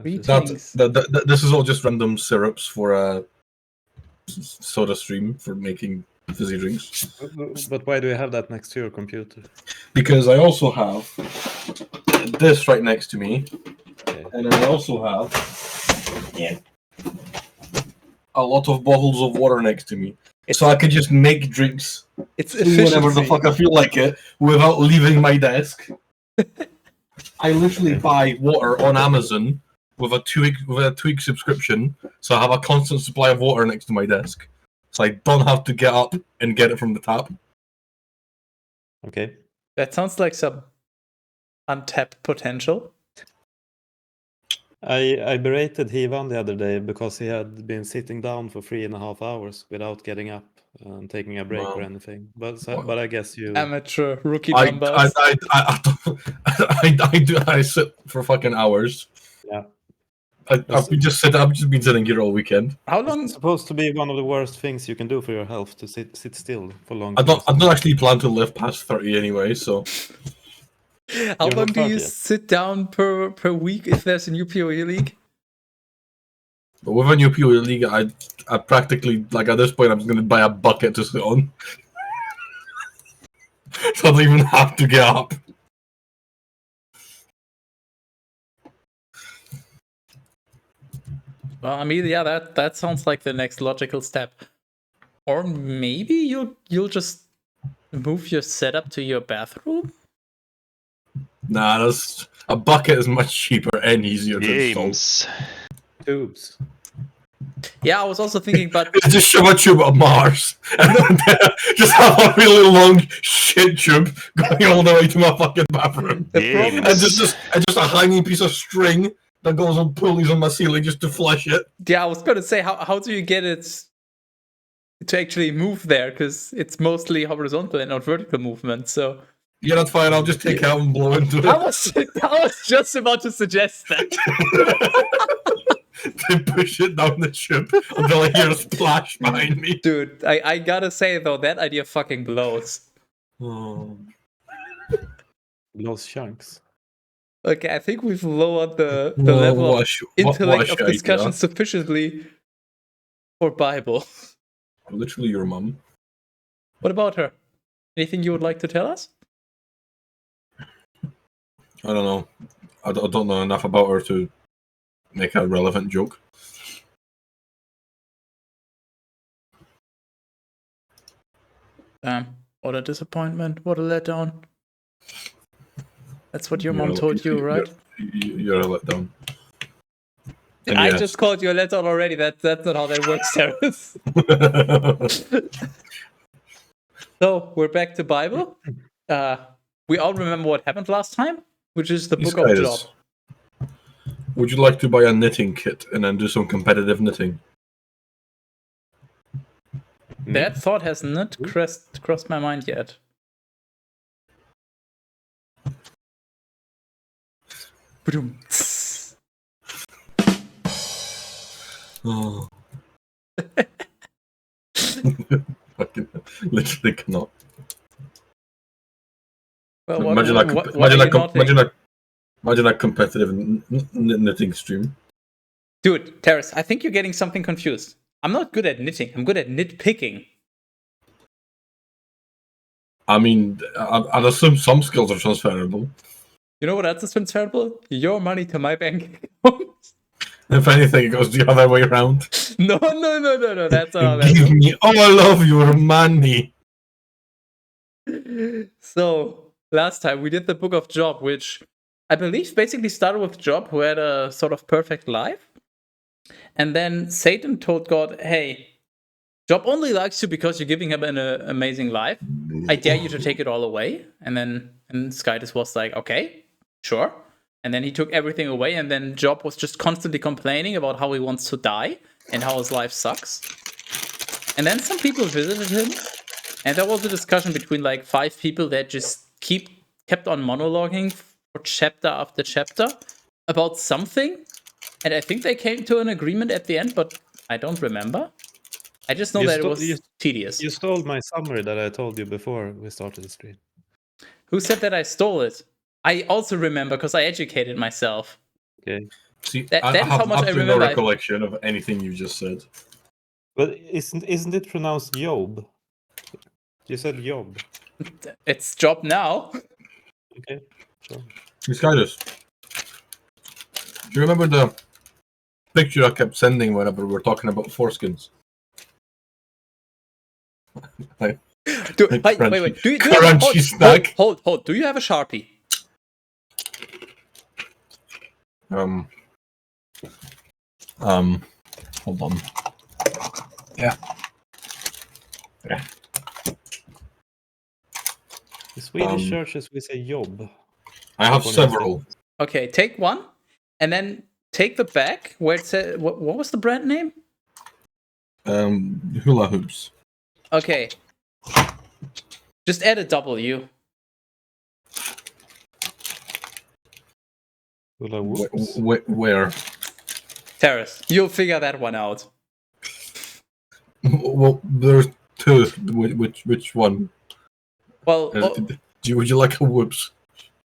Greetings. This is all just random syrups for a soda stream for making fizzy drinks. But why do you have that next to your computer? Because I also have this right next to me, Okay. and I also have a lot of bottles of water next to me. So I could just make drinks whenever the fuck I feel like it without leaving my desk. I literally buy water on Amazon with a 2-week subscription, so I have a constant supply of water next to my desk. So I don't have to get up and get it from the tap. Okay. That sounds like some untapped potential. I berated Hivan the other day because he had been sitting down for 3.5 hours without getting up and taking a break or anything. But I guess you Amateur rookie numbers. I sit for fucking hours. Yeah. I've just been sitting here all weekend. How long? It's supposed to be one of the worst things you can do for your health to sit still for long. I don't actually plan to live past 30 anyway, so. How long do you sit down per week if there's a new PoE league? But with a new PoE league, I practically, like at this point, I'm just going to buy a bucket to sit on. So I don't even have to get up. Well, I mean, yeah, that sounds like the next logical step. Or maybe you'll just move your setup to your bathroom? Nah, a bucket is much cheaper and easier to install. Tubes. Yeah, I was also thinking, but just shove a tube of Mars, and just have a really long shit tube going all the way to my fucking bathroom, and just a hanging piece of string that goes on pulleys on my ceiling just to flush it. Yeah, I was gonna say, how do you get it to actually move there? Because it's mostly horizontal and not vertical movement. So yeah, that's fine. I'll just take out and blow into it. I was just about to suggest that. They push it down the ship until I hear a splash behind me. Dude, I gotta say though, that idea fucking blows. Oh. Blows chunks. Okay, I think we've lowered the level of intellect of discussion sufficiently for Bible. Literally your mum. What about her? Anything you would like to tell us? I don't know. I don't know enough about her to make a relevant joke. What a disappointment. What a letdown. That's what your mom told you, right? You're a letdown. And I just called you a letdown already. That's not how that works, Terrence. So, we're back to Bible. We all remember what happened last time, which is the Book of Job. Would you like to buy a knitting kit and then do some competitive knitting? That thought has not crossed my mind yet. Oh. Fucking literally cannot. Well, imagine a competitive knitting stream. Dude, Terrace, I think you're getting something confused. I'm not good at knitting. I'm good at nitpicking. I mean, I'd assume some skills are transferable. You know what else is transferable? Your money to my bank account. If anything, it goes the other way around. No. That's all. Give me all of your money. So, last time we did the Book of Job, which I believe basically started with Job, who had a sort of perfect life. And then Satan told God, hey, Job only likes you because you're giving him an amazing life. I dare you to take it all away. And Skytus was like, okay, sure. And then he took everything away. And then Job was just constantly complaining about how he wants to die and how his life sucks. And then some people visited him. And there was a discussion between like 5 people that just kept on monologuing for chapter after chapter about something. And I think they came to an agreement at the end, but I don't remember. I just know that it was tedious. You stole my summary that I told you before we started the stream. Who said that I stole it? I also remember because I educated myself. Okay. See, That I is have how much I absolutely no remember. recollection of anything you just said. But isn't it pronounced Job? You said Job. It's job now. Okay, sure. This guy does. Do you remember the picture I kept sending whenever we were talking about foreskins? Wait. Do you Crunchy snack. Hold. Do you have a Sharpie? Hold on. Yeah. The Swedish churches, we say Job. I have several. Okay, take one, and then take the back where it said what was the brand name? Hula hoops. Okay. Just add a W. Hula whoops. Where? Terrace. You'll figure that one out. Well, there's two. Which one? Well, would you like a whoops?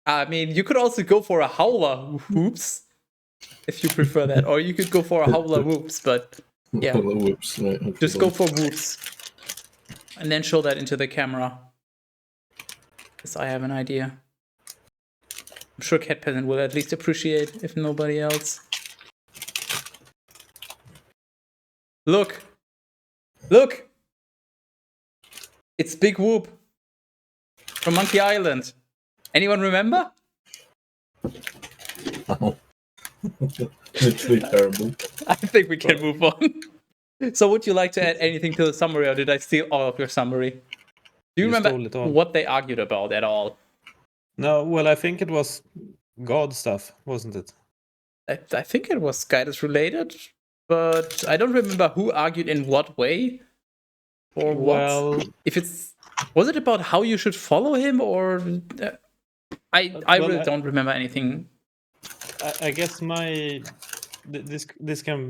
I mean, you could also go for a howler whoops, if you prefer that, or you could go for a howler whoops. But yeah, Whoops. Right, okay, just go for whoops, and then show that into the camera, because I have an idea. I'm sure Cat Peasant will at least appreciate, if nobody else. Look! It's Big Whoop from Monkey Island. Anyone remember? Oh. Literally terrible. I think we can move on. So would you like to add anything to the summary, or did I steal all of your summary? Do you remember what they argued about at all? No, well, I think it was God stuff, wasn't it? I think it was Skytus related, but I don't remember who argued in what way or what. If was it about how you should follow him, or I really don't remember anything. I guess this could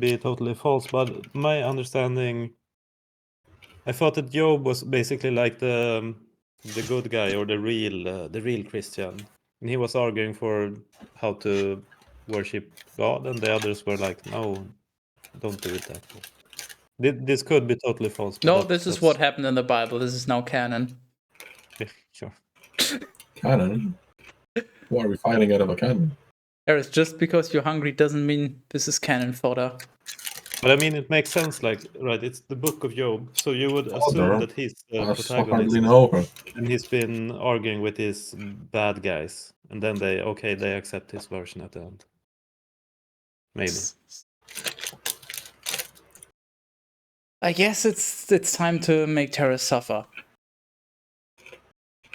be totally false, but my understanding, I thought that Job was basically like the good guy, or the real Christian, and he was arguing for how to worship God, and the others were like, no, don't do it that way. This could be totally false. No, this is what happened in the Bible. This is now canon. Yeah, sure. Canon? Why are we fighting out of a cannon? Eris, just because you're hungry doesn't mean this is canon fodder. But I mean, it makes sense, like, right, it's the Book of Job, so you would assume that he's the protagonist, and he's been arguing with his bad guys, and then they accept his version at the end. Maybe. I guess it's time to make Terrace suffer.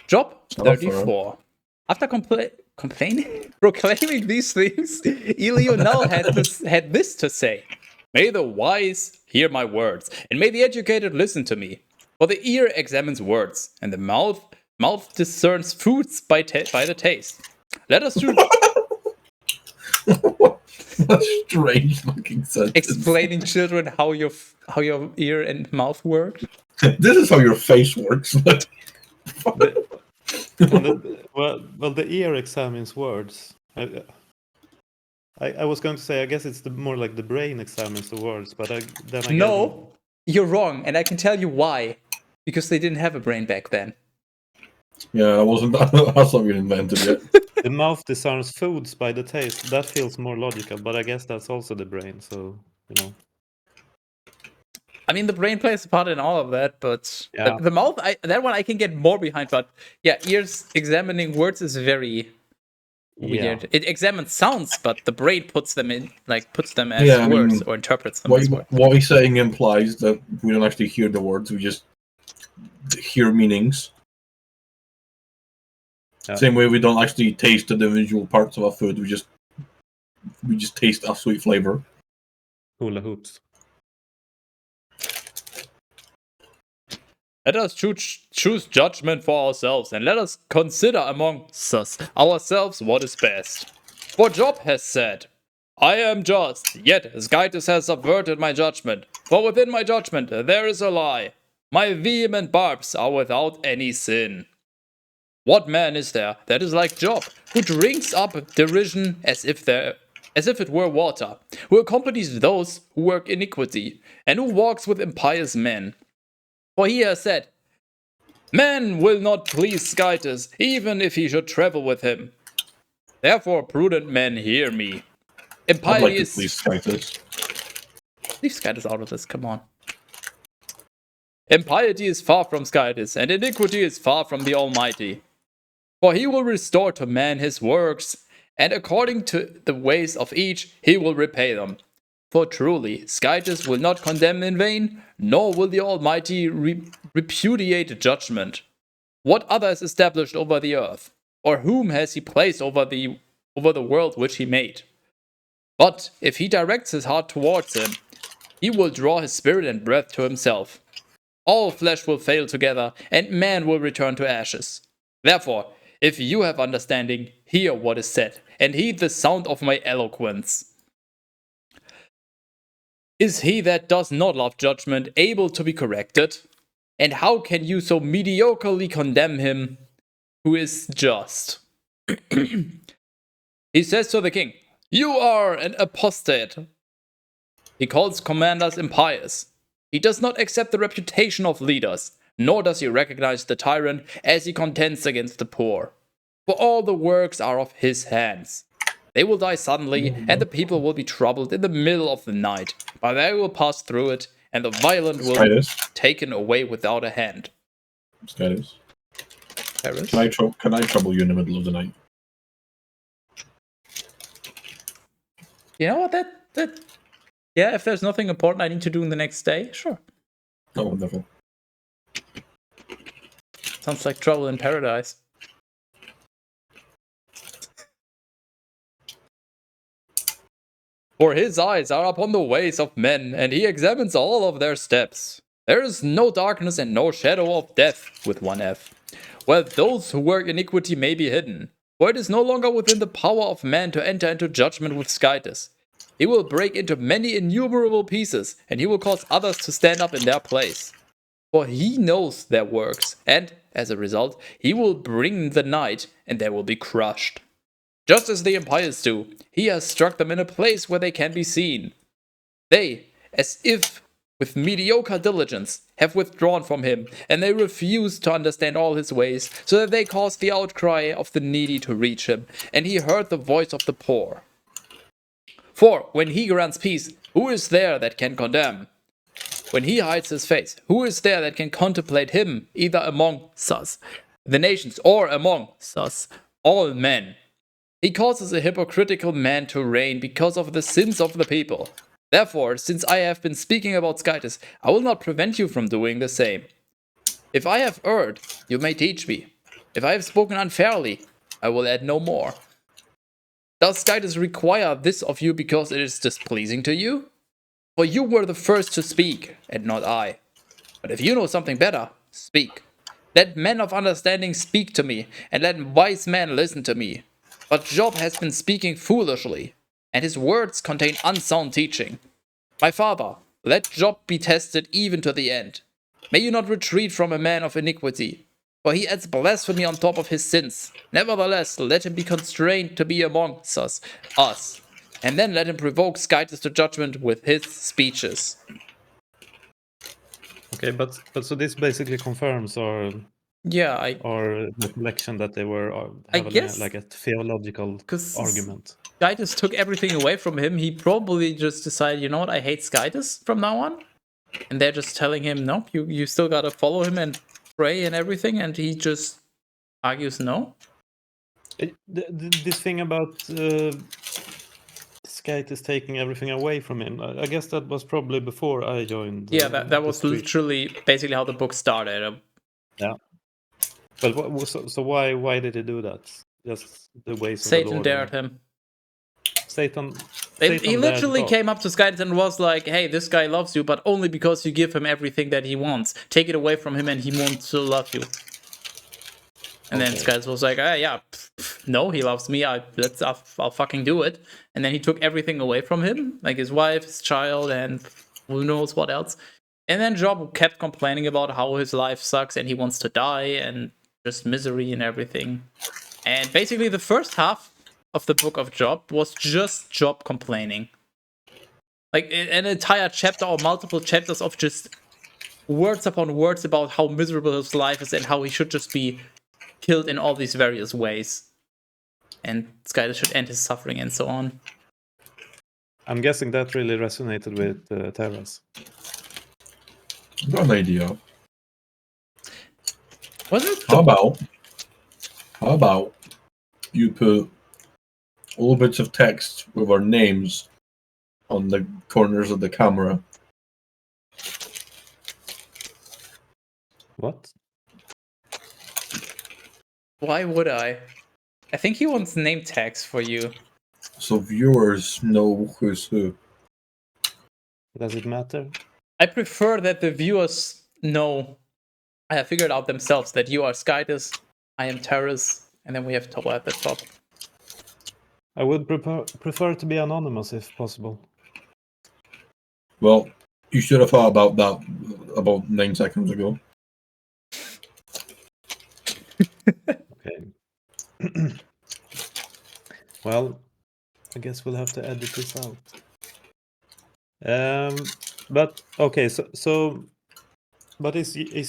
Job 34. After proclaiming these things, Elionel had this to say. May the wise hear my words, and may the educated listen to me. For the ear examines words, and the mouth discerns foods by the taste. Let us do... What a strange looking sentence. Explaining children how your ear and mouth work. This is how your face works. Well, the ear examines words. I was going to say, I guess it's more like the brain examines the words, but then no, you're wrong, and I can tell you why. Because they didn't have a brain back then. Yeah, that's not been invented yet. The mouth discerns foods by the taste. That feels more logical, but I guess that's also the brain. So I mean, the brain plays a part in all of that, but yeah. the mouth, that one I can get more behind. But yeah, ears examining words is very weird. It examines sounds, but the brain puts them as words or interprets them as words. What he's saying implies that we don't actually hear the words; we just hear meanings. Yeah. Same way we don't actually taste the individual parts of our food; we just taste a sweet flavor. Hula hoops. Let us choose judgment for ourselves, and let us consider among ourselves what is best. For Job has said, I am just, yet Skytus has subverted my judgment. For within my judgment there is a lie. My vehement barbs are without any sin. What man is there that is like Job, who drinks up derision as if there as if it were water, who accompanies those who work iniquity, and who walks with impious men. For he has said, Man will not please Skytus, even if he should travel with him. Therefore, prudent men, hear me. I'd Impiety like to is... please Skytus. Leave Skytus out of this, come on. Impiety is far from Skytus, and iniquity is far from the Almighty. For he will restore to man his works, and according to the ways of each, he will repay them. For truly, Skytus will not condemn in vain, nor will the Almighty repudiate judgment. What other is established over the earth? Or whom has he placed over the world which he made? But if he directs his heart towards him, he will draw his spirit and breath to himself. All flesh will fail together, and man will return to ashes. Therefore, if you have understanding, hear what is said, and heed the sound of my eloquence. Is he that does not love judgment able to be corrected? And how can you so mediocrely condemn him who is just? He says to the king, You are an apostate. He calls commanders impious. He does not accept the reputation of leaders, nor does he recognize the tyrant as he contends against the poor. For all the works are of his hands. They will die suddenly, and the people will be troubled in the middle of the night, but they will pass through it, and the violent will be taken away without a hand. Skytus. Can I trouble you in the middle of the night? You know what, that yeah, if there's nothing important I need to do in the next day, sure. Oh, wonderful. Sounds like trouble in paradise. For his eyes are upon the ways of men, and he examines all of their steps. There is no darkness and no shadow of death, with one F, where those who work iniquity may be hidden. For it is no longer within the power of man to enter into judgment with Skytus. He will break into many innumerable pieces, and he will cause others to stand up in their place. For he knows their works, and, as a result, he will bring the night, and they will be crushed. Just as the impious do, he has struck them in a place where they can be seen. They, as if with mediocre diligence, have withdrawn from him, and they refuse to understand all his ways, so that they cause the outcry of the needy to reach him, and he heard the voice of the poor. For when he grants peace, who is there that can condemn? When he hides his face, who is there that can contemplate him, either among us, the nations, or among us, all men? He causes a hypocritical man to reign because of the sins of the people. Therefore, since I have been speaking about Skytus, I will not prevent you from doing the same. If I have erred, you may teach me. If I have spoken unfairly, I will add no more. Does Skytus require this of you because it is displeasing to you? For you were the first to speak, and not I. But if you know something better, speak. Let men of understanding speak to me, and let wise men listen to me. But Job has been speaking foolishly, and his words contain unsound teaching. My father, let Job be tested even to the end. May you not retreat from a man of iniquity, for he adds blasphemy on top of his sins. Nevertheless, let him be constrained to be amongst us, and then let him provoke Skytus to judgment with his speeches. Okay, but so this basically confirms or the collection that they were like a theological argument. Skytus took everything away from him. He probably just decided, you know what, I hate Skytus from now on. And they're just telling him, nope, you still gotta follow him and pray and everything. And he just argues no. This thing about Skytus taking everything away from him, I guess that was probably before I joined. Yeah, that was literally basically how the book started. Yeah. But so why did he do that? Just the ways Satan of the Lord dared him. Satan he literally came up to Skytus and was like, hey, this guy loves you, but only because you give him everything that he wants. Take it away from him and he won't still love you. And then Skytus was like, no, he loves me. I'll fucking do it. And then he took everything away from him, like his wife, his child, and who knows what else. And then Job kept complaining about how his life sucks and he wants to die and just misery and everything. And basically the first half of the book of Job was just Job complaining. Like an entire chapter or multiple chapters of just words upon words about how miserable his life is and how he should just be killed in all these various ways. And Skylar should end his suffering and so on. I'm guessing that really resonated with Terrace. Got an idea. Was it? How about you put little bits of text with our names on the corners of the camera? What? Why would I? I think he wants name tags for you. So viewers know who's who. Does it matter? I prefer that the viewers know. I have figured out themselves that you are Skytus, I am Terrace, and then we have Toa at the top. I would prefer to be anonymous if possible. Well, you should have thought about that about 9 seconds ago. Okay. Well, I guess we'll have to edit this out. But okay, but is he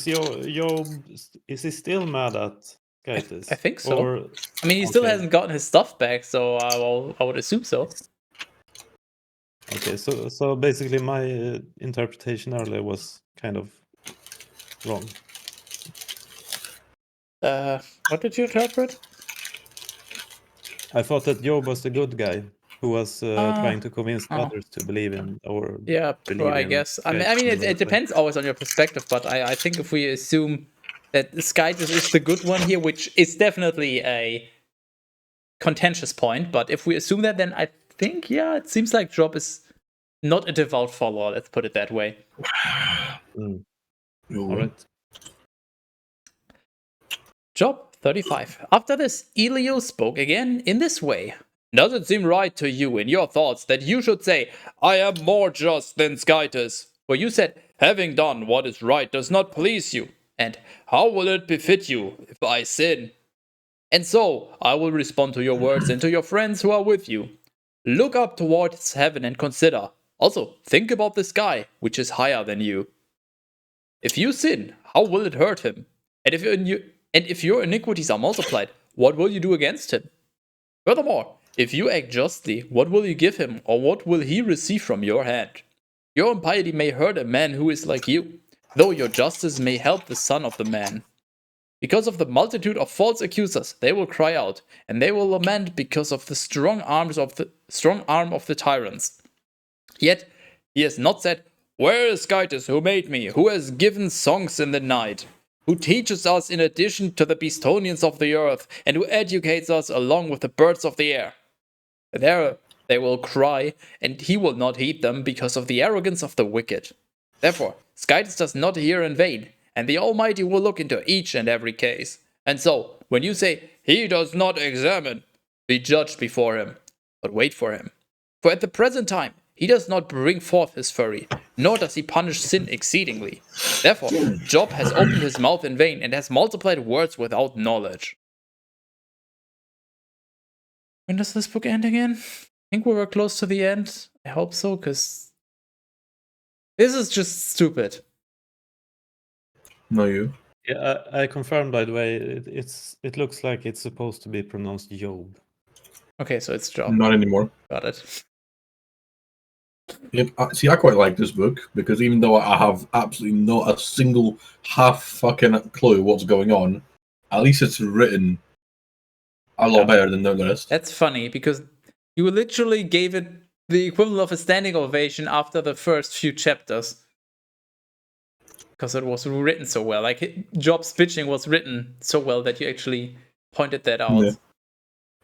still mad at Gaitis? I think so. Or, I mean, he still hasn't gotten his stuff back, so I would assume so. Okay, so basically my interpretation earlier was kind of wrong. What did you interpret? I thought that Job was the good guy who was trying to convince others to believe in or believe I guess. I mean, it depends always on your perspective, but I think if we assume that Skytus is the good one here, which is definitely a contentious point, but if we assume that, then I think, yeah, it seems like Job is not a devout follower, let's put it that way. All right. Job 35. After this, Elio spoke again in this way. Does it seem right to you in your thoughts that you should say, I am more just than Skytus? For you said, having done what is right does not please you. And how will it befit you if I sin? And so I will respond to your words and to your friends who are with you. Look up towards heaven and consider. Also, think about the sky, which is higher than you. If you sin, how will it hurt him? And if your iniquities are multiplied, what will you do against him? Furthermore, if you act justly, what will you give him, or what will he receive from your hand? Your impiety may hurt a man who is like you, though your justice may help the son of the man. Because of the multitude of false accusers, they will cry out, and they will lament because of the strong arm of the tyrants. Yet he has not said, where is Skytus who made me, who has given songs in the night, who teaches us in addition to the Bistonians of the earth, and who educates us along with the birds of the air. There they will cry, and he will not heed them because of the arrogance of the wicked. Therefore, Skytus does not hear in vain, and the Almighty will look into each and every case. And so, when you say, he does not examine, be judged before him, but wait for him. For at the present time, he does not bring forth his fury, nor does he punish sin exceedingly. Therefore, Job has opened his mouth in vain and has multiplied words without knowledge. When does this book end again? I think we were close to the end. I hope so, because this is just stupid. No, you. Yeah, I confirmed, by the way, it looks like it's supposed to be pronounced Job. Okay, so it's Job. Not anymore. Got it. Yep. See, I quite like this book because even though I have absolutely not a single half fucking clue what's going on, at least it's written a lot better than the rest. That's funny because you literally gave it the equivalent of a standing ovation after the first few chapters. Because it was written so well. Like, Job's pitching was written so well that you actually pointed that out.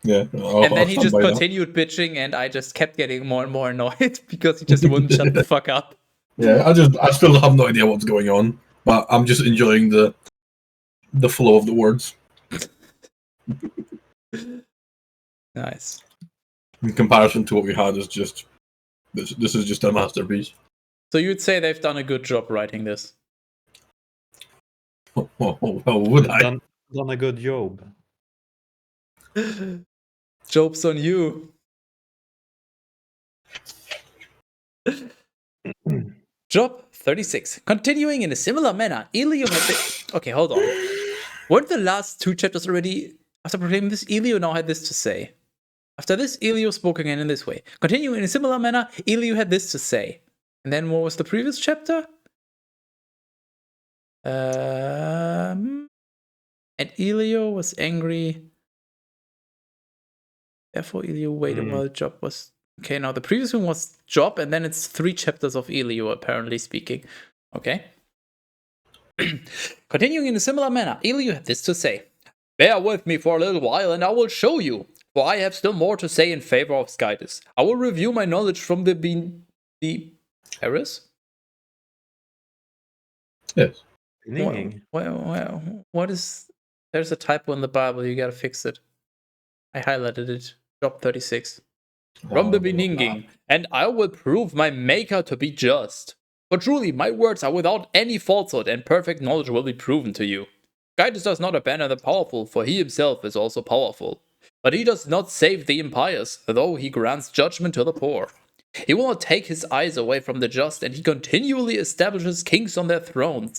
Yeah. And then he just continued bitching, and I just kept getting more and more annoyed because he just wouldn't shut the fuck up. Yeah, I still have no idea what's going on, but I'm just enjoying the flow of the words. Nice. In comparison to what we had, is just this is just a masterpiece. So you'd say they've done a good job writing this? Well, would I? Done a good job. Joke's on you. Job 36. Continuing in a similar manner, Elio had been... Okay, hold on. Weren't the last 2 chapters already... After proclaiming this, Elio now had this to say. After this, Elio spoke again in this way. Continuing in a similar manner, Elio had this to say. And then what was the previous chapter? And Elio was angry. Therefore, Elio waited while Job was... Okay, now the previous one was Job, and then it's 3 chapters of Elio, apparently speaking. Okay. Continuing in a similar manner, Elio had this to say. Bear with me for a little while, and I will show you, for I have still more to say in favor of Skytis. I will review my knowledge from the Paris? Yes. What is... There's a typo in the Bible, you gotta fix it. I highlighted it. Job 36. From the beginning, and I will prove my Maker to be just. For truly, my words are without any falsehood, and perfect knowledge will be proven to you. Skytis does not abandon the powerful, for he himself is also powerful. But he does not save the impious, though he grants judgment to the poor. He will not take his eyes away from the just, and he continually establishes kings on their throne,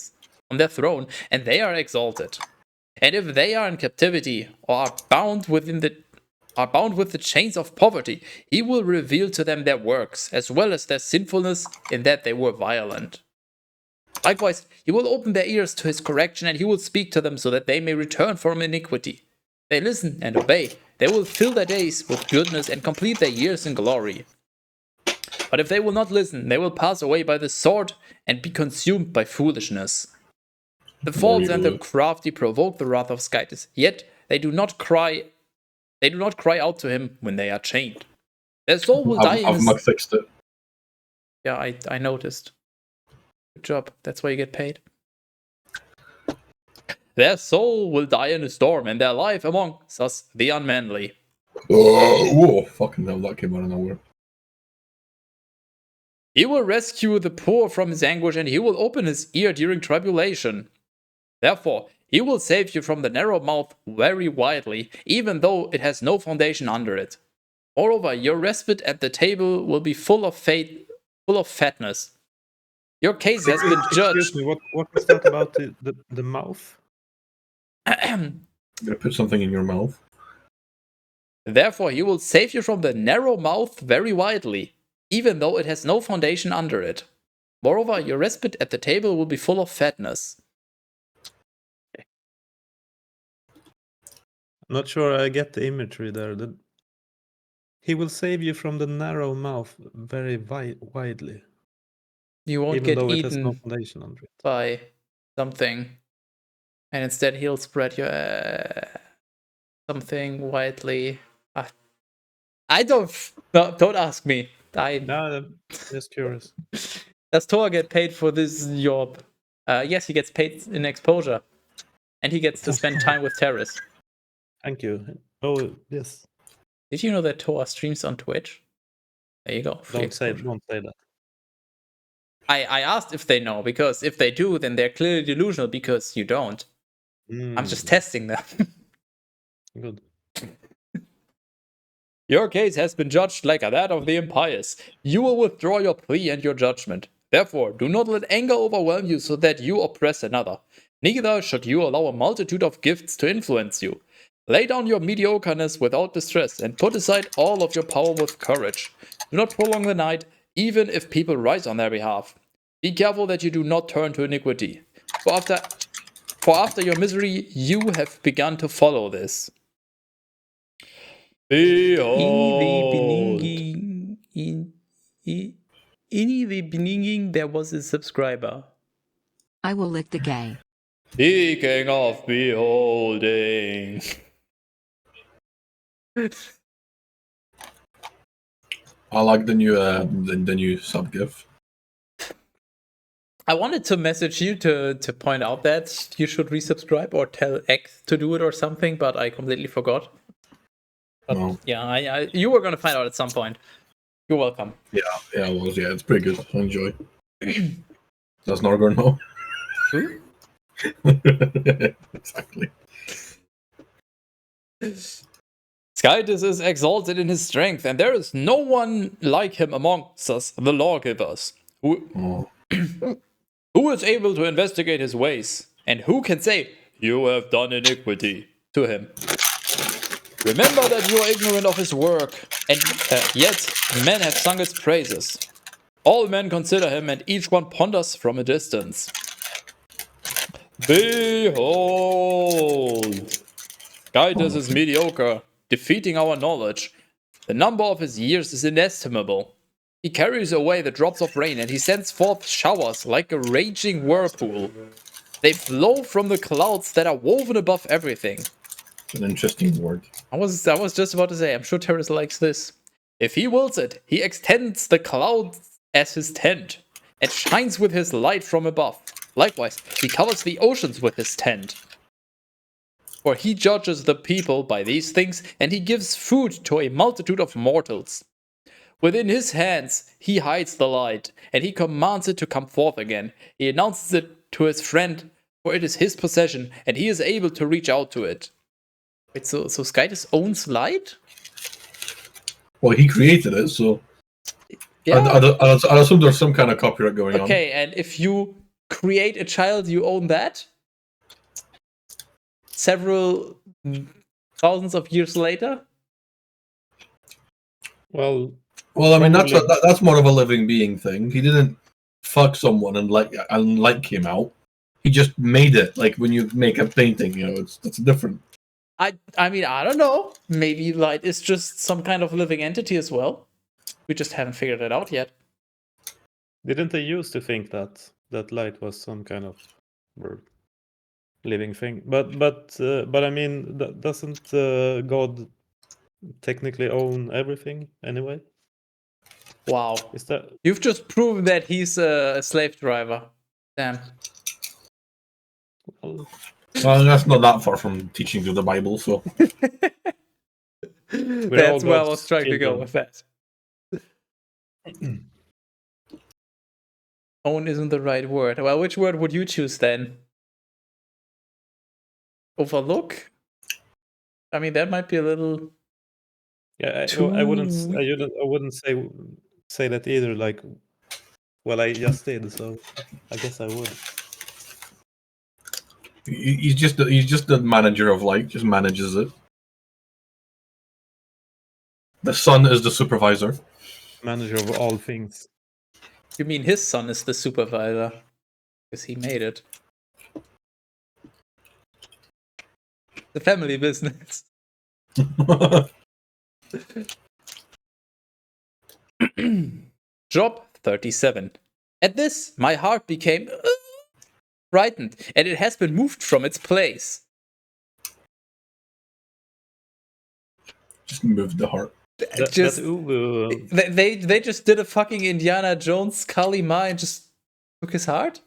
and they are exalted. And if they are in captivity, or are bound with the chains of poverty, he will reveal to them their works, as well as their sinfulness in that they were violent. Likewise, he will open their ears to his correction, and he will speak to them so that they may return from iniquity. They listen and obey. They will fill their days with goodness and complete their years in glory. But if they will not listen, they will pass away by the sword and be consumed by foolishness. The false and the crafty provoke the wrath of Skytis, yet they do not cry out to him when they are chained. Their soul will die in I've fixed it. Yeah, I noticed. Good job. That's why you get paid. Their soul will die in a storm, and their life among us the unmanly. Whoa, fucking hell, that came out of nowhere. He will rescue the poor from his anguish, and he will open his ear during tribulation. Therefore, he will save you from the narrow mouth very widely, even though it has no foundation under it. Moreover, your respite at the table will be full of fatness. Your case has been judged. Excuse me, what was that about the mouth? I'm gonna put something in your mouth. Therefore, he will save you from the narrow mouth very widely, even though it has no foundation under it. Moreover, your respite at the table will be full of fatness. I'm not sure I get the imagery there. He will save you from the narrow mouth very widely. You won't even get though it has no eaten foundation under it. by something, and instead he'll spread your something widely. I don't ask me. No, I'm just curious. Does Thor get paid for this job? Yes, he gets paid in exposure, and he gets to spend time with terrorists. Thank you. Oh, yes. Did you know that Thor streams on Twitch? There you go. Don't say that. I asked if they know, because if they do, then they're clearly delusional, because you don't. I'm just testing them. Good. Your case has been judged like that of the impious. You will withdraw your plea and your judgment. Therefore, do not let anger overwhelm you so that you oppress another. Neither should you allow a multitude of gifts to influence you. Lay down your mediocreness without distress, and put aside all of your power with courage. Do not prolong the night, even if people rise on their behalf. Be careful that you do not turn to iniquity. For after your misery, you have begun to follow this. Behold. In the beginning, there was a subscriber. I will lick the gay. Speaking of beholding. I like the new sub gif. I wanted to message you to point out that you should resubscribe or tell X to do it or something, but I completely forgot. But No. yeah, you were gonna find out at some point. You're welcome. Yeah, it was. Yeah, it's pretty good. I enjoy. That's Norgor now. Who? Exactly. Skytus is exalted in his strength, and there is no one like him amongst us, the lawgivers, who is able to investigate his ways, and who can say, "You have done iniquity," to him. Remember that you are ignorant of his work, and yet men have sung its praises. All men consider him, and each one ponders from a distance. Behold! Skytus is mediocre, defeating our knowledge. The number of his years is inestimable. He carries away the drops of rain, and he sends forth showers like a raging whirlpool. They flow from the clouds that are woven above everything. An interesting word. I was just about to say, I'm sure Terrace likes this. If he wills it, he extends the clouds as his tent, and shines with his light from above. Likewise, he covers the oceans with his tent. For he judges the people by these things, and he gives food to a multitude of mortals. Within his hands he hides the light, and he commands it to come forth again. He announces it to his friend, for it is his possession, and he is able to reach out to it. Wait, so Skytus owns light? Well, he created it, so Yeah. I assume there's some kind of copyright going on. Okay, and if you create a child, you own that? Several thousands of years later? Well, I mean, probably. that's more of a living being thing. He didn't fuck someone and light came out. He just made it. Like when you make a painting, it's different. I mean, I don't know. Maybe light is just some kind of living entity as well. We just haven't figured it out yet. Didn't they used to think that light was some kind of living thing? But I mean, doesn't God technically own everything anyway? Wow. Is that You've just proven that he's a slave driver. Damn. well, That's not that far from teachings of the Bible, so. That's where I was trying to go with that. Own isn't the right word. Well, which word would you choose then? Overlook? I mean, that might be a little. Yeah, I wouldn't say that either. Like, well, I just did, so I guess I would. He's just the manager of light. Just manages it. The sun is the supervisor. Manager of all things. You mean his son is the supervisor? Because he made it. The family business. Job 37. At this, my heart became frightened, and it has been moved from its place. Just moved the heart. They just did a fucking Indiana Jones Kalima and just took his heart?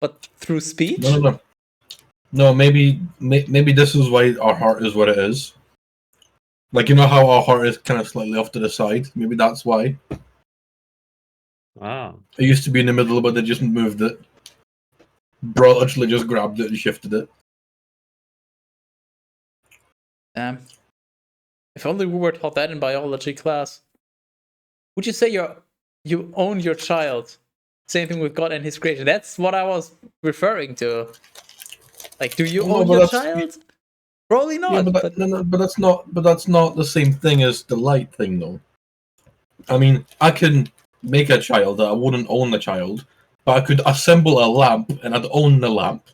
But through speech? No, maybe this is why our heart is what it is. Like, you know how our heart is kind of slightly off to the side? Maybe that's why. Ah. It used to be in the middle, but they just moved it. Bro literally just grabbed it and shifted it. If only we were taught that in biology class. Would you say you own your child? Same thing with God and His creation. That's what I was referring to. Like, do you own your child? Probably not. Yeah, but that's not the same thing as the light thing, though. I mean, I can make a child that I wouldn't own the child, but I could assemble a lamp and I'd own the lamp.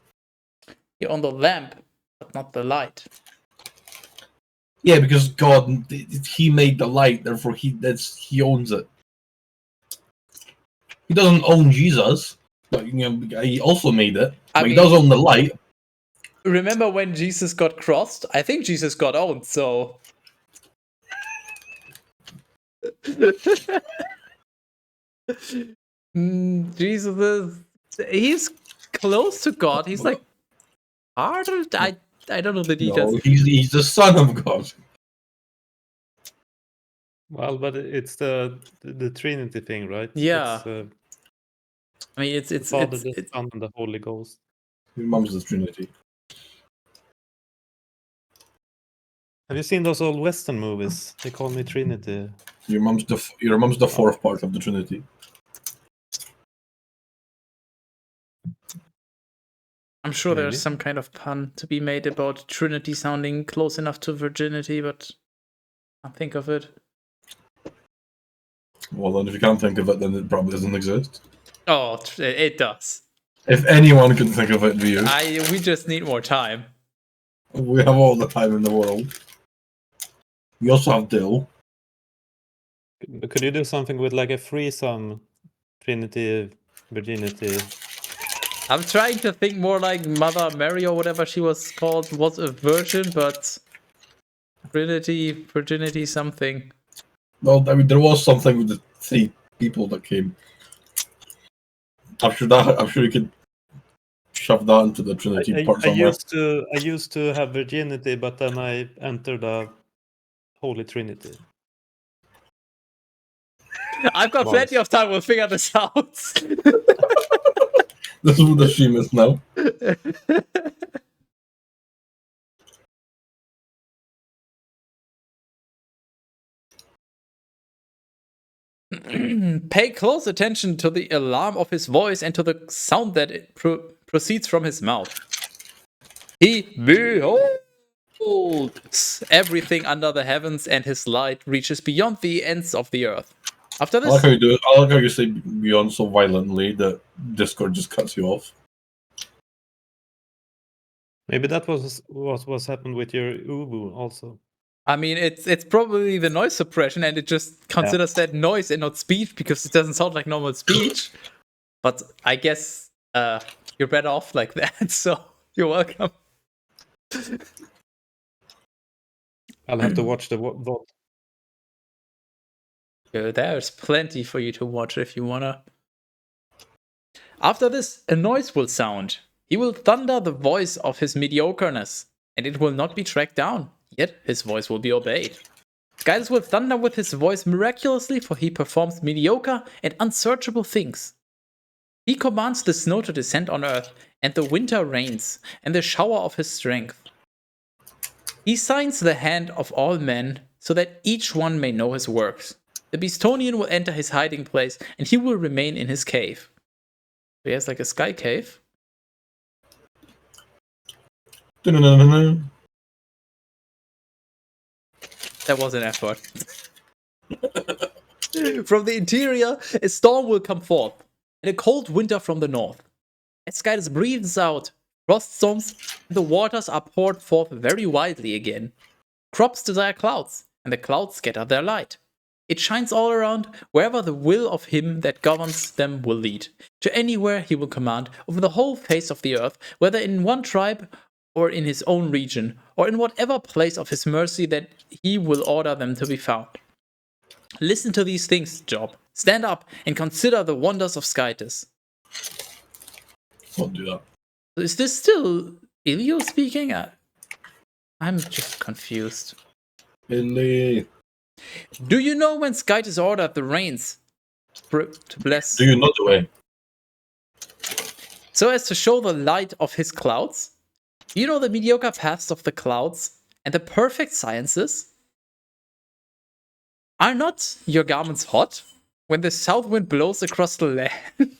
You own the lamp, but not the light. Yeah, because God, He made the light, therefore He owns it. He doesn't own Jesus, but He also made it. But He does own the light. Remember when Jesus got crossed? I think Jesus got owned, so. Jesus he's close to God. He's like harder. I don't know the details. No, he's the Son of God. Well, but it's the Trinity thing, right? Yeah. I mean, it's the Father, the Son, and the Holy Ghost. Your mum's the Trinity. Have you seen those old Western movies? They call me Trinity. Your mom's the fourth part of the Trinity. I'm sure Maybe. there's some kind of pun to be made about Trinity sounding close enough to virginity, but I can't think of it. Well, then if you can't think of it, then it probably doesn't exist. Oh, it does. If anyone can think of it, it'd be you. We just need more time. We have all the time in the world. We also have Dill. Could you do something with like a threesome Trinity virginity? I'm trying to think more like Mother Mary or whatever she was called was a virgin, but virginity something. Well, I mean, there was something with the 3 people that came. I'm sure you could shove that into the Trinity part I somewhere. used to have virginity, but then I entered the Holy Trinity. I've got plenty of time. We'll figure this out. This is what the stream is now. Pay close attention to the alarm of his voice and to the sound that it proceeds from his mouth. He beholds everything under the heavens, and his light reaches beyond the ends of the earth. After I this, like how you do it. I like how you say beyond so violently that Discord just cuts you off. Maybe that was what happened with your Ubu also. I mean, it's probably the noise suppression, and it just considers that noise and not speech because it doesn't sound like normal speech. But I guess you're better off like that, so you're welcome. I'll have to watch the VOD. There's plenty for you to watch if you wanna. After this, a noise will sound. He will thunder the voice of his mediocreness, and it will not be tracked down. Yet his voice will be obeyed. Skytus will thunder with his voice miraculously, for he performs mediocre and unsearchable things. He commands the snow to descend on earth, and the winter rains, and the shower of his strength. He signs the hand of all men, so that each one may know his works. The Beastonian will enter his hiding place, and he will remain in his cave. So he has like a sky cave. That was an effort. From the interior, a storm will come forth, and a cold winter from the north. As Skytus breathes out, frost storms, and the waters are poured forth very widely again. Crops desire clouds, and the clouds scatter their light. It shines all around, wherever the will of him that governs them will lead. To anywhere he will command, over the whole face of the earth, whether in one tribe or in his own region, or in whatever place of his mercy that he will order them to be found. Listen to these things, Job. Stand up and consider the wonders of Skytus. Don't do that. Is this still Ilio speaking? I'm just confused. Billy. Do you know when Skytus ordered the rains to bless? Do you know the way? So as to show the light of his clouds? You know the mediocre paths of the clouds and the perfect sciences? Are not your garments hot when the south wind blows across the land?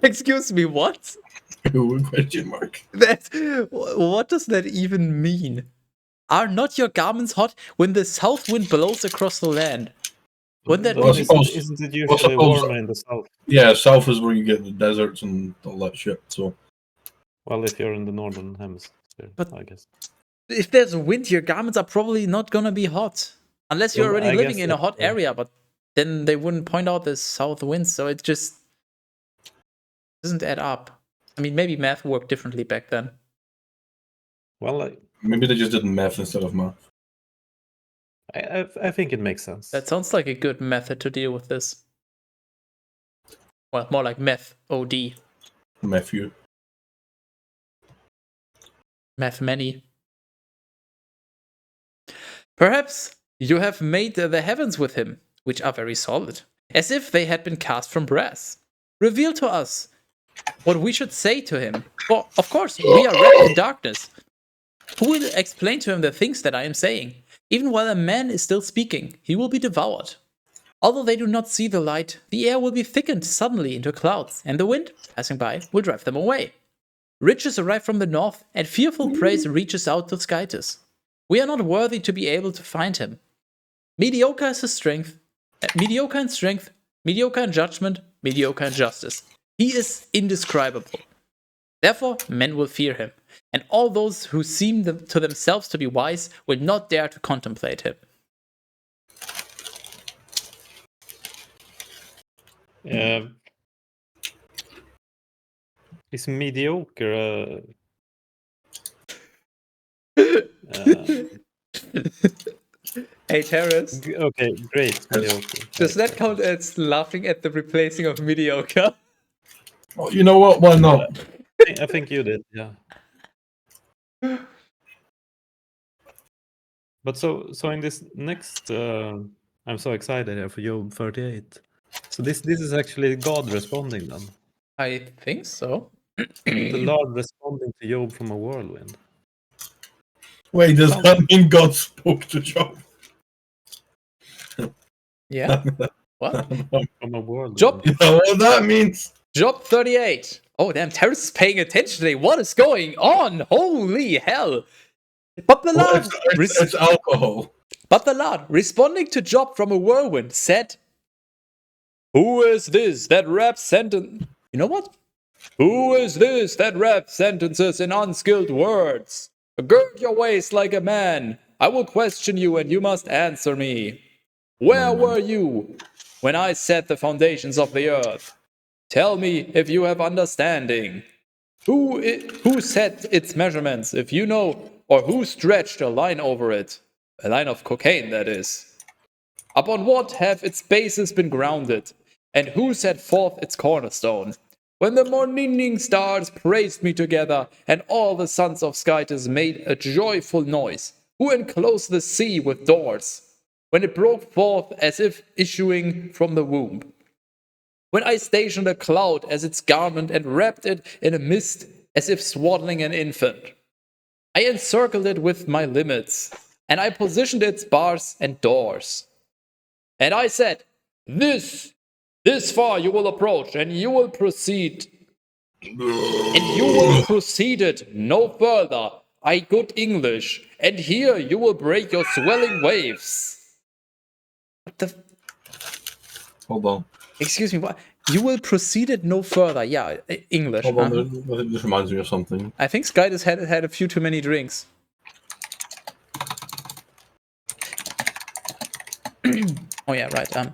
Excuse me, what? Question mark. What does that even mean? Are not your garments hot when the south wind blows across the land? Wouldn't that Well, I be... suppose- Isn't it well, usually suppose- warmer in the south? Yeah, south is where you get the deserts and all that shit. So Well, if you're in the northern hemisphere, But- I guess. If there's wind, your garments are probably not gonna be hot. Unless you're Well, already I living guess in a that- hot area, but then they wouldn't point out the south winds, so it just doesn't add up. I mean, maybe math worked differently back then. Well, maybe they just did meth instead of math. I think it makes sense. That sounds like a good method to deal with this. Well, more like meth OD. Matthew. Meth many. Perhaps you have made the heavens with him, which are very solid, as if they had been cast from brass. Reveal to us what we should say to him. For, of course, we are wrapped in darkness. Who will explain to him the things that I am saying? Even while a man is still speaking, he will be devoured. Although they do not see the light, the air will be thickened suddenly into clouds, and the wind, passing by, will drive them away. Riches arrive from the north, and fearful praise reaches out to Skytus. We are not worthy to be able to find him. Mediocre is his strength, mediocre in strength, mediocre in judgment, mediocre in justice. He is indescribable. Therefore, men will fear him, and all those who seem to themselves to be wise will not dare to contemplate him. Is mediocre. Hey, Terrace. Okay, great. Mediocre. Does that count as laughing at the replacing of mediocre? Oh, you know what? Why not? I think you did, yeah. But so in this next, I'm so excited here for Job 38. So this is actually God responding then. I think so. The Lord responding to Job from a whirlwind. Wait, does that mean God spoke to Job? Yeah. What? From a whirlwind. Job. You know what that means? Job 38. Oh, damn, Terrace is paying attention today. What is going on? Holy hell. But the Well, Lord, it's alcohol. But the Lord, responding to Job from a whirlwind, said, Who is this that raps sentence? You know what? Who is this that raps sentences in unskilled words? Gird your waist like a man. I will question you, and you must answer me. Where were you when I set the foundations of the earth? Tell me if you have understanding. Who set its measurements, if you know, or who stretched a line over it? A line of cocaine, that is. Upon what have its bases been grounded, and who set forth its cornerstone? When the morning stars praised me together, and all the sons of Skytus made a joyful noise, who enclosed the sea with doors, when it broke forth as if issuing from the womb. When I stationed a cloud as its garment and wrapped it in a mist as if swaddling an infant. I encircled it with my limits, and I positioned its bars and doors. And I said, This far you will approach, and you will proceed. And you will proceed it no further, I good English, and here you will break your swelling waves. What the... Hold on. Excuse me, what? You will proceed it no further. Yeah, English. Hold on, this reminds me of something. I think Skytus had a few too many drinks. Oh yeah, right.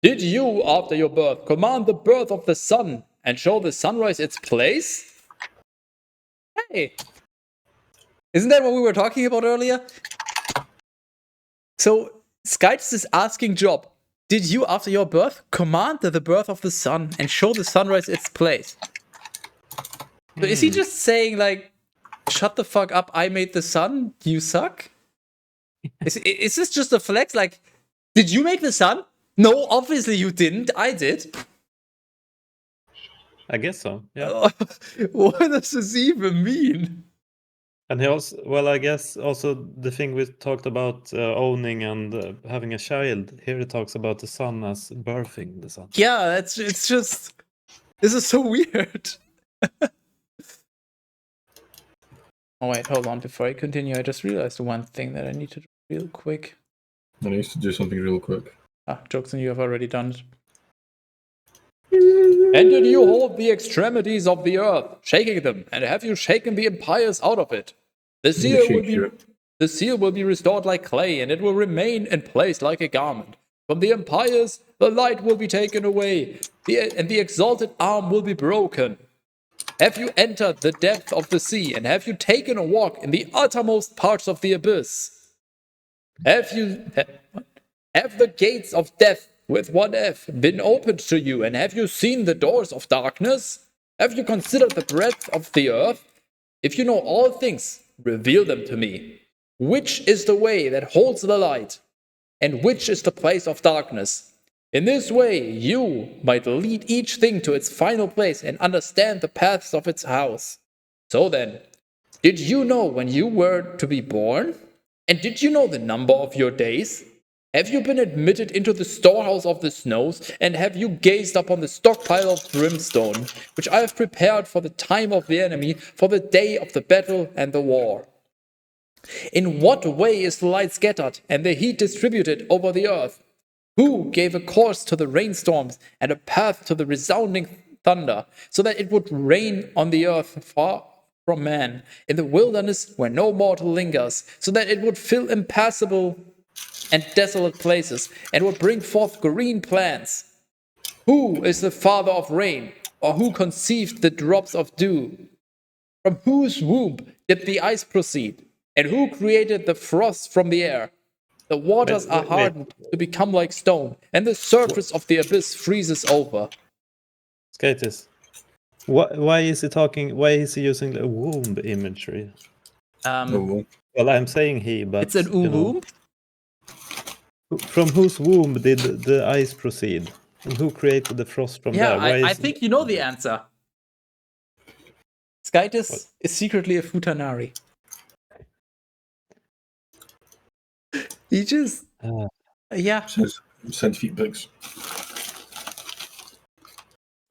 Did you, after your birth, command the birth of the sun and show the sunrise its place? Hey! Isn't that what we were talking about earlier? So, Skytus is asking Job, did you, after your birth, command the birth of the sun and show the sunrise its place? So is he just saying, like, shut the fuck up, I made the sun, you suck? Is this just a flex? Like, did you make the sun? No, obviously you didn't. I did. I guess so, yeah. What does this even mean? And he also, well, I guess also the thing we talked about owning and having a child, here it talks about the son as birthing the son. Yeah, it's just, this is so weird. Oh wait, hold on, before I continue, I just realized one thing that I need to do real quick. I need to do something real quick. Jokes on you, have already done it. And did you hold the extremities of the earth, shaking them, and have you shaken the empires out of it? The seal will be restored like clay, and it will remain in place like a garment. From the empires, the light will be taken away, and the exalted arm will be broken. Have you entered the depth of the sea, and have you taken a walk in the uttermost parts of the abyss? Have the gates of death with one F been opened to you, and have you seen the doors of darkness? Have you considered the breadth of the earth? If you know all things, reveal them to me. Which is the way that holds the light, and which is the place of darkness? In this way, you might lead each thing to its final place and understand the paths of its house. So then, Did you know when you were to be born? And did you know the number of your days? Have you been admitted into the storehouse of the snows? And have you gazed upon the stockpile of brimstone, which I have prepared for the time of the enemy, for the day of the battle and the war? In what way is the light scattered and the heat distributed over the earth? Who gave a course to the rainstorms and a path to the resounding thunder, so that it would rain on the earth far from man, in the wilderness where no mortal lingers, so that it would fill impassable and desolate places, and would bring forth green plants? Who is the father of rain, or who conceived the drops of dew? From whose womb did the ice proceed, and who created the frost from the air? The waters are hardened to become like stone, and the surface of the abyss freezes over. Skatis. Why is he talking? Why is he using the womb imagery? Well, I'm saying he, but it's an womb. From whose womb did the ice proceed, and who created the frost from there? I think you know the answer. Skatis is secretly a futanari. He just send feet pics.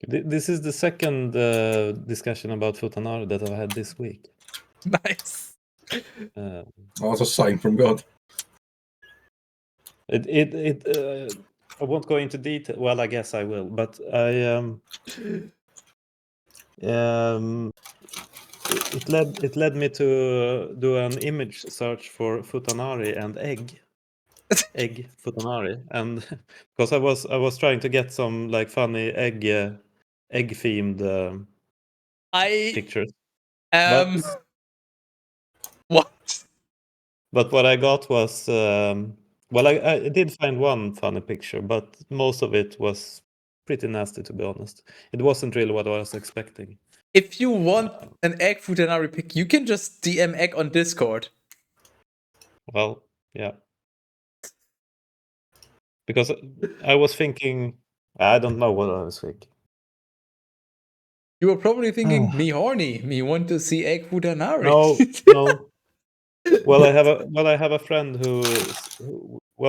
This is the second discussion about futanari that I've had this week. Nice. That's a sign from God. I won't go into detail. Well, I guess I will, but it led me to do an image search for futanari and egg futanari, and because I was trying to get some like funny egg themed pictures. What? But what I got was I did find one funny picture, but most of it was pretty nasty, to be honest. It wasn't really what I was expecting. If you want an egg futanari pic, you can just DM egg on Discord. Well, yeah. Because I was thinking, I don't know what I was thinking. You were probably thinking, me horny, me want to see egg futanari. No. Well, I have a friend who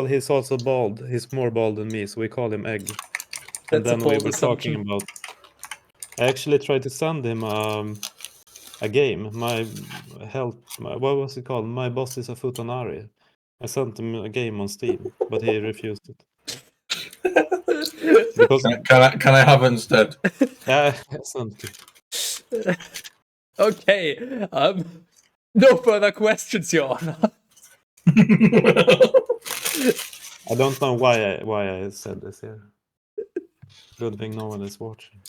he's also bald. He's more bald than me, so we call him Egg. And then we were talking about. I actually tried to send him a game. What was it called? My Boss is a Futanari. I sent him a game on Steam, but he refused it. Because can I have it instead? Yeah, I sent it. Okay. No further questions, Your Honor. I don't know why I said this here. Good thing no one is watching.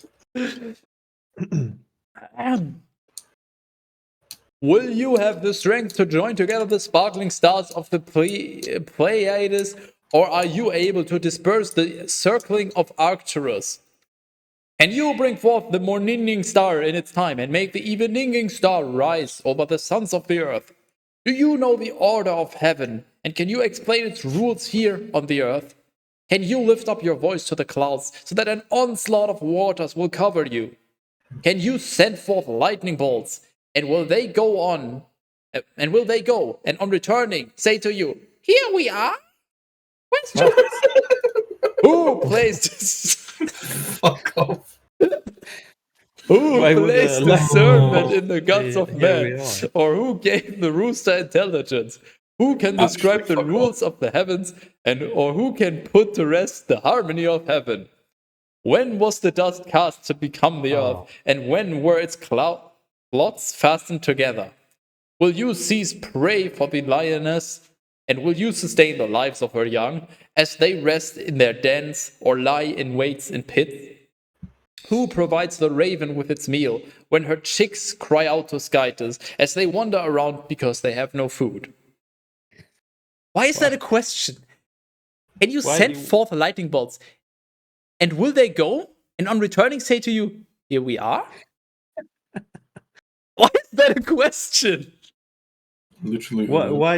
Will you have the strength to join together the sparkling stars of the Pleiades, or are you able to disperse the circling of Arcturus? Can you bring forth the morning star in its time and make the evening star rise over the sons of the earth? Do you know the order of heaven, and can you explain its rules here on the earth? Can you lift up your voice to the clouds so that an onslaught of waters will cover you? Can you send forth lightning bolts, and will they go, and on returning, say to you, "Here we are"? Questions? Who placed this? Fuck off. Who placed discernment in the guts of men? Or who gave the rooster intelligence? Who can describe the rules of the heavens, or who can put to rest the harmony of heaven? When was the dust cast to become the earth, and when were its clots fastened together? Will you cease prey for the lioness, and will you sustain the lives of her young, as they rest in their dens, or lie in waits in pits? Who provides the raven with its meal, when her chicks cry out to Skytus, as they wander around because they have no food? Why is that a question? Can you send forth lightning bolts? And will they go, and on returning say to you, "Here we are"? Why is that a question? Literally. Why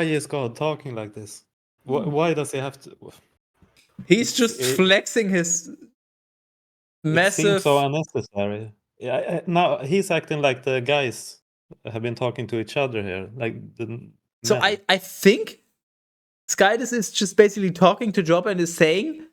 is God talking like this? Why does he have to? He's just flexing his massive. It seems so unnecessary. Yeah, now he's acting like the guys have been talking to each other here, like the So men. I think Skydus is just basically talking to Job and is saying,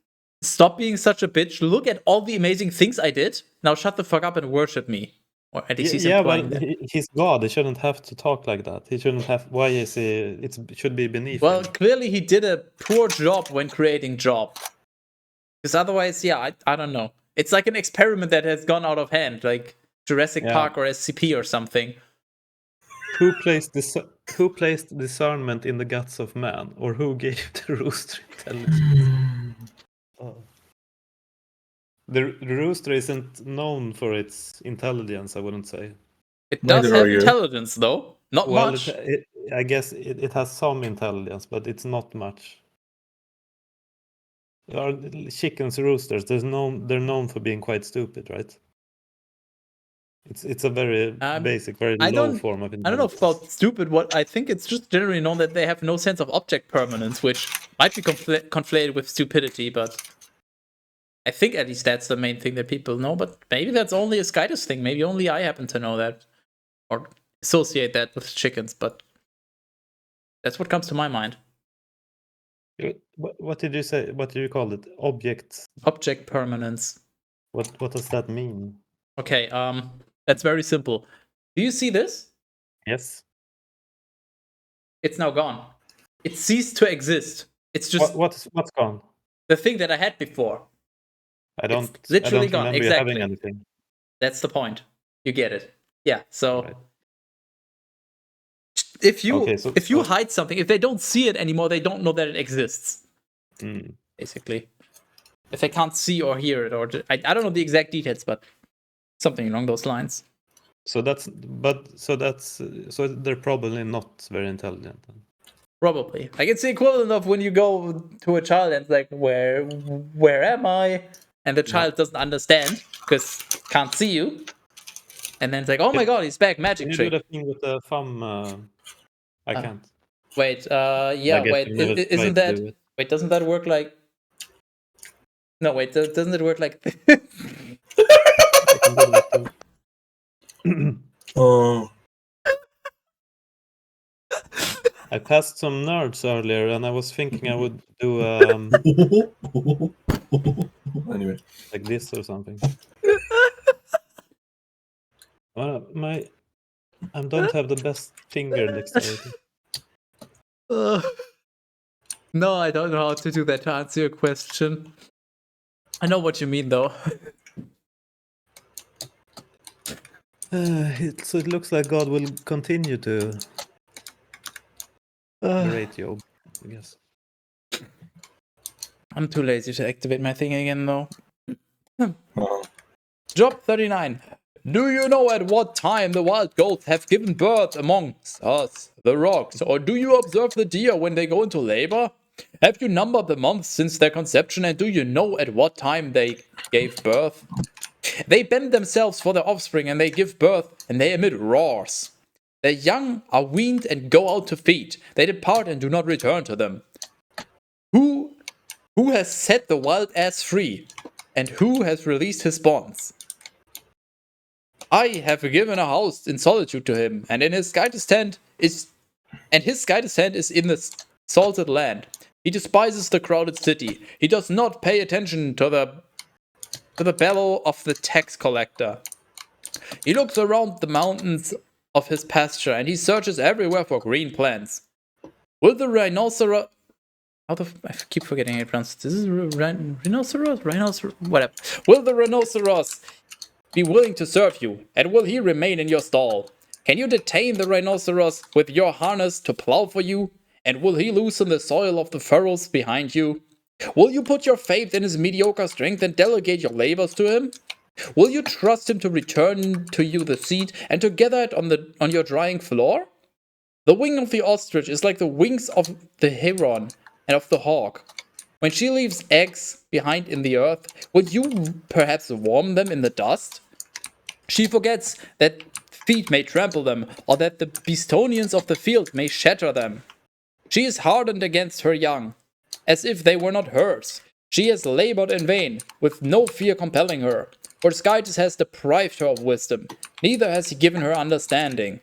stop being such a bitch. Look at all the amazing things I did. Now shut the fuck up and worship me. Or at least he's Yeah, implying but that. he's God. He shouldn't have to talk like that. He shouldn't have. Why is he? It should be beneath Well, him. clearly he did a poor job when creating Job. Because otherwise, yeah, I don't know. It's like an experiment that has gone out of hand, like Jurassic Yeah. Park or SCP or something. Who placed discernment in the guts of man, or who gave the rooster intelligence? Oh. The rooster isn't known for its intelligence, I wouldn't say. It does Neither have are you. intelligence, though. Not Well, much. I guess it has some intelligence, but it's not much. Are chickens roosters? They're known for being quite stupid, right? It's a very basic, very low form of intelligence. I don't know about stupid. What I think it's just generally known that they have no sense of object permanence, which might be conflated with stupidity, but I think at least that's the main thing that people know. But maybe that's only a Skydus thing. Maybe only I happen to know that or associate that with chickens. But that's what comes to my mind. What did you say? What did you call it? Object permanence. What does that mean? Okay, that's very simple. Do you see this? Yes. It's now gone. It ceased to exist. It's just what's gone? The thing that I had before. I don't literally gone. remember Exactly. you having anything. That's the point. You get it. Yeah. So Right. if you hide something, if they don't see it anymore, they don't know that it exists. Basically, if they can't see or hear it, or I don't know the exact details, but something along those lines. So they're probably not very intelligent then. Probably. Like it's the equivalent of when you go to a child and it's like, where am I? And the child doesn't understand because can't see you. And then it's like, oh my god, he's back, magic Can you trick. do the thing with the thumb? I can't. Wait, isn't that... Wait, doesn't that work like... No, wait, doesn't it work like... I passed some nerds earlier, and I was thinking I would do anyway, like this or something. I don't have the best finger dexterity. No, I don't know how to do that to answer your question. I know what you mean, though. So it looks like God will continue to berate Job, I guess. I'm too lazy to activate my thing again, though. Job 39. Do you know at what time the wild goats have given birth amongst us, the rocks? Or do you observe the deer when they go into labor? Have you numbered the months since their conception, and do you know at what time they gave birth? They bend themselves for their offspring, and they give birth, and they emit roars. Their young are weaned and go out to feed. They depart and do not return to them. Who has set the wild ass free, and who has released his bonds? I have given a house in solitude to him, and his guided tent is in the salted land. He despises the crowded city. He does not pay attention to the bellow of the tax collector. He looks around the mountains of his pasture, and he searches everywhere for green plants. Will the rhinoceros... I keep forgetting how to pronounce it. This is rhinoceros? Rhinoceros? Whatever. Will the rhinoceros be willing to serve you, and will he remain in your stall? Can you detain the rhinoceros with your harness to plow for you, and will he loosen the soil of the furrows behind you? Will you put your faith in his mediocre strength and delegate your labors to him? Will you trust him to return to you the seed and to gather it on your drying floor? The wing of the ostrich is like the wings of the heron and of the hawk. When she leaves eggs behind in the earth, would you perhaps warm them in the dust? She forgets that feet may trample them, or that the Bistonians of the field may shatter them. She is hardened against her young, as if they were not hers. She has labored in vain, with no fear compelling her. For Skytus has deprived her of wisdom, neither has he given her understanding.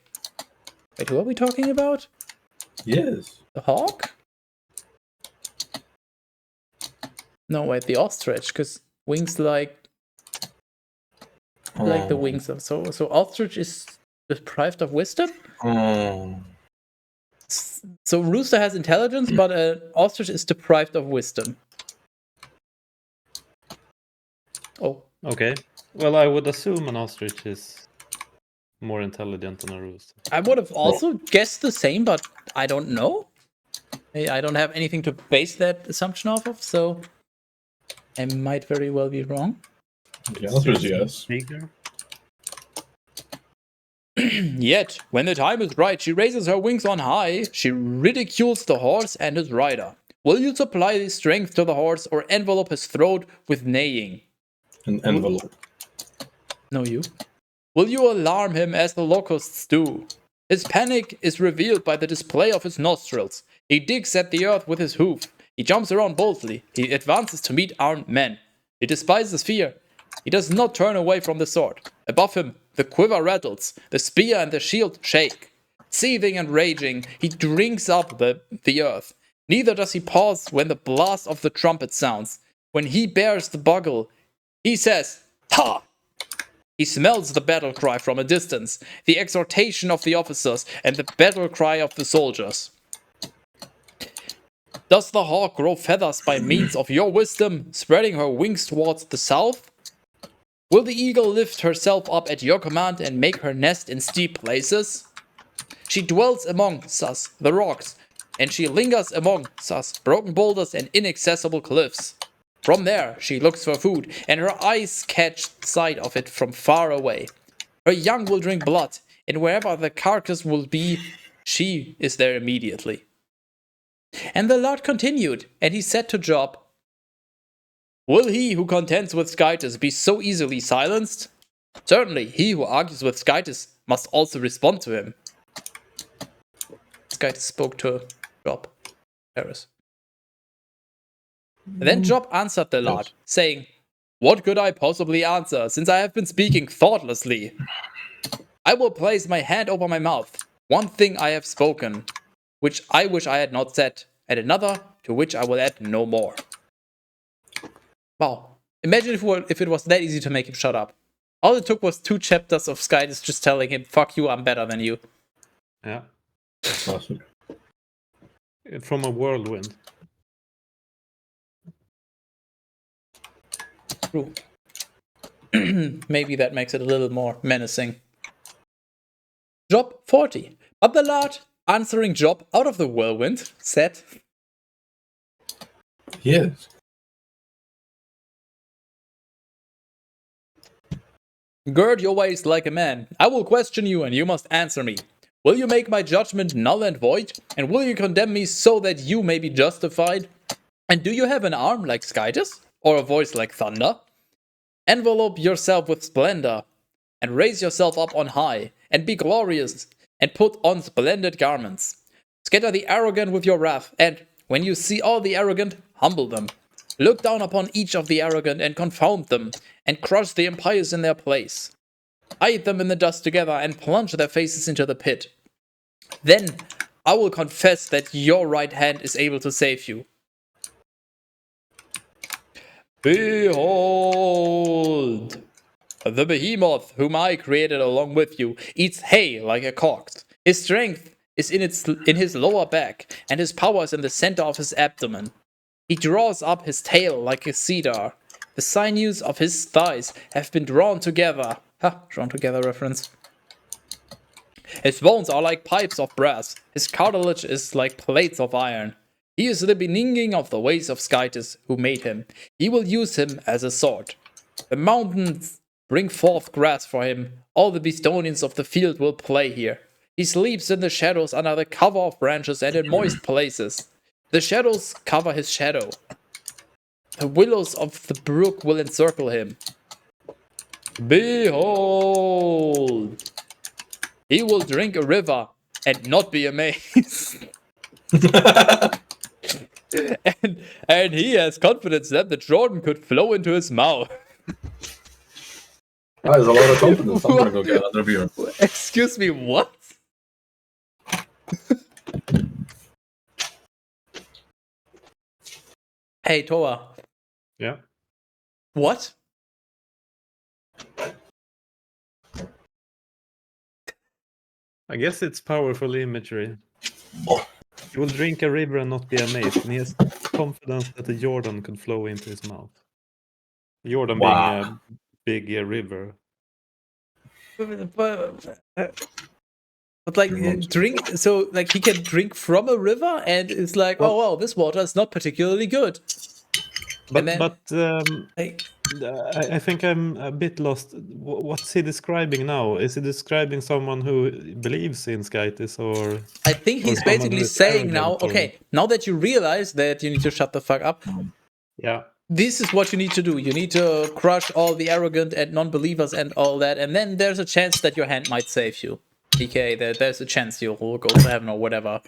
Wait, who are we talking about? Yes. The hawk? No, wait, the ostrich, because wings like the wings of so ostrich is deprived of wisdom. So rooster has intelligence, but an ostrich is deprived of wisdom. Oh, Okay. Well, I would assume an ostrich is more intelligent than a rooster. I would have also guessed the same, but I don't know. I don't have anything to base that assumption off of, so I might very well be wrong. The answer is yes. Bigger. Yet, when the time is right, she raises her wings on high. She ridicules the horse and his rider. Will you supply the strength to the horse or envelope his throat with neighing? An envelope. No, you. Will you alarm him as the locusts do? His panic is revealed by the display of his nostrils. He digs at the earth with his hoof. He jumps around boldly. He advances to meet armed men. He despises fear. He does not turn away from the sword. Above him, the quiver rattles. The spear and the shield shake. Seething and raging, he drinks up the earth. Neither does he pause when the blast of the trumpet sounds. When he bears the bugle, he says, "Ha!" He smells the battle cry from a distance, the exhortation of the officers and the battle cry of the soldiers. Does the hawk grow feathers by means of your wisdom, spreading her wings towards the south? Will the eagle lift herself up at your command and make her nest in steep places? She dwells amongst us, the rocks, and she lingers amongst us, broken boulders and inaccessible cliffs. From there, she looks for food, and her eyes catch sight of it from far away. Her young will drink blood, and wherever the carcass will be, she is there immediately. And the Lord continued, and he said to Job, "Will he who contends with Skytus be so easily silenced? Certainly, he who argues with Skytus must also respond to him." Skytus spoke to Job. Paris. Then Job answered the Lord, saying, "What could I possibly answer, since I have been speaking thoughtlessly? I will place my hand over my mouth. One thing I have spoken, which I wish I had not said, and another to which I will add no more." Wow. Imagine if it was that easy to make him shut up. All it took was 2 chapters of Skytus just telling him, "Fuck you, I'm better than you." Yeah. Awesome. From a whirlwind. True. Maybe that makes it a little more menacing. Job 40. But the Lord, answering Job out of the whirlwind, said, Yes. "Gird your waist like a man. I will question you, and you must answer me. Will you make my judgment null and void? And will you condemn me so that you may be justified? And do you have an arm like Skytus? Or a voice like thunder? Envelope yourself with splendor, and raise yourself up on high, and be glorious, and put on splendid garments. Scatter the arrogant with your wrath, and, when you see all the arrogant, humble them. Look down upon each of the arrogant, and confound them, and crush the impious in their place. Hide them in the dust together, and plunge their faces into the pit. Then I will confess that your right hand is able to save you. Behold! The behemoth, whom I created along with you, eats hay like a cock. His strength is in his lower back, and his power is in the center of his abdomen. He draws up his tail like a cedar. The sinews of his thighs have been drawn together. Drawn together reference. His bones are like pipes of brass. His cartilage is like plates of iron. He is the beginning of the ways of Skytus, who made him. He will use him as a sword. The mountains bring forth grass for him. All the Bestonians of the field will play here. He sleeps in the shadows under the cover of branches and in moist places. The shadows cover his shadow. The willows of the brook will encircle him. Behold! He will drink a river and not be amazed. and he has confidence that the Jordan could flow into his mouth. That is a lot of confidence. I'm gonna go get another beer. Excuse me, what? Hey, Toa. Yeah. What? I guess it's powerful imagery. Oh. He will drink a river and not be amazed, and he has confidence that the Jordan could flow into his mouth. Jordan being a big river. But like drink, so like he can drink from a river, and it's like, Well- oh well, this water is not particularly good. But And then, like, I think I'm a bit lost. What's he describing now? Is he describing someone who believes in Skytis, or I think he's someone who basically is saying now, arrogant, or- okay, now that you realize that you need to shut the fuck up, Yeah. this is what you need to do. You need to crush all the arrogant and non-believers and all that, and then there's a chance that your hand might save you. Okay, there's a chance you'll go to heaven or whatever.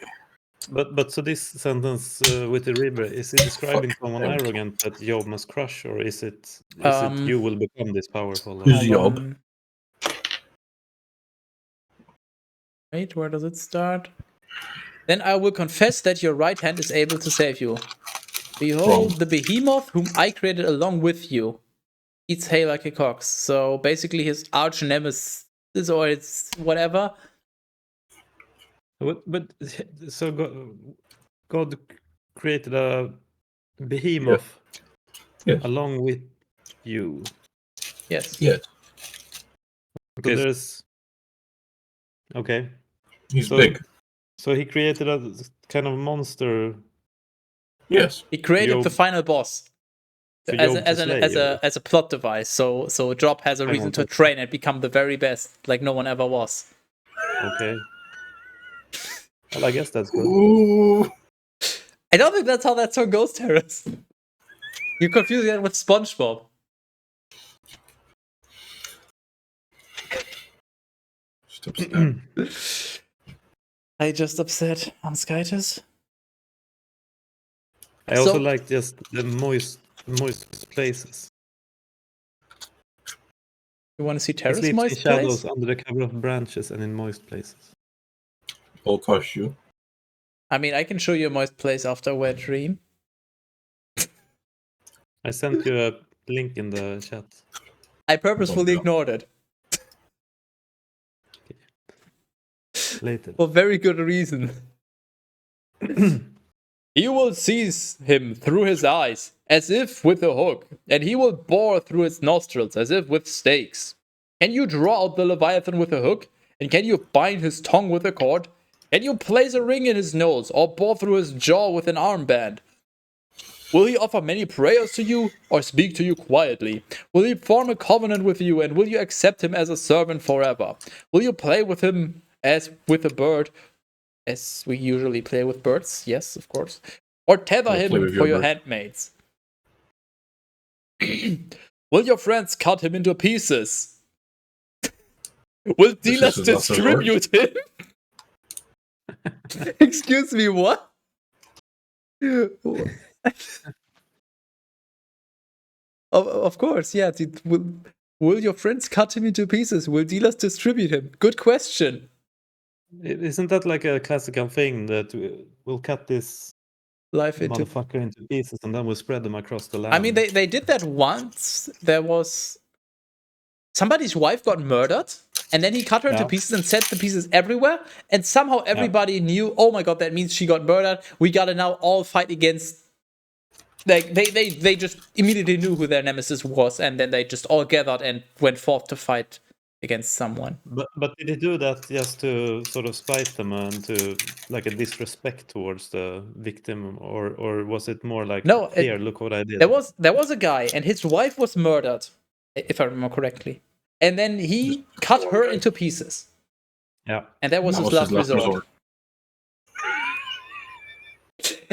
But so this sentence with the river, is it describing someone arrogant that Job must crush, or is it you will become this powerful? Who's Job? Wait, where does it start? Then I will confess that your right hand is able to save you. Behold, the behemoth whom I created along with you eats hay like a cox. So basically his arch nemesis, or it's whatever. But so God created a behemoth Yes. along with you. Yes. Yes. So there's okay. He's big. So he created a kind of monster. Yes. He created Job- the final boss for as Job to slay, or- a plot device. So Job has a reason to train and become the very best, like no one ever was. Okay. Well, I guess that's good. Ooh. I don't think that's how that song goes, Terrace. You're confusing that with SpongeBob. Just upset. I just upset on Skytis. I also So- like just the moist places. You want to see He Terrace sleeps in moist shadows place? under the cover of branches and in moist places. I'll touch you. I mean, I can show you a moist place after a wet dream. I sent you a link in the chat. I purposefully ignored it Later. for very good reason. He will seize him through his eyes, as if with a hook, and he will bore through his nostrils, as if with stakes. Can you draw out the Leviathan with a hook? And can you bind his tongue with a cord? Can you place a ring in his nose, or bore through his jaw with an armband? Will he offer many prayers to you, or speak to you quietly? Will he form a covenant with you, and will you accept him as a servant forever? Will you play with him as with a bird, as we usually play with birds? Yes, of course. Or tether I'll him play with for your your bird. handmaids? Will your friends cut him into pieces? Will dealers is not so hard. distribute him? Excuse me, what? Of course, yeah. Will your friends cut him into pieces? Will dealers distribute him? Good question. Isn't that like a classical thing that we'll cut this Life into. motherfucker into pieces and then we'll spread them across the land? I mean, they did that once. There was somebody's wife got murdered, and then he cut her into Yeah. pieces and set the pieces everywhere. And somehow everybody knew, oh my god, that means she got murdered. We gotta now all fight against. Like they just immediately knew who their nemesis was, and then they just all gathered and went forth to fight against someone. But did he do that just to sort of spite them and to like a disrespect towards the victim, or was it more like, No, here, look what I did? There was a guy, and his wife was murdered, if I remember correctly. And then he cut her into pieces, Yeah. and that was That his was last resort.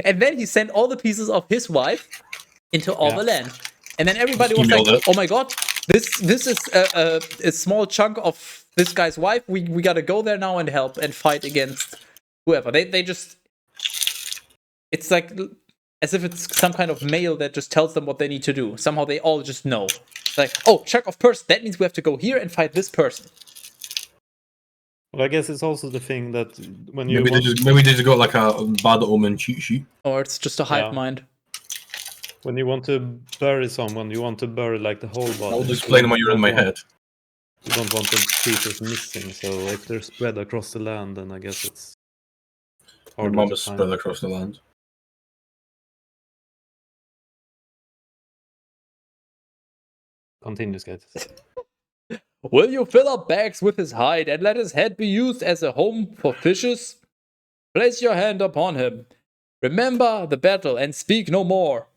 And then he sent all the pieces of his wife into all the land. And then everybody was like, Emailed it. oh my god, this is a small chunk of this guy's wife. We gotta go there now and help and fight against whoever. They just... It's like as if it's some kind of mail that just tells them what they need to do. Somehow they all just know. It's like, oh, check of person. That means we have to go here and fight this person. Well, I guess it's also the thing that when you maybe they just got like a bad omen cheat sheet. Or it's just a hive Yeah. mind. when you want to bury someone, you want to bury like the whole body. I'll explain why you're in my head. You don't want the pieces missing. So if they're spread across the land, then I guess it's Your harder mom to is find. spread across the land. Continue, Skates. Will you fill up bags with his hide and let his head be used as a home for fishes? Place your hand upon him. Remember the battle and speak no more.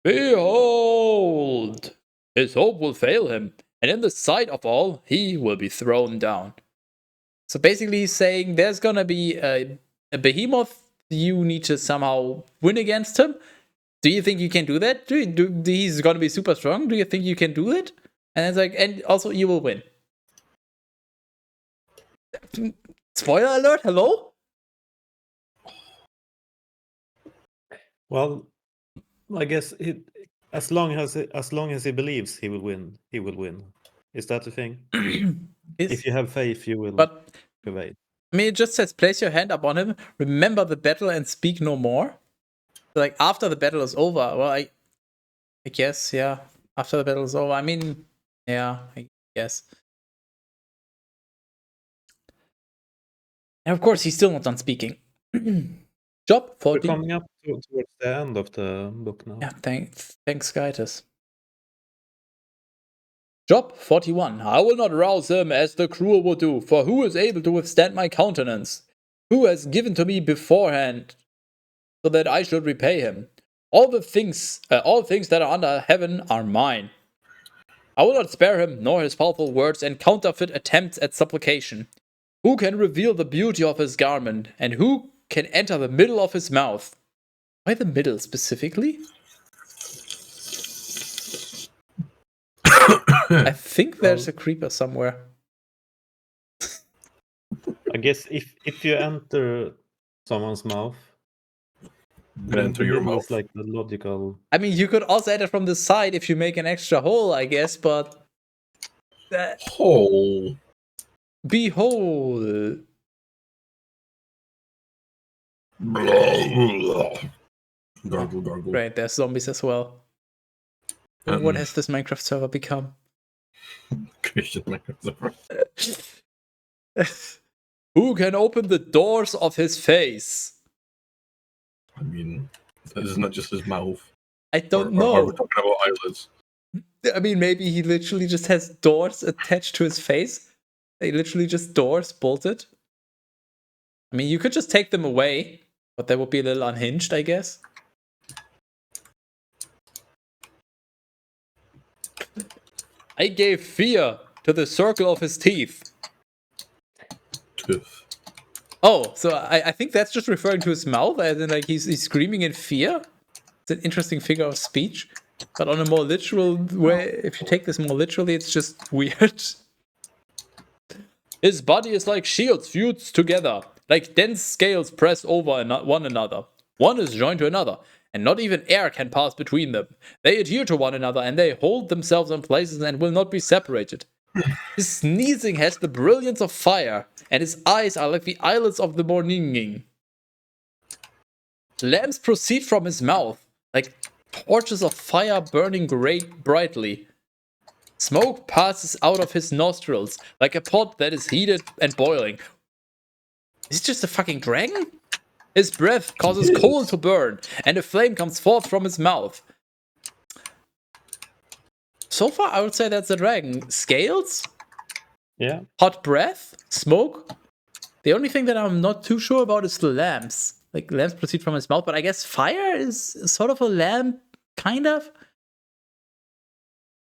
Behold! His hope will fail him, and in the sight of all, he will be thrown down. So basically, he's saying there's gonna be a behemoth. You need to somehow win against him. Do you think you can do that? He's gonna be super strong. Do you think you can do it? And it's like, and also you will win. Spoiler alert! Hello. Well, I guess as long as he believes he will win, he will win. Is that the thing? If you have faith, you will prevail. I mean, it just says, place your hand upon him, remember the battle, and speak no more. Like, after the battle is over, well, I guess, yeah. After the battle is over, I mean, yeah, I guess. And of course, he's still not done speaking. Job 40. We're coming up towards the end of the book now. Yeah, thanks, Skytus. Job 41. I will not rouse him as the cruel would do, for who is able to withstand my countenance? Who has given to me beforehand, so that I should repay him? All things that are under heaven are mine. I will not spare him, nor his powerful words and counterfeit attempts at supplication. Who can reveal the beauty of his garment, and who can enter the middle of his mouth? Why the middle specifically? I think there's a creeper somewhere. I guess if you enter someone's mouth, Then enter your mouth. It's like the logical. I mean, you could also enter from the side if you make an extra hole, I guess, but hole. Behold. Gargle. Right, there's zombies as well. What has this Minecraft server become? Christian Minecraft server. Who can open the doors of his face? I mean, that is not just his mouth. I don't Or know. are we talking about eyelids? I mean, maybe he literally just has doors attached to his face. They literally just doors bolted. I mean, you could just take them away, but they would be a little unhinged, I guess. I gave fear to the circle of his teeth. Tooth. Oh, so I think that's just referring to his mouth, as in like he's screaming in fear. It's an interesting figure of speech. But on a more literal way, if you take this more literally, it's just weird. His body is like shields fused together, like dense scales pressed over one another. One is joined to another, and not even air can pass between them. They adhere to one another, and they hold themselves in places and will not be separated. His sneezing has the brilliance of fire, and his eyes are like the eyelids of the morning. Lamps proceed from his mouth, like torches of fire burning brightly. Smoke passes out of his nostrils, like a pot that is heated and boiling. Is it just a fucking dragon? His breath causes coal to burn, and a flame comes forth from his mouth. So far, I would say that's a dragon. Scales? Yeah. Hot breath? Smoke? The only thing that I'm not too sure about is the lamps. Like, lamps proceed from his mouth, but I guess fire is sort of a lamp, kind of?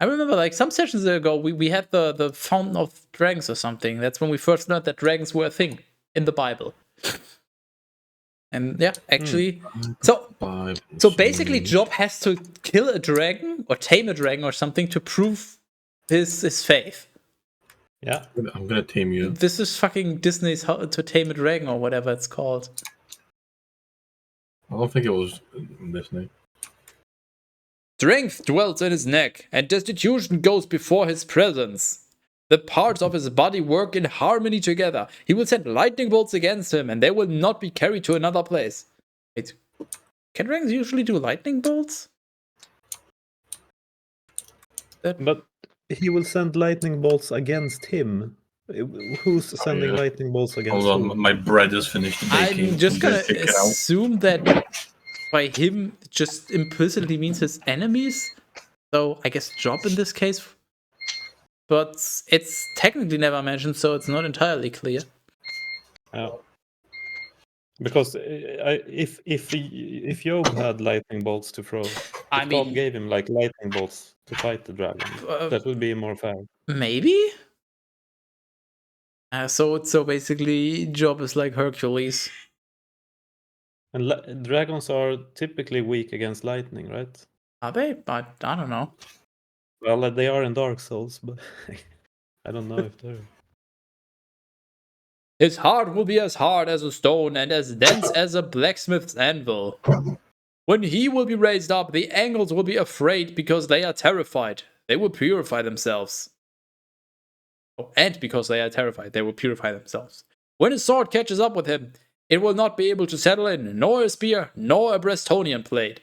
I remember, like, some sessions ago, we had the Fountain of Dragons or something. That's when we first learned that dragons were a thing in the Bible. And yeah, actually, so basically, Job has to kill a dragon or tame a dragon or something to prove his faith. Yeah, I'm gonna tame you. This is fucking Disney's How to Tame a Dragon or whatever it's called. I don't think it was Disney. Strength dwells in his neck, and destitution goes before his presence. The parts of his body work in harmony together. He will send lightning bolts against him, and they will not be carried to another place. Wait, can dragons usually do lightning bolts? But he will send lightning bolts against him. Who's sending lightning bolts against Hold on, whom? my bread is finished baking. I'm just gonna take it out. assume that by him just implicitly means his enemies. So I guess Job in this case. But it's technically never mentioned, so it's not entirely clear. Because if Job had lightning bolts to throw, I if mean- God gave him like lightning bolts to fight the dragon, that would be more fair. Maybe? So basically, Job is like Hercules. And dragons are typically weak against lightning, right? Are they? I don't know. Well, they are in Dark Souls, but I don't know if they're. His heart will be as hard as a stone and as dense as a blacksmith's anvil. When he will be raised up, the angels will be afraid because they are terrified. They will purify themselves. Oh, and because they are terrified, they will purify themselves. When his sword catches up with him, it will not be able to settle in, nor a spear, nor a Brestonian blade.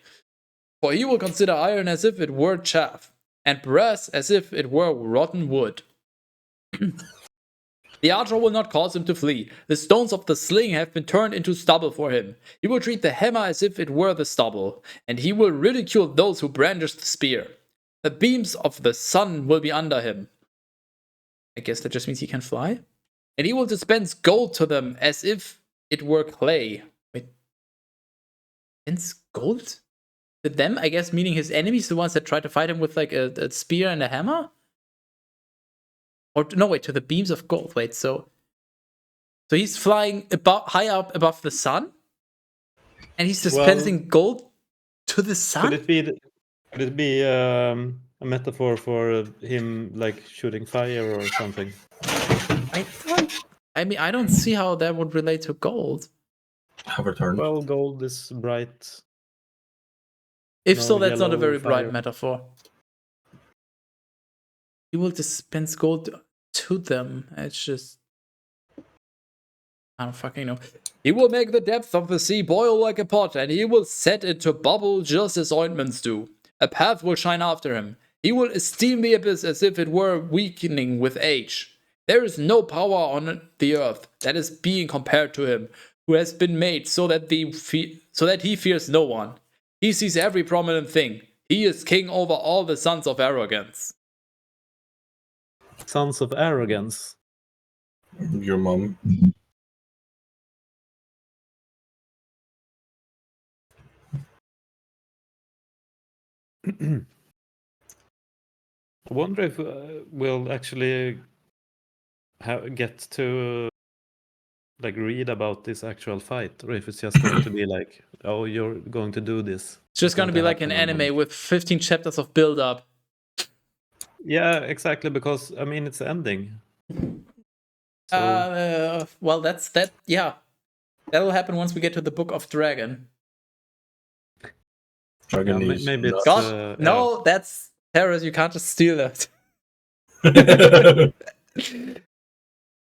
For he will consider iron as if it were chaff, and brass as if it were rotten wood. The archer will not cause him to flee. The stones of the sling have been turned into stubble for him. He will treat the hammer as if it were the stubble, and he will ridicule those who brandish the spear. The beams of the sun will be under him. I guess that just means he can fly. And he will dispense gold to them as if it were clay. Wait. Dispense gold to them? I guess meaning his enemies, the ones that try to fight him with like a spear and a hammer? Or no, wait, to the beams of gold. Wait, so he's flying high up above the sun, and he's dispensing gold to the sun. Could it be a metaphor for him like shooting fire or something? I don't see how that would relate to gold. Have returned. Well, gold is bright. If No so, that's not a yellow very bright fire. metaphor. He will dispense gold to them. It's just, I don't fucking know. He will make the depth of the sea boil like a pot, and he will set it to bubble just as ointments do. A path will shine after him. He will esteem the abyss as if it were weakening with age. There is no power on the earth that is being compared to him, who has been made so that he fears no one. He sees every prominent thing. He is king over all the sons of arrogance. Sons of arrogance. Your mom. I wonder if we'll actually get to like read about this actual fight, or if it's just going to be like, oh, you're going to do this. It's just going to be like an anime with 15 chapters of build-up. Yeah, exactly, because I mean it's ending. Well, that's that. Yeah, that'll happen once we get to the Book of Dragon. Dragon Yeah, is maybe it's God, no, that's terrorist. You can't just steal that.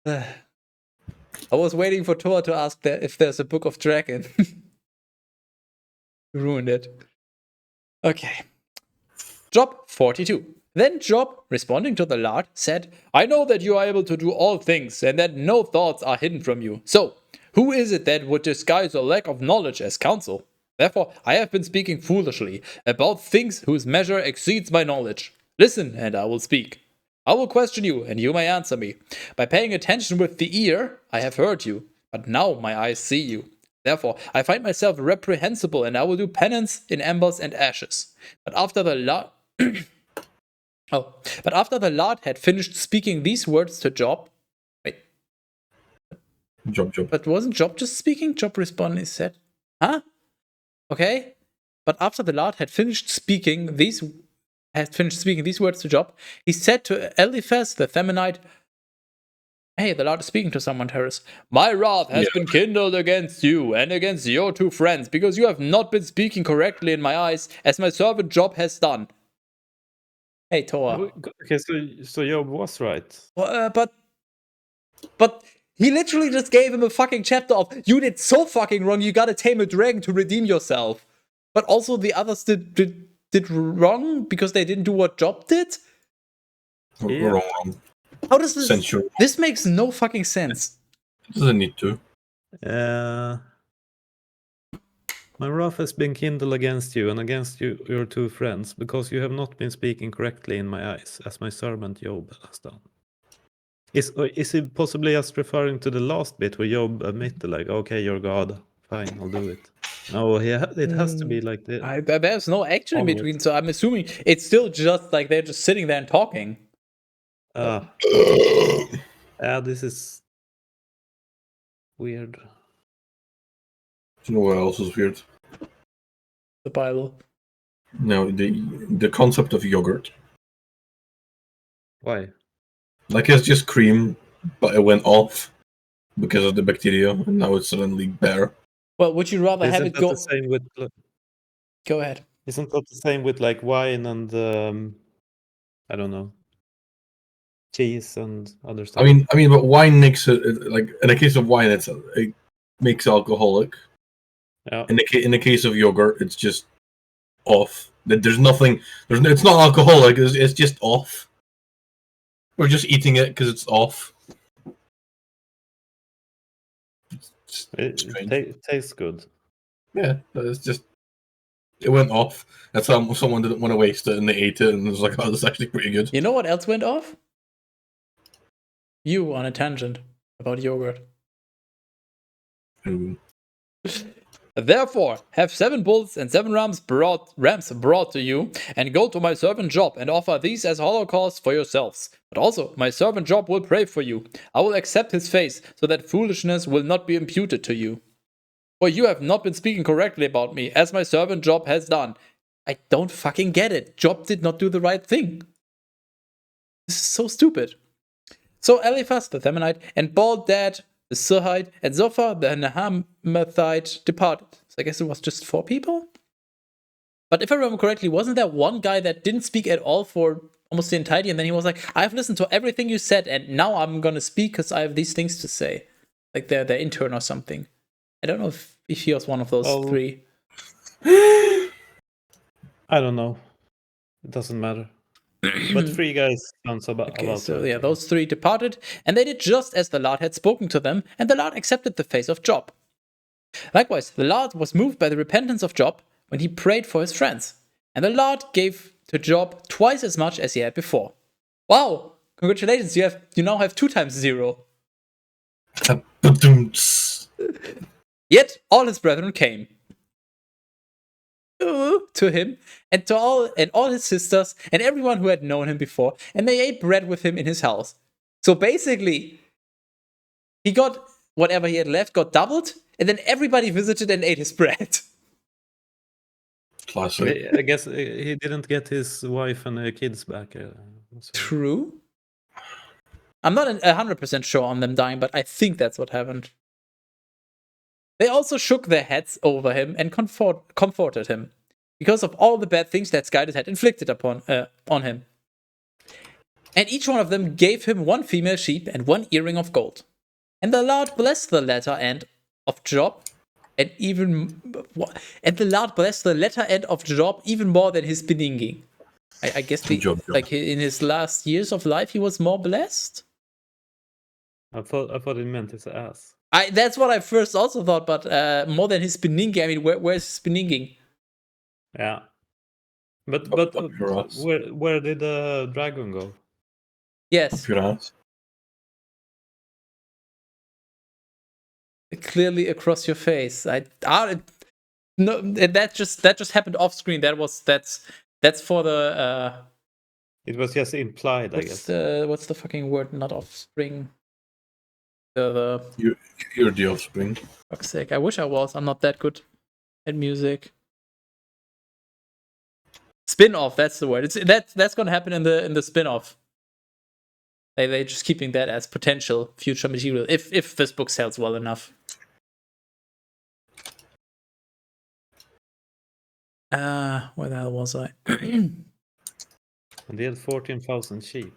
I was waiting for Thor to ask if there's a Book of Dragon. Ruined it. Okay. Job 42. Then Job, responding to the Lord, said, I know that you are able to do all things, and that no thoughts are hidden from you. So, who is it that would disguise a lack of knowledge as counsel? Therefore, I have been speaking foolishly about things whose measure exceeds my knowledge. Listen, and I will speak. I will question you, and you may answer me. By paying attention with the ear, I have heard you, but now my eyes see you. Therefore, I find myself reprehensible, and I will do penance in embers and ashes. But after the Lord had finished speaking these words to Job, Job. But wasn't Job just speaking? Job responded, he said, huh? Okay. But after the Lord had finished speaking these words to Job, he said to Eliphaz the Themanite, hey, the Lord is speaking to someone, Terrace. My wrath has been kindled against you and against your two friends, because you have not been speaking correctly in my eyes, as my servant Job has done. Hey, Toa. Okay, so Job was right. But he literally just gave him a fucking chapter of, you did so fucking wrong, you gotta tame a dragon to redeem yourself. But also the others did wrong because they didn't do what Job did? Yeah. Wrong. How does this... Censure. This makes no fucking sense. It doesn't need to. My wrath has been kindled against you and against your two friends, because you have not been speaking correctly in my eyes, as my servant Job has done. Is he possibly just referring to the last bit where Job admitted, like, okay, you're God, fine, I'll do it? No, it has to be like this. There's no action in Onwards. between, so I'm assuming it's still just like they're just sitting there and talking. This is weird. You know what else is weird? The Bible. No, the concept of yogurt. Why? Like it's just cream, but it went off because of the bacteria, and now it's suddenly bare. Well, would you rather have it go... the same with... Go ahead. Isn't that the same with like wine and I don't know, cheese and other stuff? I mean, but wine makes it like in the case of wine, it makes alcoholic. Yeah. In the case of yogurt, it's just off. There's nothing. It's not alcoholic. It's just off. We're just eating it because it's off. It tastes good. Yeah, it's just. It went off, and someone didn't want to waste it, and they ate it, and it was like, "Oh, this is actually pretty good." You know what else went off? You on a tangent about yogurt. Ooh. Therefore, have 7 bulls and 7 rams brought to you, and go to my servant Job and offer these as holocaust for yourselves. But also, my servant Job will pray for you. I will accept his face, so that foolishness will not be imputed to you. For you have not been speaking correctly about me, as my servant Job has done. I don't fucking get it. Job did not do the right thing. This is so stupid. So Eliphaz the Themanite and Baldad the Suhite and Zophar the Nahamathite departed. So I guess it was just 4 people? But if I remember correctly, wasn't there one guy that didn't speak at all for almost the entirety, and then he was like, I've listened to everything you said, and now I'm gonna speak because I have these things to say. Like their intern or something. I don't know if he was one of those 3. I don't know. It doesn't matter. But 3 guys sounds about. Okay, so yeah, those 3 departed, and they did just as the Lord had spoken to them, and the Lord accepted the face of Job. Likewise, the Lord was moved by the repentance of Job when he prayed for his friends, and the Lord gave to Job twice as much as he had before. Wow! Congratulations, you now have 2 times 0. Yet all his brethren came to him and to all his sisters and everyone who had known him before, and they ate bread with him in his house. So basically, he got whatever he had left got doubled, and then everybody visited and ate his bread. Classic. I guess he didn't get his wife and kids back. True. I'm not 100% sure on them dying, but I think that's what happened. They also shook their heads over him and comforted him because of all the bad things that Skydas had inflicted on him. And each one of them gave him 1 female sheep and 1 earring of gold. And the Lord blessed the latter end of Job, and the Lord blessed the latter end of Job even more than his beginning. I guess like in his last years of life, he was more blessed. I thought it meant his ass. That's what I first also thought, but more than his beninging. I mean, where's his beninging? Yeah, but where did the dragon go? Yes, clearly across your face. No, that just happened off screen. That's for the. It was just implied, I guess. What's the fucking word? Not offspring. You're the offspring. Fuck's sake! I wish I was. I'm not that good at music. Spin-off. That's the word. That's gonna happen in the spin-off. They're just keeping that as potential future material if this book sells well enough. Where the hell was I? And he had 14,000 sheep.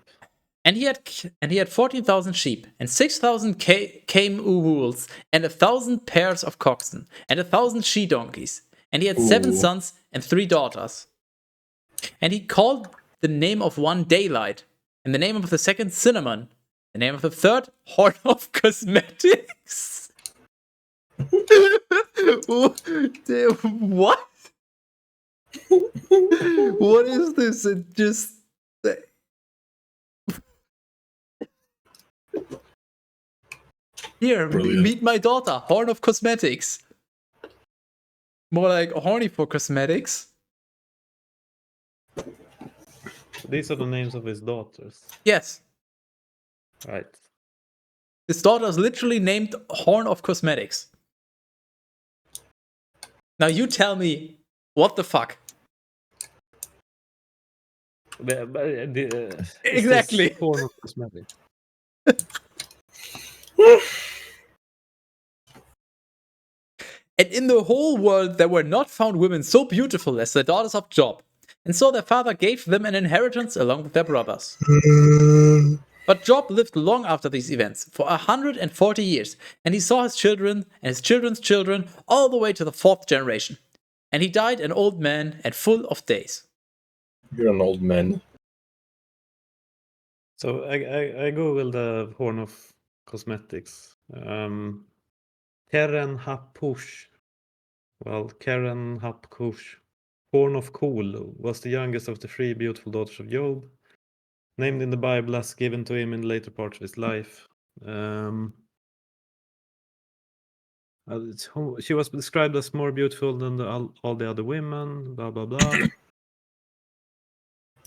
And he had 14,000 sheep, and 6,000 came mules, and 1,000 pairs of coxen, and 1,000 she donkeys. And he had 7 sons and 3 daughters. And he called the name of one Daylight, and the name of the second Cinnamon, the name of the third Horn of Cosmetics. What? What is this? It just. Here, meet my daughter, Horn of Cosmetics. More like horny for cosmetics. These are the names of his daughters. Yes. Right. His daughter is literally named Horn of Cosmetics. Now you tell me, what the fuck? Exactly. Horn of Cosmetics. And in the whole world there were not found women so beautiful as the daughters of Job. And so their father gave them an inheritance along with their brothers. But Job lived long after these events, for 140 years, and he saw his children and his children's children all the way to the 4th generation. And he died an old man and full of days. You're an old man. So I googled the Horn of Cosmetics. Keren Hapush. Well, Keren Hapkush, Horn of Cool, was the youngest of the 3 beautiful daughters of Job, named in the Bible as given to him in the later part of his life. She was described as more beautiful than all the other women, blah, blah, blah.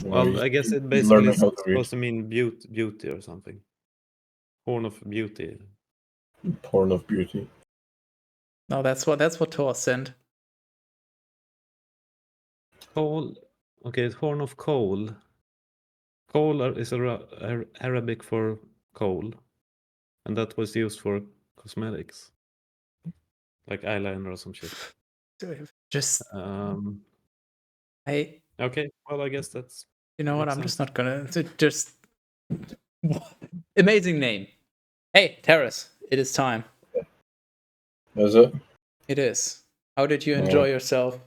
Well, I guess it basically is supposed to mean beauty or something. Horn of beauty. Horn of beauty. No, that's what Thor sent. Coal. Okay, it's Horn of coal. Coal is Arabic for coal, and that was used for cosmetics, like eyeliner or some shit. Just Okay, well, I guess that's. You know what? I'm just not gonna. Just amazing name. Hey, Terrace, it is time. Is it? It is. How did you enjoy yourself?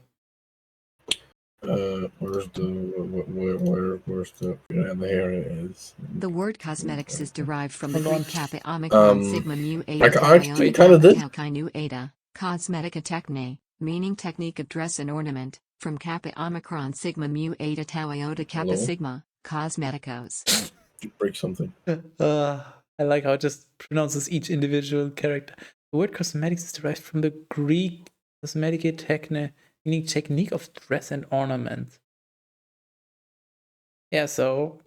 Where's the here it is. The word cosmetics is derived from the Greek kappa omicron sigma mu eta I actually kind of did. nu eta, cosmetica techne, meaning technique of dress and ornament, from kappa omicron sigma mu eta tau iota kappa sigma, cosmeticos. Break something. I like how it just pronounces each individual character. The word cosmetics is derived from the Greek cosmetica techne, meaning technique of dress and ornament. Yeah, so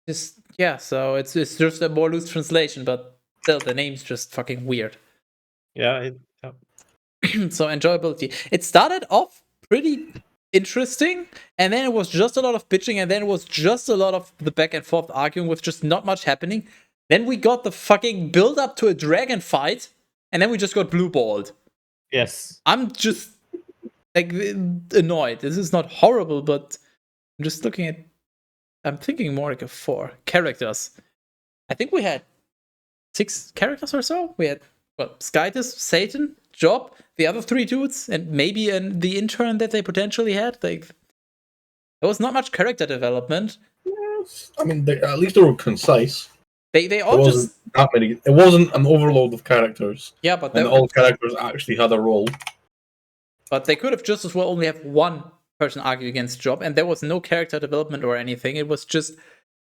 it's just a more loose translation, but still the name's just fucking weird. Yeah. So enjoyability. It started off pretty interesting, and then it was just a lot of bitching, and then it was just a lot of the back and forth arguing with just not much happening. Then we got the fucking build up to a dragon fight, and then we just got blue balled. Yes. I'm just like annoyed. This is not horrible, but I'm just looking at. I'm thinking more like a 4 characters. I think we had 6 characters or so. We had Skytis, Satan, Job, the other 3 dudes, and maybe the intern that they potentially had. Like, there was not much character development. Yes. I mean, at least they were concise. They all just that many. It wasn't an overload of characters. Yeah, but all characters actually had a role. But they could have just as well only have one person argue against Job, and there was no character development or anything. It was just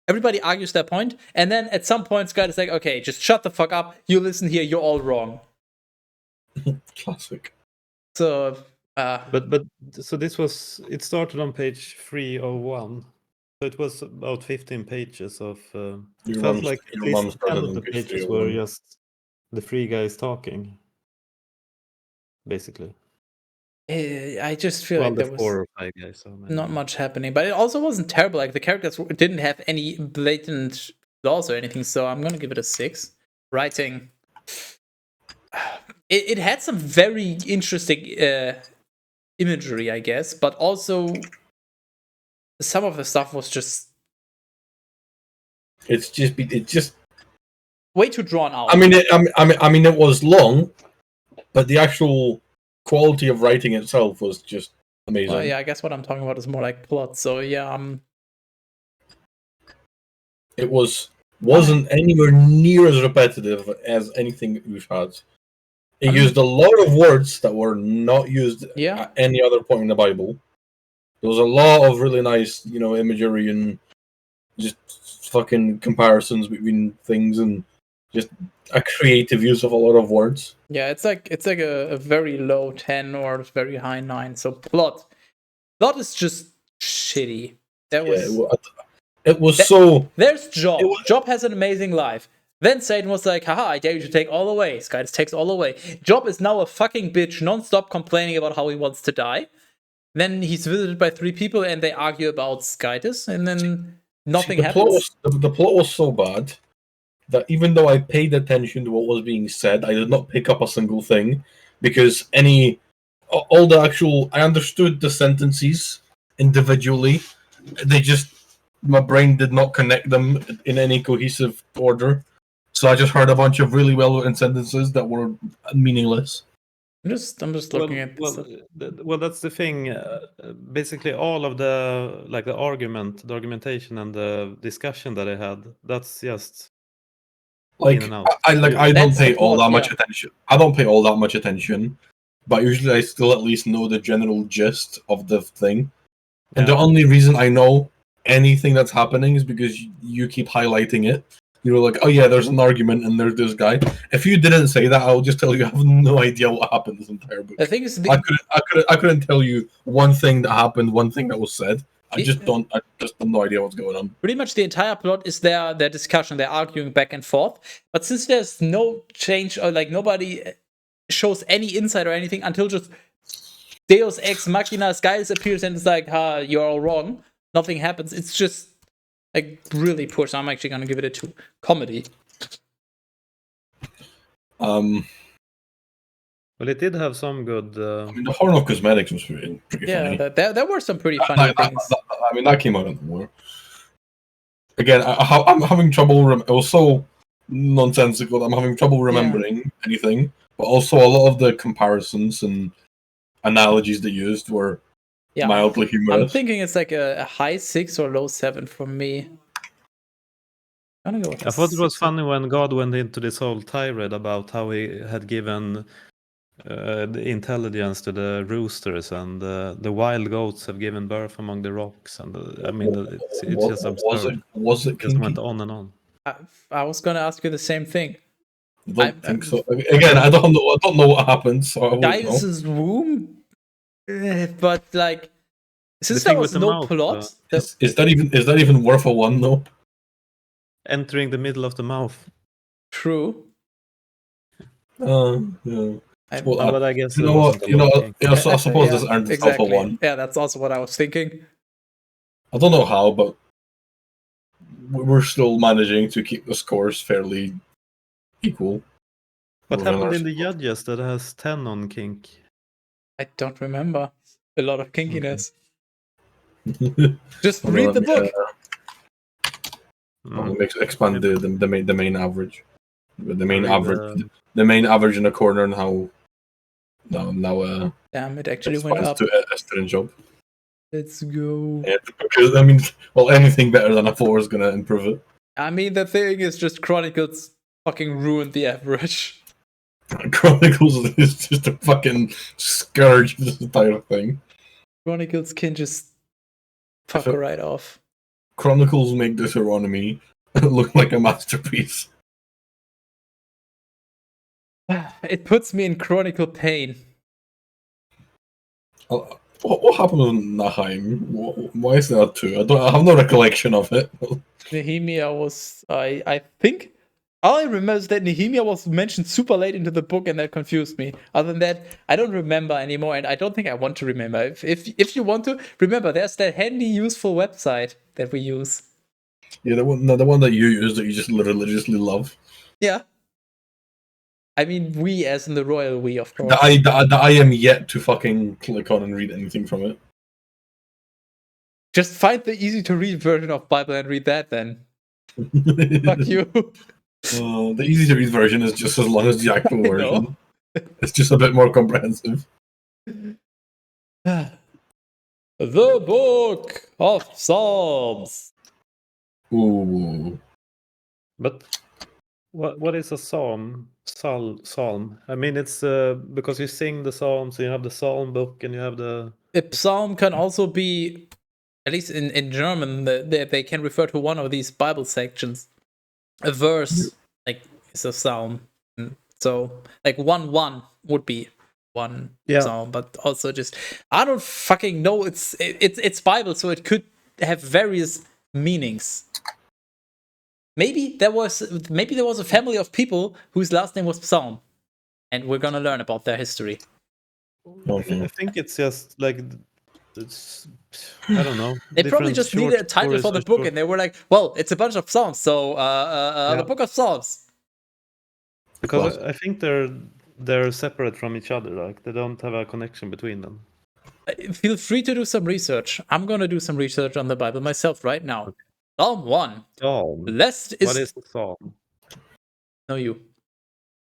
everybody argues their point, and then at some point, Scott is like, "Okay, just shut the fuck up. You listen here. You're all wrong." Classic. So, but so this was. It started on page 301. So it was about 15 pages of. It felt like at least 10 of the pages were just the 3 guys talking, basically. I just feel like there was 4 or 5 guys. So not much happening, but it also wasn't terrible. Like the characters didn't have any blatant flaws or anything, so I'm gonna give it a 6. Writing, it had some very interesting imagery, I guess, but also some of the stuff was just It's just way too drawn out. I mean, it was long, but the actual quality of writing itself was just amazing. Well, yeah, I guess what I'm talking about is more like plot. So yeah, it wasn't anywhere near as repetitive as anything we've had. It used a lot of words that were not used at any other point in the Bible. There was a lot of really nice, imagery and just fucking comparisons between things and just a creative use of a lot of words. Yeah, it's like a very low 10 or very high 9. So plot is just shitty. It was so. There's Job. Job has an amazing life. Then Satan was like, haha, I dare you to take all away. Skytus takes all away. Job is now a fucking bitch, non-stop complaining about how he wants to die. Then he's visited by 3 people and they argue about Skytus, and then nothing happens. The plot was so bad that even though I paid attention to what was being said, I did not pick up a single thing, because I understood the sentences individually. My brain did not connect them in any cohesive order. So I just heard a bunch of really well-written sentences that were meaningless. I'm just looking at this. Well, that's the thing. Basically, all of the argumentation, and the discussion that I had, that's just like I don't pay all that much attention. I don't pay all that much attention, but usually I still at least know the general gist of the thing. And the only reason I know anything that's happening is because you keep highlighting it. You're like, oh yeah, there's an argument and there's this guy. If you didn't say that, I'll just tell you I have no idea what happened this entire book. The thing is, I couldn't tell you one thing that happened, one thing that was said. I just have no idea what's going on. Pretty much the entire plot is their discussion. They're arguing back and forth. But since there's no change, or like nobody shows any insight or anything until just Deus Ex Machina, Skytus appears and it's like, you're all wrong. Nothing happens. It's just like really poor. So I'm actually gonna give it a 2. Comedy. Well, it did have some good. The Horn of Cosmetics was pretty funny. Yeah, there were some pretty funny things. That came out of nowhere. Again, I'm having trouble. It was so nonsensical that I'm having trouble remembering anything. But also, a lot of the comparisons and analogies they used were mildly humorous. I'm thinking it's like a high 6 or low 7 for me. I thought it was funny when God went into this whole tirade about how he had given the intelligence to the roosters, and the wild goats have given birth among the rocks, and it's just absurd. Was it just went on and on. I was gonna ask you the same thing. I don't think so. Again, I don't know what happened. So Titus's womb, but like, since there was no plot, is that even worth a 1 though? Entering the middle of the mouth. True. Yeah. But I guess I suppose this earned itself a 1. Yeah, that's also what I was thinking. I don't know how, but we're still managing to keep the scores fairly equal. What happened in the judges that has 10 on kink? I don't remember. A lot of kinkiness. Just read the book. Expand the main average. The main average in the corner, and how now damn, it actually went up to a student job. Let's go. Yeah, because anything better than a 4 is gonna improve it. I mean, the thing is just Chronicles fucking ruined the average. Chronicles is just a fucking scourge of this entire thing. Chronicles can just fuck right off. Chronicles make Deuteronomy look like a masterpiece. It puts me in chronicle pain. What happened with Naheim? Why is there 2? I have no recollection of it. Nehemiah was, I think, all I remember is that Nehemiah was mentioned super late into the book, and that confused me. Other than that, I don't remember anymore, and I don't think I want to remember. If you want to remember, there's that handy, useful website that we use. Yeah, the one that you use that you just religiously love. Yeah. I mean, we as in the royal we, of course. I am yet to fucking click on and read anything from it. Just find the easy to read version of Bible and read that then. Fuck you. The easy to read version is just as long as the actual I version. know. It's just a bit more comprehensive. The Book of Psalms. Ooh. But what is a psalm? Psalm. I mean, it's because you sing the psalms, you have the psalm book, and you have the. A psalm can also be, at least in German, they can refer to one of these Bible sections. A verse, like, is a psalm. So, like 1:1 would be one psalm, but also just I don't fucking know. It's Bible, so it could have various meanings. Maybe there was a family of people whose last name was Psalm, and we're gonna learn about their history. I think it's just like it's. I don't know. They probably different just short needed a title stories for the or book, short- and they were like, "Well, it's a bunch of psalms, so the Book of Psalms." Because I think they're separate from each other. Like they don't have a connection between them. Feel free to do some research. I'm gonna do some research on the Bible myself right now. Okay. Psalm 1. Psalm. Blessed What is is the psalm? no you.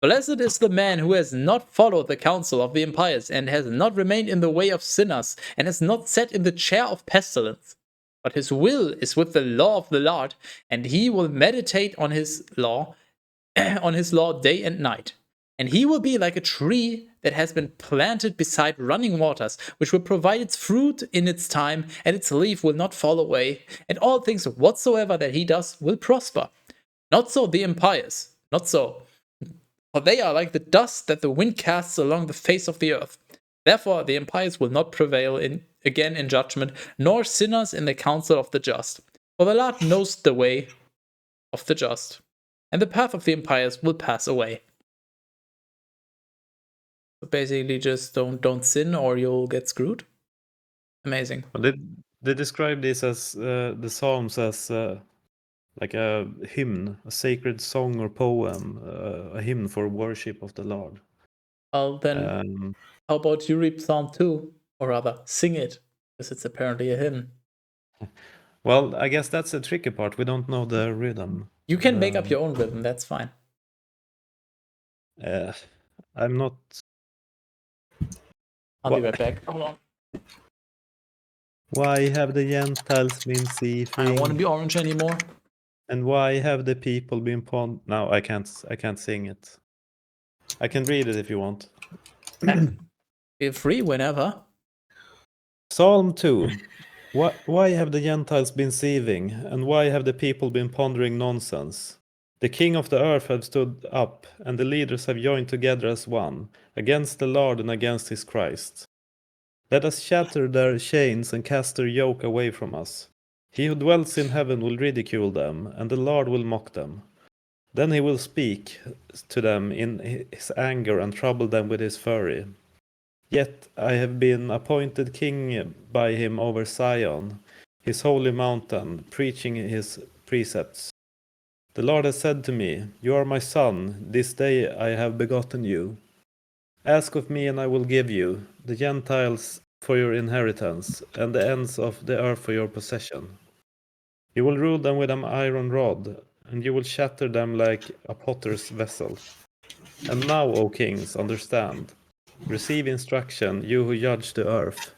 Blessed is the man who has not followed the counsel of the impious, and has not remained in the way of sinners, and has not sat in the chair of pestilence. But his will is with the law of the Lord, and he will meditate on his law, day and night. And he will be like a tree that has been planted beside running waters, which will provide its fruit in its time, and its leaf will not fall away, and all things whatsoever that he does will prosper. Not so the impious, not so. For they are like the dust that the wind casts along the face of the earth. Therefore the impious will not prevail again in judgment, nor sinners in the counsel of the just. For the Lord knows the way of the just, and the path of the impious will pass away. So basically, just don't sin or you'll get screwed. Amazing. Well, they describe this as the psalms as like a hymn, a sacred song or poem, a hymn for worship of the Lord. Well, then, how about you read Psalm 2, or rather, sing it, because it's apparently a hymn. Well, I guess that's the tricky part. We don't know the rhythm. You can make up your own rhythm. That's fine. I'm not. I'll be right back. Hold on. Why have the Gentiles been seething? I don't want to be orange anymore. And why have the people been No, I can't sing it. I can read it if you want. Feel free whenever. Psalm 2. Why have the Gentiles been seething, and why have the people been pondering nonsense? The king of the earth have stood up, and the leaders have joined together as one, against the Lord and against his Christ. Let us shatter their chains and cast their yoke away from us. He who dwells in heaven will ridicule them, and the Lord will mock them. Then he will speak to them in his anger and trouble them with his fury. Yet I have been appointed king by him over Zion, his holy mountain, preaching his precepts. The Lord has said to me, You are my son, this day I have begotten you. Ask of me and I will give you, the Gentiles for your inheritance, and the ends of the earth for your possession. You will rule them with an iron rod, and you will shatter them like a potter's vessel. And now, O kings, understand. Receive instruction, you who judge the earth.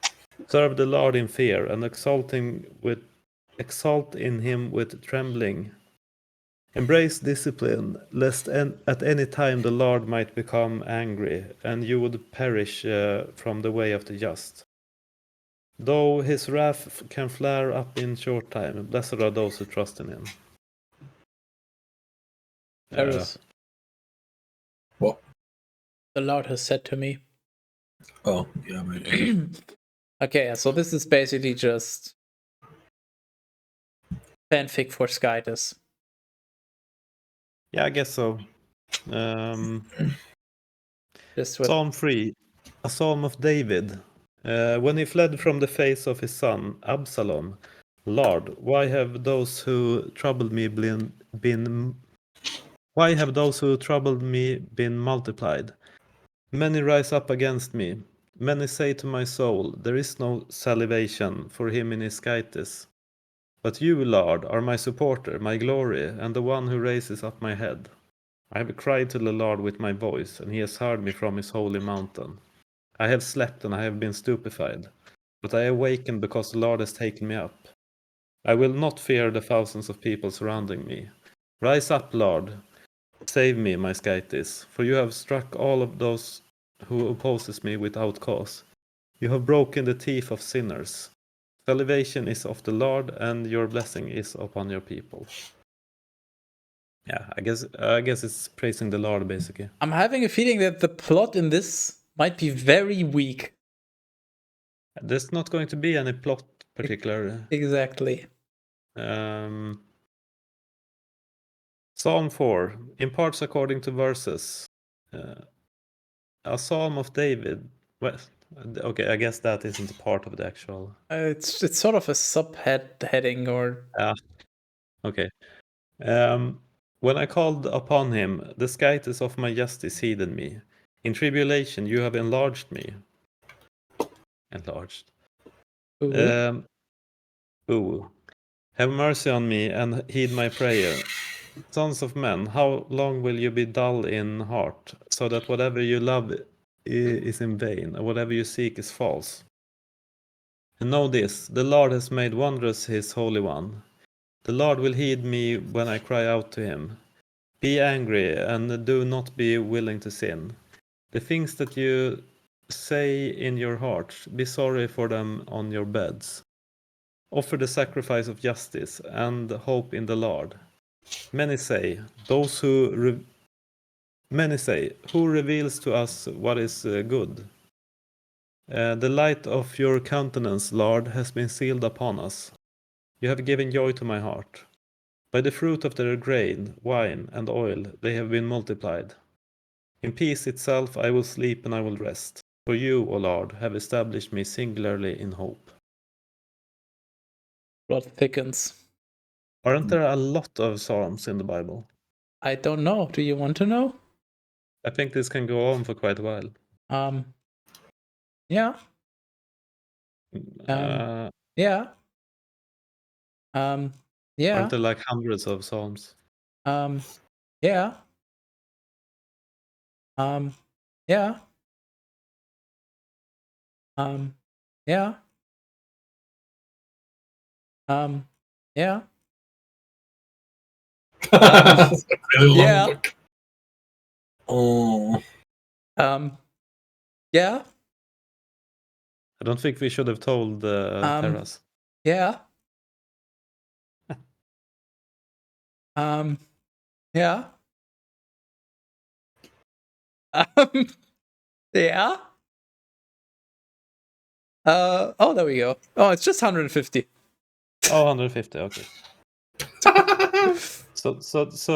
Serve the Lord in fear, and exalt in him with trembling. Embrace discipline, lest at any time the Lord might become angry, and you would perish from the way of the just. Though his wrath can flare up in short time, blessed are those who trust in him. Paris. What? The Lord has said to me. Oh, yeah, right. Okay, so this is basically just fanfic for Skytus. Yeah, I guess so. Psalm 3, a psalm of David. When he fled from the face of his son Absalom, Lord, why have those who troubled me been multiplied? Many rise up against me. Many say to my soul, there is no salvation for him in his skytis. But you, Lord, are my supporter, my glory, and the one who raises up my head. I have cried to the Lord with my voice, and he has heard me from his holy mountain. I have slept and I have been stupefied, but I awakened because the Lord has taken me up. I will not fear the thousands of people surrounding me. Rise up, Lord, save me, my skytis, for you have struck all of those who opposes me without cause. You have broken the teeth of sinners. Salvation is of the Lord, and your blessing is upon your people. Yeah, I guess it's praising the Lord basically. I'm having a feeling that the plot in this might be very weak. There's not going to be any plot particular. Exactly. Psalm 4, in parts according to verses. A Psalm of David. Well, okay, I guess that isn't a part of the actual. It's sort of a subheading or. Okay. When I called upon him, the skytis of my justice heeded me. In tribulation you have enlarged me. Enlarged. Ooh. Ooh. Have mercy on me and heed my prayer. Sons of men, how long will you be dull in heart, so that whatever you love is in vain, and whatever you seek is false? And know this, the Lord has made wondrous his Holy One. The Lord will heed me when I cry out to him. Be angry, and do not be willing to sin. The things that you say in your hearts, be sorry for them on your beds. Offer the sacrifice of justice, and hope in the Lord. Many say, who reveals to us what is good? The light of your countenance, Lord, has been sealed upon us. You have given joy to my heart. By the fruit of their grain, wine, and oil, they have been multiplied. In peace itself I will sleep and I will rest. For you, O Lord, have established me singularly in hope. Plot thickens. Aren't there a lot of psalms in the Bible? I don't know. Do you want to know? I think this can go on for quite a while. Yeah. Yeah. Yeah. Aren't there like hundreds of psalms? Yeah. Yeah. Yeah. Yeah. Yeah. That's a really long Yeah. book. Oh. Yeah. I don't think we should have told Terras. Yeah. Yeah. Yeah. Oh, there we go. Oh, it's just 150. Oh, 150, okay. So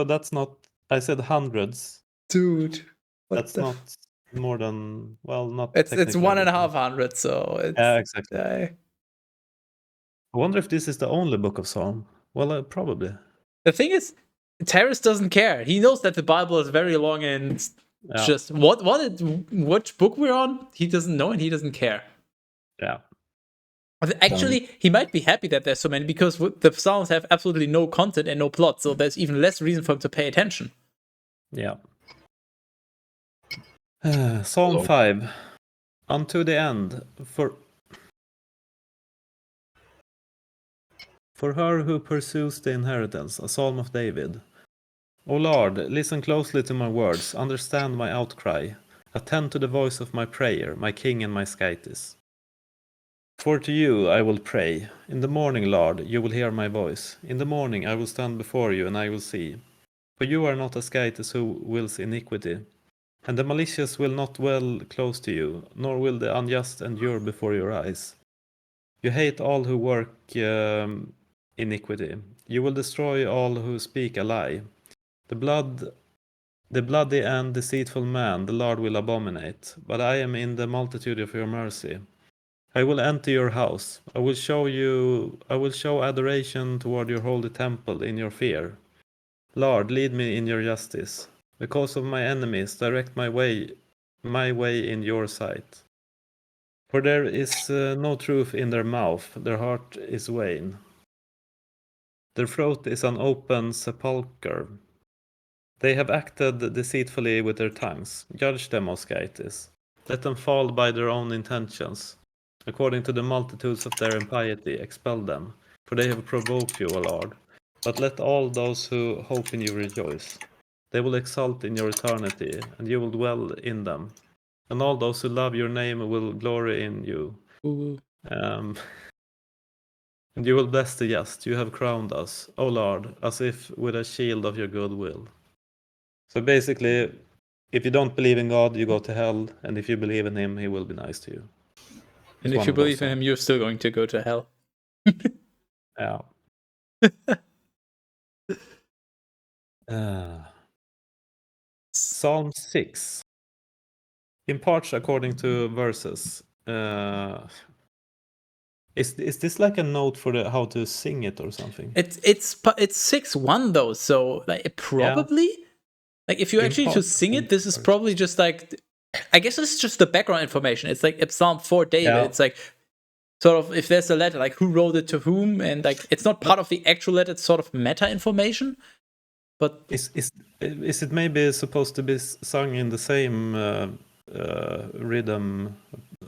that's not, I said hundreds. Dude. That's not more than, well, not It's technically. 1,500, so it's. Yeah, exactly. I wonder if this is the only book of Psalm. Well, probably. The thing is, Terrace doesn't care. He knows that the Bible is very long and just which book we're on, he doesn't know and he doesn't care. Yeah. Actually, he might be happy that there's so many because the Psalms have absolutely no content and no plot, so there's even less reason for him to pay attention. Yeah. Psalm 5. Unto the end, for her who pursues the inheritance, a psalm of David. O Lord, listen closely to my words, understand my outcry, attend to the voice of my prayer, my King and my skytis. For to you I will pray. In the morning, Lord, you will hear my voice. In the morning I will stand before you and I will see. For you are not a skytis who wills iniquity, and the malicious will not dwell close to you, nor will the unjust endure before your eyes. You hate all who work iniquity. You will destroy all who speak a lie. The bloody and deceitful man the Lord will abominate, but I am in the multitude of your mercy. I will enter your house. I will show adoration toward your holy temple in your fear. Lord, lead me in your justice. Because of my enemies, direct my way in your sight. For there is no truth in their mouth, their heart is vain. Their throat is an open sepulchre. They have acted deceitfully with their tongues. Judge them, O Skytis. Let them fall by their own intentions. According to the multitudes of their impiety, expel them, for they have provoked you, O Lord. But let all those who hope in you rejoice. They will exult in your eternity, and you will dwell in them. And all those who love your name will glory in you. Ooh. And you will bless the just. You have crowned us, O Lord, as if with a shield of your goodwill. So basically, if you don't believe in God, you go to hell, and if you believe in Him, He will be nice to you. And if you believe in him, you're still going to go to hell. Yeah. Psalm 6. In parts according to verses. Is this like a note for how to sing it or something? It's 6-1 though, so like probably like if you actually to sing it, this is probably just like, I guess it's just the background information. It's like Psalm for David. Yeah. It's like sort of if there's a letter, like who wrote it to whom, and like it's not part of the actual letter. It's sort of meta information. But is it maybe supposed to be sung in the same rhythm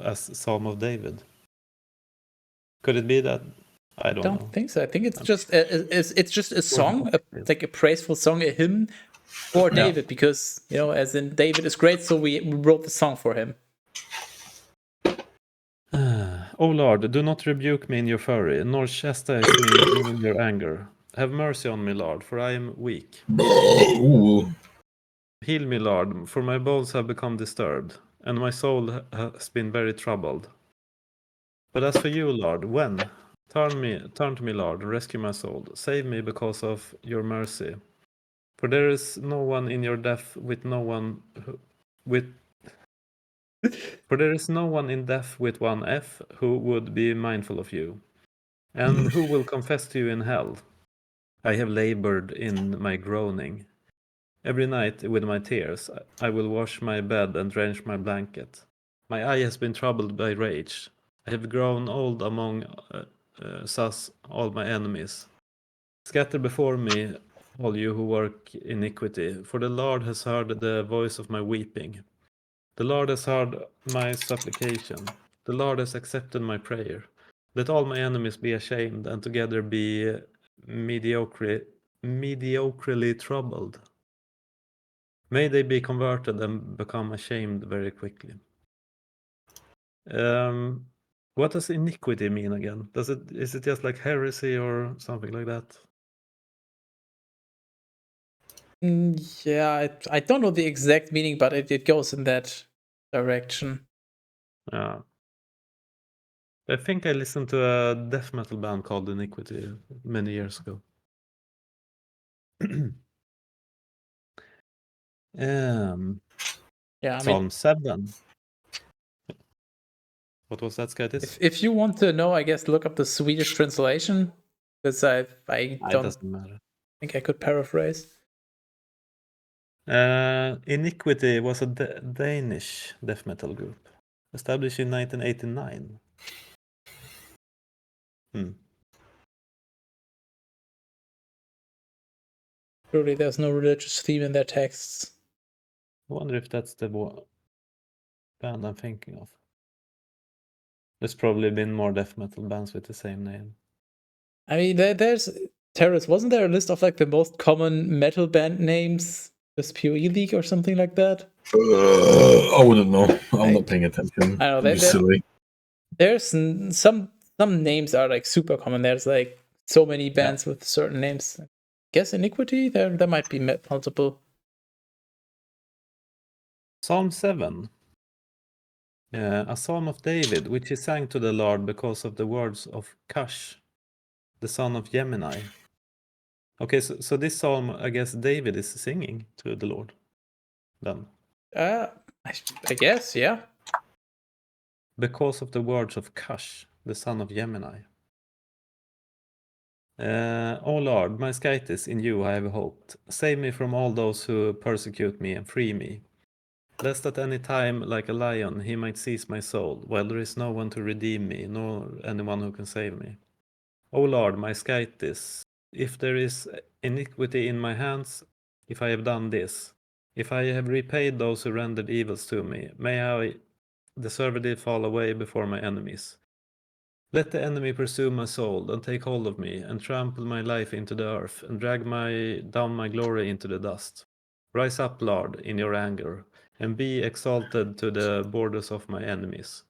as Psalm of David? Could it be that? I don't know. think so. I think it's just a song, like a praiseful song, a hymn for David, because as in David is great, so we wrote the song for him. O Lord, do not rebuke me in your fury, nor chastise me in your anger. Have mercy on me, Lord, for I am weak. Ooh. Heal me, Lord, for my bones have become disturbed, and my soul has been very troubled. But as for you, Lord, when? Turn to me, Lord, and rescue my soul. Save me because of your mercy. For there is no one in your death with no one For there is no one in death with one F who would be mindful of you, and who will confess to you in hell. I have labored in my groaning. Every night with my tears I will wash my bed and drench my blanket. My eye has been troubled by rage. I have grown old among all my enemies. Scatter before me, all you who work iniquity, for the Lord has heard the voice of my weeping. The Lord has heard my supplication. The Lord has accepted my prayer. Let all my enemies be ashamed and together be mediocrely troubled. May they be converted and become ashamed very quickly. What does iniquity mean again? Is it just like heresy or something like that? Yeah, I don't know the exact meaning, but it goes in that direction. Yeah. I think I listened to a death metal band called Iniquity many years ago. Yeah, I mean, Psalm 7. What was that, Skytis? if you want to know, I guess look up the Swedish translation, because I It don't doesn't matter. think I could paraphrase. Iniquity was a Danish death metal group established in 1989. Surely there's no religious theme in their texts. I wonder if that's the band I'm thinking of. There's probably been more death metal bands with the same name. I mean, there's Terrace. Wasn't there a list of like the most common metal band names? This PoE League or something like that? I wouldn't know. I'm not paying attention. I don't know. It'd be silly. There's some names are like super common. There's like so many bands with certain names. I guess Iniquity. There might be multiple. Psalm 7. A psalm of David, which he sang to the Lord because of the words of Cush, the son of Gemini. Okay, so this psalm, I guess David is singing to the Lord. Then. I guess, yeah. Because of the words of Cush, the son of Gemini. O Lord, my Skytis, in you I have hoped. Save me from all those who persecute me and free me. lest at any time, like a lion, he might seize my soul, while there is no one to redeem me, nor anyone who can save me. O Lord, my Skytis, if there is iniquity in my hands, if I have done this, if I have repaid those who rendered evils to me, may I deservedly fall away before my enemies. Let the enemy pursue my soul, and take hold of me, and trample my life into the earth, and drag down my glory into the dust. Rise up, Lord, in your anger, and be exalted to the borders of my enemies.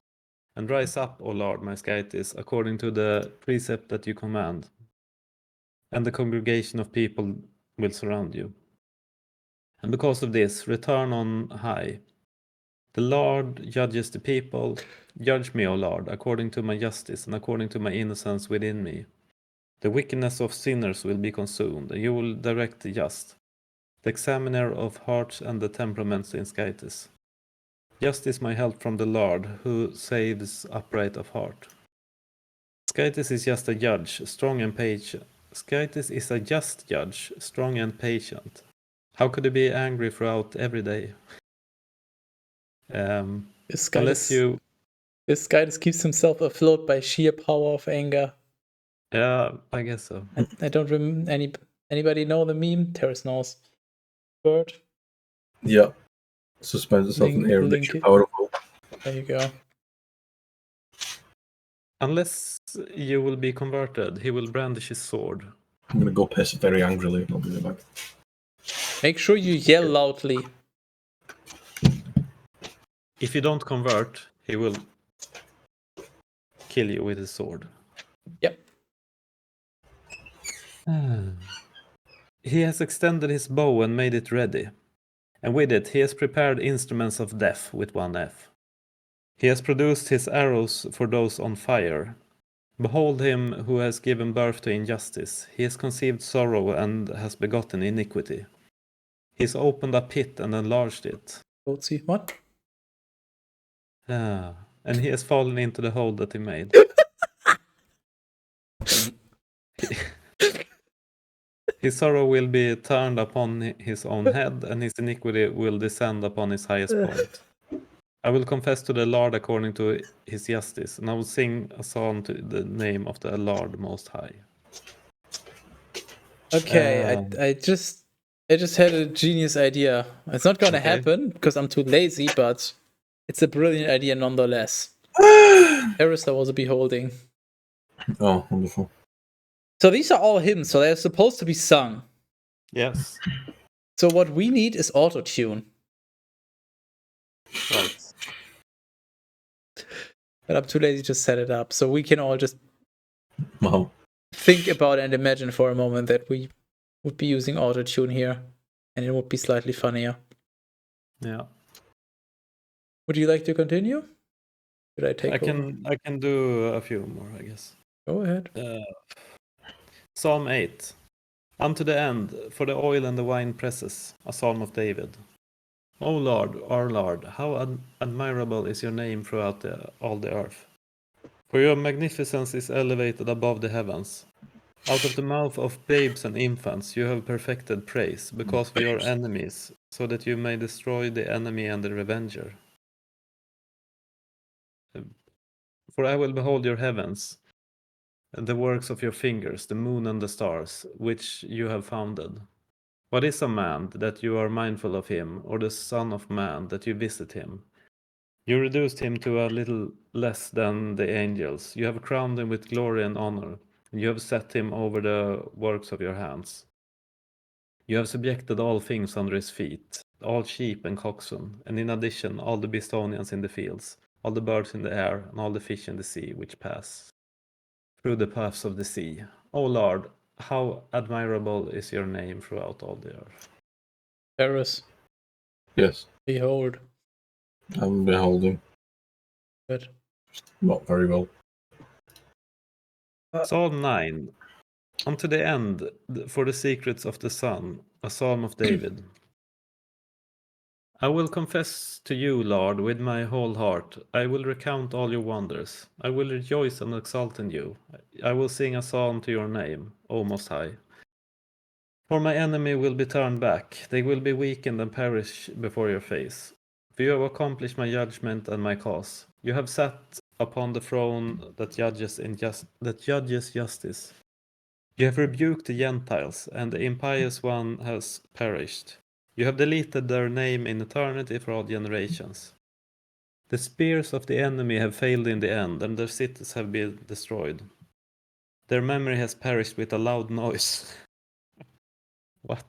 And rise up, O Lord, my Skytis, according to the precept that you command. And the congregation of people will surround you. And because of this, return on high. The Lord judges the people. Judge me, O Lord, according to my justice and according to my innocence within me. The wickedness of sinners will be consumed, and you will direct the just, the examiner of hearts and the temperaments in Skytis. Just is my help from the Lord, who saves upright of heart. Skytis is just a judge, strong and patient. Skytis is a just judge, strong and patient. How could he be angry throughout every day? This guy Unless you... This guy just keeps himself afloat by sheer power of anger. Yeah, I guess so. I don't remember anybody know the meme? Terrace knows. Bird. Yeah. Suspends itself in air, makes you powerful. There you go. Unless you will be converted, he will brandish his sword. I'm gonna go piss very angrily. I'll be right back. Make sure you yell loudly. If you don't convert, he will kill you with his sword. Yep. He has extended his bow and made it ready, and with it he has prepared instruments of death with one F. He has produced his arrows for those on fire. Behold him who has given birth to injustice. He has conceived sorrow and has begotten iniquity. He has opened a pit and enlarged it. Don't see what? And he has fallen into the hole that he made. His sorrow will be turned upon his own head, and his iniquity will descend upon his highest point. I will confess to the Lord according to his justice, and I will sing a song to the name of the Lord Most High. Okay, I just had a genius idea. It's not gonna happen because I'm too lazy, but it's a brilliant idea nonetheless. Arista was a beholding. Oh, wonderful. So these are all hymns, so they're supposed to be sung. Yes. So what we need is auto-tune. Right. But I'm too lazy to set it up, so we can all just think about and imagine for a moment that we would be using auto-tune here, and it would be slightly funnier. Yeah. Would you like to continue? Should I take over? I can do a few more, I guess. Go ahead. Psalm 8. Unto the end, for the oil and the wine presses, a psalm of David. O Lord, our Lord, how admirable is your name throughout all the earth. For your magnificence is elevated above the heavens. Out of the mouth of babes and infants you have perfected praise, because of your enemies, so that you may destroy the enemy and the revenger. For I will behold your heavens, the works of your fingers, the moon and the stars, which you have founded. What is a man that you are mindful of him, or the son of man that you visit him? You reduced him to a little less than the angels. You have crowned him with glory and honor. You have set him over the works of your hands. You have subjected all things under his feet, all sheep and coxswain, and in addition all the Bistonians in the fields, all the birds in the air, and all the fish in the sea which pass through the paths of the sea. O Lord, how admirable is your name throughout all the earth. Paris. Yes. Behold. I'm beholding. Good. Not very well. Psalm 9. Unto the end, for the secrets of the Son, a psalm of David. I will confess to you, Lord, with my whole heart. I will recount all your wonders. I will rejoice and exult in you. I will sing a psalm to your name, O Most High. For my enemy will be turned back. They will be weakened and perish before your face. for you have accomplished my judgment and my cause. You have sat upon the throne that judges justice. You have rebuked the Gentiles, and the impious one has perished. You have deleted their name in eternity for all generations. The spears of the enemy have failed in the end, and their cities have been destroyed. Their memory has perished with a loud noise. What?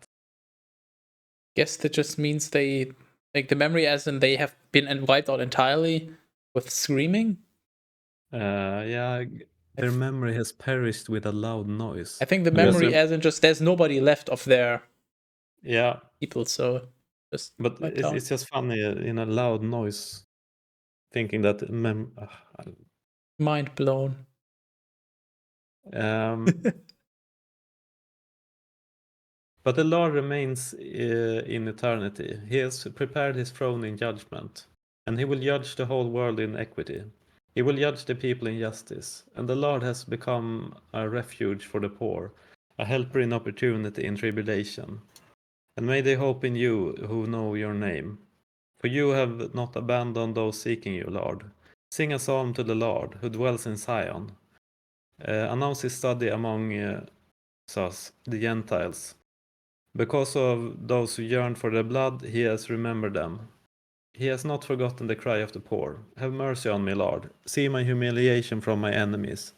Guess that just means they, like, the memory as in they have been wiped out entirely with screaming. Yeah, their memory has perished with a loud noise. I think the Because memory as in just there's nobody left of their yeah, people, so just but wiped out. it's just funny in a loud noise, thinking that Mind blown. But the Lord remains in eternity. He has prepared his throne in judgment, and he will judge the whole world in equity. He will judge the people in justice, and the Lord has become a refuge for the poor, a helper in opportunity in tribulation. And may they hope in you who know your name. For you have not abandoned those seeking you, Lord. Sing a psalm to the Lord, who dwells in Zion. Announce his study among us, the Gentiles. Because of those who yearn for their blood, he has remembered them. He has not forgotten the cry of the poor. Have mercy on me, Lord. See my humiliation from my enemies.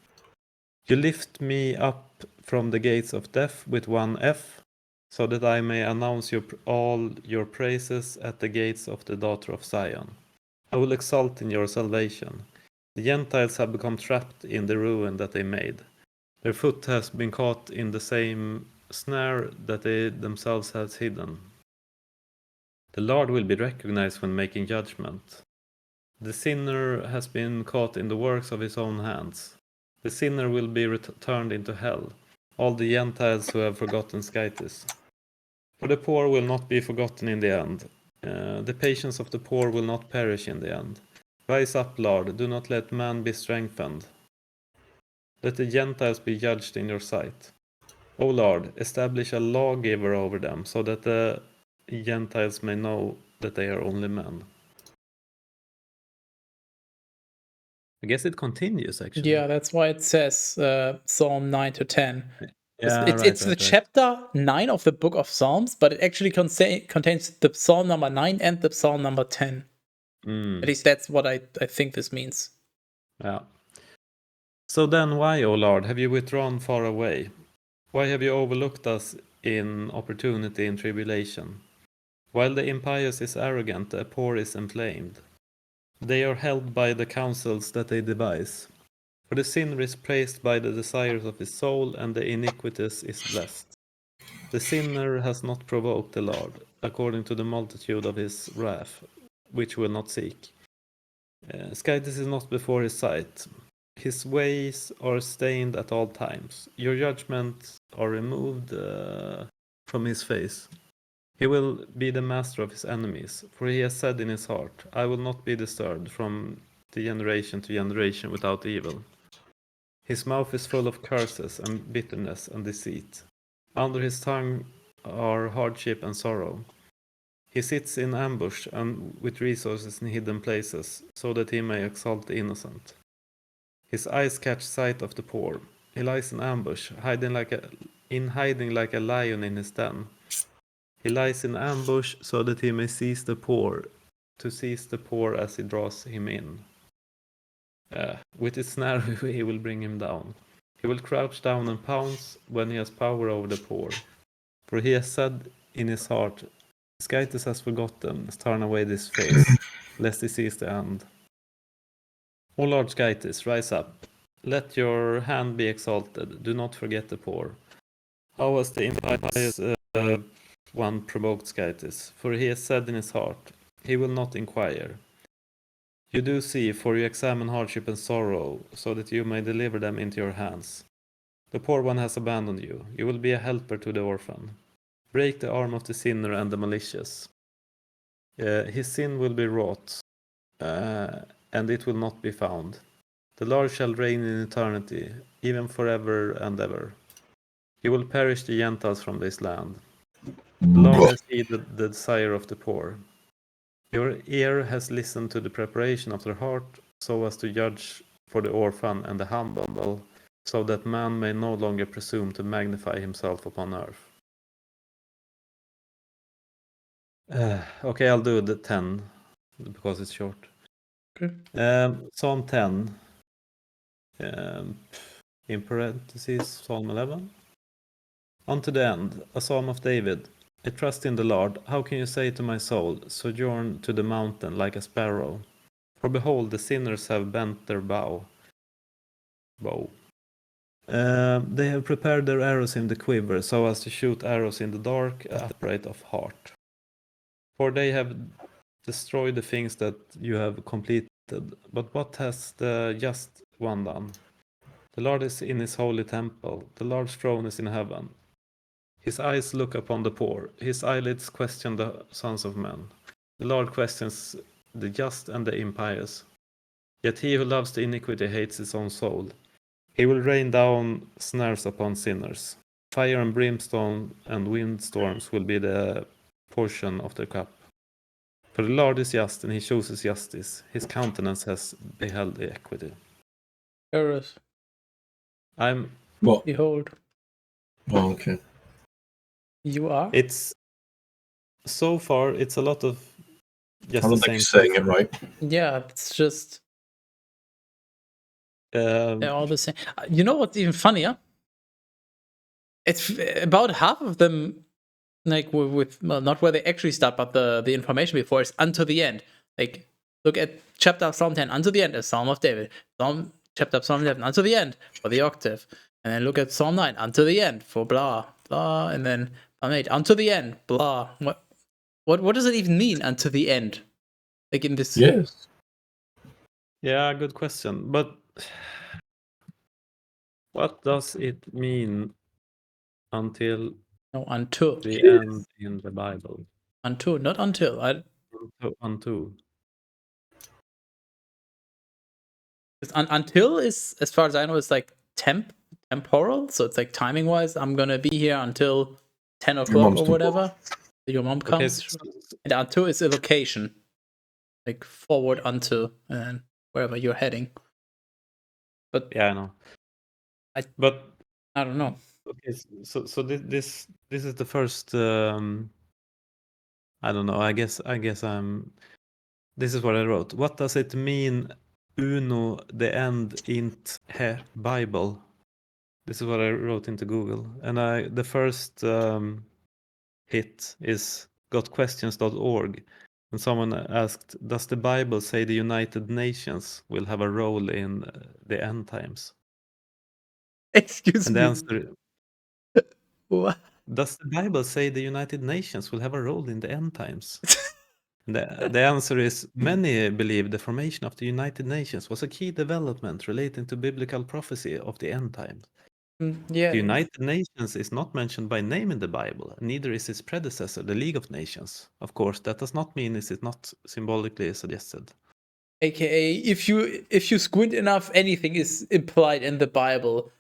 You lift me up from the gates of death with one F, so that I may announce all your praises at the gates of the daughter of Zion. I will exult in your salvation. The Gentiles have become trapped in the ruin that they made. Their foot has been caught in the same snare that they themselves have hidden. The Lord will be recognized when making judgment. The sinner has been caught in the works of his own hands. The sinner will be returned into hell, all the Gentiles who have forgotten Skytis. For the poor will not be forgotten in the end. The patience of the poor will not perish in the end. Rise up, Lord, do not let man be strengthened. Let the Gentiles be judged in your sight. O Lord, establish a lawgiver over them, so that the Gentiles may know that they are only men. I guess it continues, actually. Yeah, that's why it says Psalm 9 to 10. Yeah, It's the chapter 9 of the book of Psalms, but it actually contains the Psalm number 9 and the Psalm number 10. At least that's what I think this means. Yeah. So then why, O Lord, have you withdrawn far away? Why have you overlooked us in opportunity and tribulation? While the impious is arrogant, the poor is inflamed. They are held by the counsels that they devise. For the sinner is praised by the desires of his soul, and the iniquitous is blessed. The sinner has not provoked the Lord, according to the multitude of his wrath, which will not seek. Skytis is not before his sight. His ways are stained at all times. Your judgments are removed from his face. He will be the master of his enemies, for he has said in his heart, I will not be disturbed from the generation to generation without evil. His mouth is full of curses and bitterness and deceit. Under his tongue are hardship and sorrow. He sits in ambush and with resources in hidden places, so that he may exalt the innocent. His eyes catch sight of the poor. He lies in ambush, hiding like a lion in his den. He lies in ambush so that he may seize the poor as he draws him in. With his snare he will bring him down. He will crouch down and pounce when he has power over the poor. For he has said in his heart, Skytis has forgotten, turn away this face, lest he sees the end. O Lord Skytis, rise up. Let your hand be exalted. Do not forget the poor. How has the impious one provoked Skytis? For he has said in his heart, he will not inquire. You do see, for you examine hardship and sorrow, so that you may deliver them into your hands. The poor one has abandoned you. You will be a helper to the orphan. Break the arm of the sinner and the malicious. His sin will be wrought, and it will not be found. The Lord shall reign in eternity, even forever and ever. He will perish the Gentiles from this land. The Lord has heeded the desire of the poor. Your ear has listened to the preparation of their heart, so as to judge for the orphan and the humble, so that man may no longer presume to magnify himself upon earth. Okay, I'll do the 10 because it's short. Okay. Psalm 10. In parentheses, Psalm 11. Unto the end, a psalm of David. I trust in the Lord. How can you say to my soul, sojourn to the mountain like a sparrow? For behold, the sinners have bent their bow. They have prepared their arrows in the quiver, so as to shoot arrows in the dark, upright of heart. For they have destroyed the things that you have completed. But what has the just one done? The Lord is in his holy temple. The Lord's throne is in heaven. His eyes look upon the poor. His eyelids question the sons of men. The Lord questions the just and the impious. Yet he who loves the iniquity hates his own soul. He will rain down snares upon sinners. Fire and brimstone and windstorms will be the portion of their cup. For the Lord is just, and he chooses justice. His countenance has beheld the equity. Errors. I'm. What? Behold. Oh, okay. You are? It's so far. It's a lot of just I the don't think same you're saying stuff. it right. Yeah, it's just they're all the same. You know what's even funnier? It's about half of them, like with well, not where they actually start, but the information before is unto the end. Like look at chapter of Psalm 10 unto the end, a Psalm of David. Chapter of Psalm 11 unto the end for the octave, and then look at Psalm 9 unto the end for blah blah, and then Psalm 8 unto the end blah. What does it even mean unto the end? Like in this. Yes. Yeah, good question. But what does it mean until No, until. the end in the Bible? Until, not until. Unto. Until is, as far as I know, is like temporal. So it's like timing wise. I'm gonna be here until 10 o'clock or whatever. Your mom Okay, comes. And until is a location, like forward until and wherever you're heading. But yeah, I know. I don't know. Okay, so this is the first. I don't know. I guess I'm. This is what I wrote. What does it mean? Uno the end int he Bible. This is what I wrote into Google, and the first hit is gotquestions.org, and someone asked, "Does the Bible say the United Nations will have a role in the end times?" Excuse And the me. answer. What? Does the Bible say the United Nations will have a role in the end times? The answer is many believe the formation of the United Nations was a key development relating to biblical prophecy of the end times. Yeah. The United Nations is not mentioned by name in the Bible, neither is its predecessor, the League of Nations. Of course, that does not mean it is not symbolically suggested. AKA, if you squint enough, anything is implied in the Bible.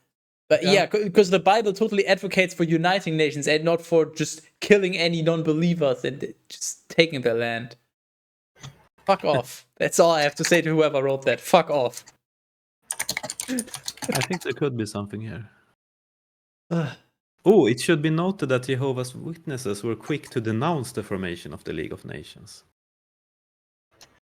But Yeah. yeah, because the Bible totally advocates for uniting nations and not for just killing any non-believers and just taking their land. Fuck off. That's all I have to say to whoever wrote that. Fuck off. I think there could be something here. Oh, it should be noted that Jehovah's Witnesses were quick to denounce the formation of the League of Nations.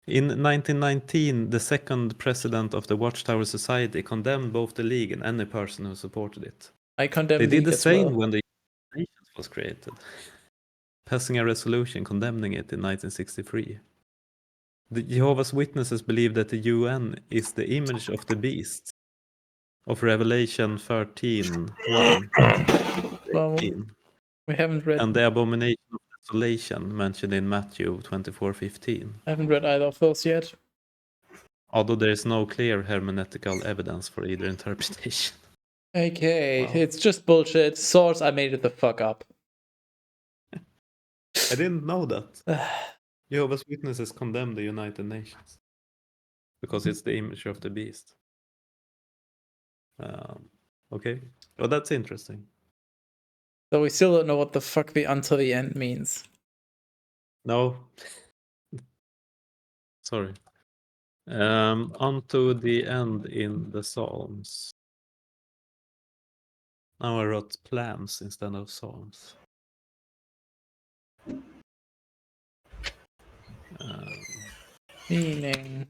In 1919, the second president of the Watchtower Society condemned both the League and any person who supported it. I condemn They did League the as same well. when the United Nations was created, passing a resolution condemning it in 1963. The Jehovah's Witnesses believe that the UN is the image of the beast of Revelation 13:1, Well, we haven't read. and the abomination of desolation mentioned in Matthew 24:15. I haven't read either of those yet. Although there is no clear hermeneutical evidence for either interpretation. Okay, Wow. it's just bullshit. Source, I made it the fuck up. I didn't know that. Jehovah's Witnesses condemn the United Nations because it's the image of the beast. Okay, well, that's interesting. So we still don't know what the fuck the until the end means. No, Sorry. Onto the end in the Psalms. Now I wrote plans instead of Psalms. Meaning.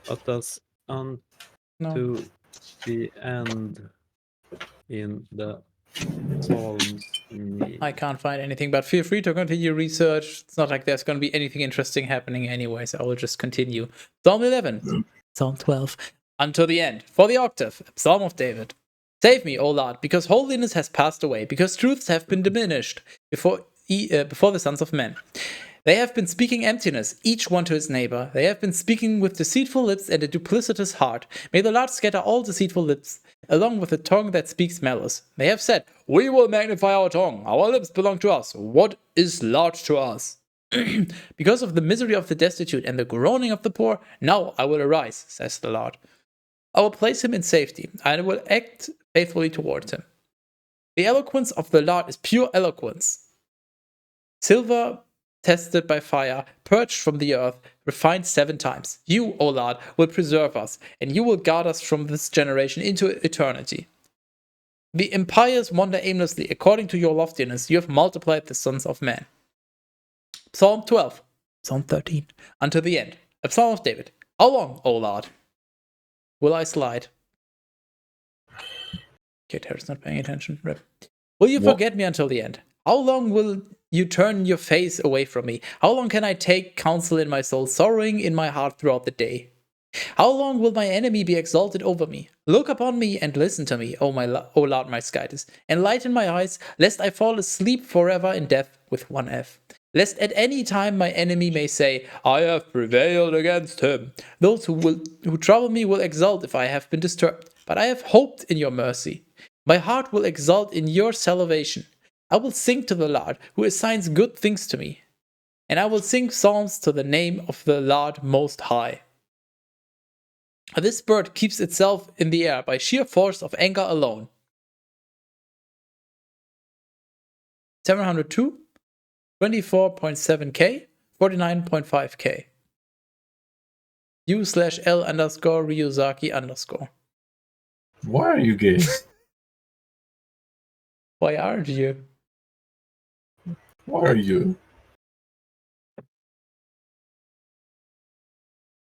What does onto No. the end in the Psalms mean? I can't find anything, but feel free to continue research. It's not like there's going to be anything interesting happening anyway, so I will just continue. Psalm 11, Psalm 12, until the end. For the octave, Psalm of David. Save me, O Lord, because holiness has passed away, because truths have been diminished before the sons of men. They have been speaking emptiness, each one to his neighbor. They have been speaking with deceitful lips and a duplicitous heart. May the Lord scatter all deceitful lips, along with a tongue that speaks malice. They have said, we will magnify our tongue. Our lips belong to us. What is large to us? Because of the misery of the destitute and the groaning of the poor, now I will arise, says the Lord. I will place him in safety, and I will act faithfully towards him. The eloquence of the Lord is pure eloquence. Silver tested by fire, purged from the earth, refined 7 times. You, O Lord, will preserve us, and you will guard us from this generation into eternity. The impious wander aimlessly. According to your loftiness, you have multiplied the sons of men. Psalm 12, Psalm 13, unto the end. A Psalm of David. How long, O Lord, will I slide? Okay, Tara's not paying attention. Rip. Will you forget me until the end? How long will you turn your face away from me? How long can I take counsel in my soul, sorrowing in my heart throughout the day? How long will my enemy be exalted over me? Look upon me and listen to me, O Lord, my skytis. Enlighten my eyes, lest I fall asleep forever in death with one F. Lest at any time my enemy may say, I have prevailed against him. Those who trouble me will exult if I have been disturbed. But I have hoped in your mercy. My heart will exult in your salvation. I will sing to the Lord, who assigns good things to me. And I will sing psalms to the name of the Lord Most High. This bird keeps itself in the air by sheer force of anger alone. 702, 24.7k, 49.5k. U/L_Ryuzaki_. Why are you gay? Why aren't you? Why are you?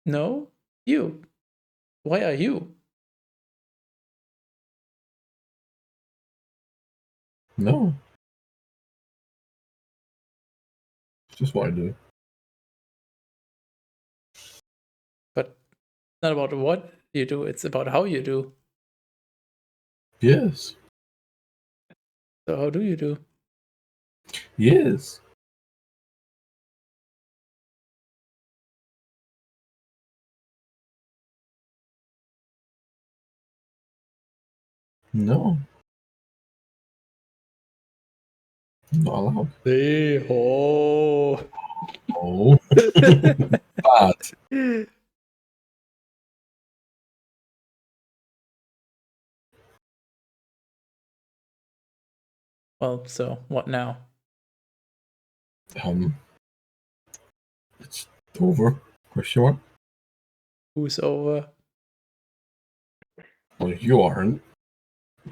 No, you. Why are you? No. It's just what I do. But it's not about what you do, it's about how you do. Yes. So how do you do? Yes. No. Not allowed. Oh. Oh. Bad. Well, so what now? It's over. Question mark? Who's over? Well, you aren't.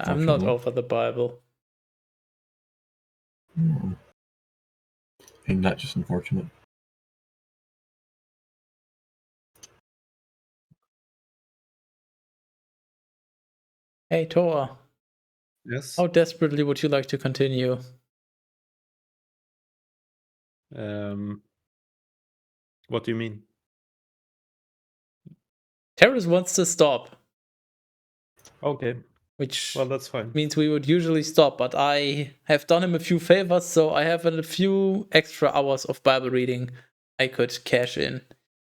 I'm not over the Bible. Ain't that just unfortunate? Hey, Tor. Yes. How desperately would you like to continue? What do you mean? Terrace wants to stop. Okay. Which well, that's fine. Means we would usually stop, but I have done him a few favors, so I have a few extra hours of Bible reading I could cash in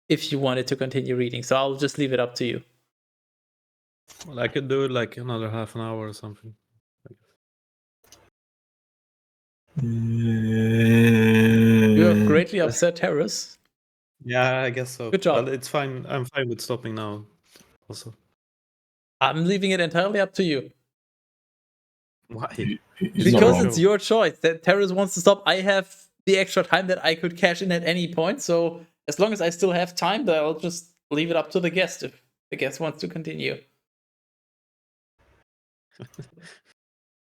if you wanted to continue reading. So I'll just leave it up to you. Well, I could do it like another half an hour or something. You have greatly upset Terrace. Yeah, I guess so. Good job. But it's fine. I'm fine with stopping now. Also, I'm leaving it entirely up to you. why? Because it's your choice. That Terrace wants to stop. I have the extra time that I could cash in at any point, so as long as I still have time, then I'll just leave it up to the guest if the guest wants to continue.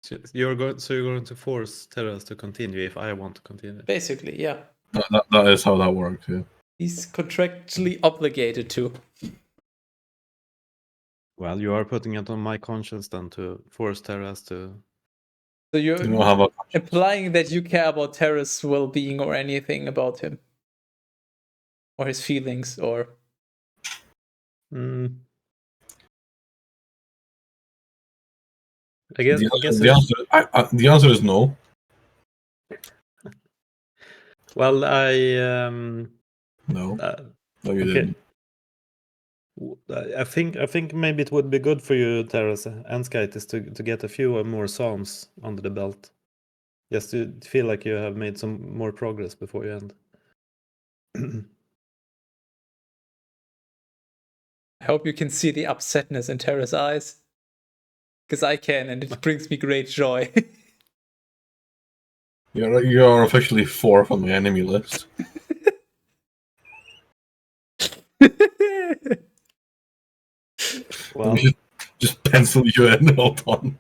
So you're going to force Terras to continue if I want to continue. Basically, yeah. That is how that works, yeah. He's contractually obligated to. Well, you are putting it on my conscience then to force Terras to... So you're You don't have a implying that you care about Terra's well-being or anything about him? Or his feelings, or... I guess the answer is no. Well, No. No, you didn't. I think maybe it would be good for you, Terrace and Skytis, to get a few more psalms under the belt, just to feel like you have made some more progress before you end. I hope you can see the upsetness in Terra's eyes. Because I can, and it brings me great joy. You're officially 4th on my enemy list. Well, just pencil you in. Hold on.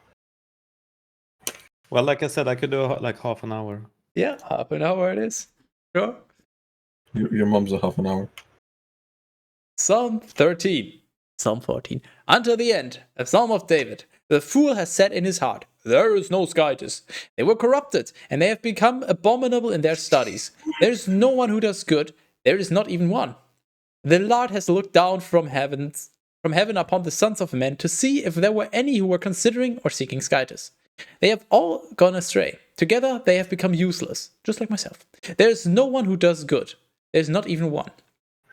Well, like I said, I could do like half an hour. Yeah, half an hour it is. Sure. Your mum's a half an hour. Psalm 13. Psalm 14. Until the end, a psalm of David. The fool has said in his heart, there is no Skytis. They were corrupted, and they have become abominable in their studies. There is no one who does good. There is not even one. The Lord has looked down from heaven upon the sons of men to see if there were any who were considering or seeking Skytis. They have all gone astray. Together they have become useless, just like myself. There is no one who does good. There is not even one.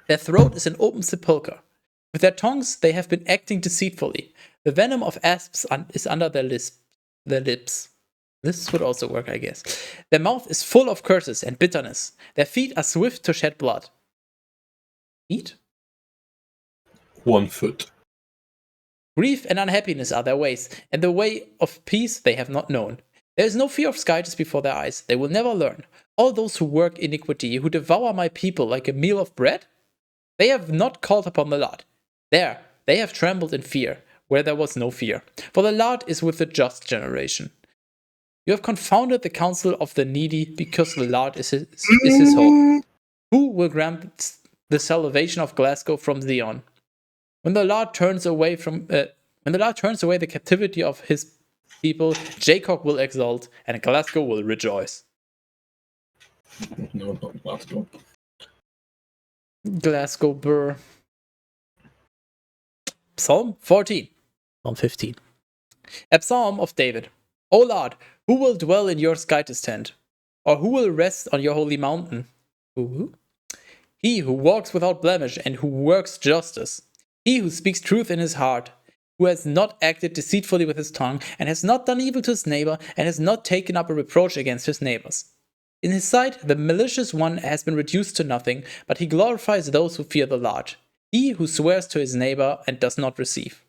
Their throat is an open sepulchre. With their tongues they have been acting deceitfully. The venom of asps is under their lips. This would also work, I guess. Their mouth is full of curses and bitterness. Their feet are swift to shed blood. Feet? 1 foot. Grief and unhappiness are their ways, and the way of peace they have not known. There is no fear of Skytis before their eyes. They will never learn. All those who work iniquity, who devour my people like a meal of bread, they have not called upon the Lord. There, they have trembled in fear, where there was no fear. For the Lord is with the just generation. You have confounded the counsel of the needy, because the Lord is his hope. Who will grant the salvation of Glasgow from Zion? When the Lord turns away the captivity of his people, Jacob will exult, and Glasgow will rejoice. No, not Glasgow. Glasgow burr. Psalm 14. Psalm 15. A psalm of David. O Lord, who will dwell in your Skytis tent? Or who will rest on your holy mountain? Who? He who walks without blemish and who works justice. He who speaks truth in his heart, who has not acted deceitfully with his tongue, and has not done evil to his neighbor, and has not taken up a reproach against his neighbors. In his sight, the malicious one has been reduced to nothing, but he glorifies those who fear the Lord. He who swears to his neighbor and does not receive.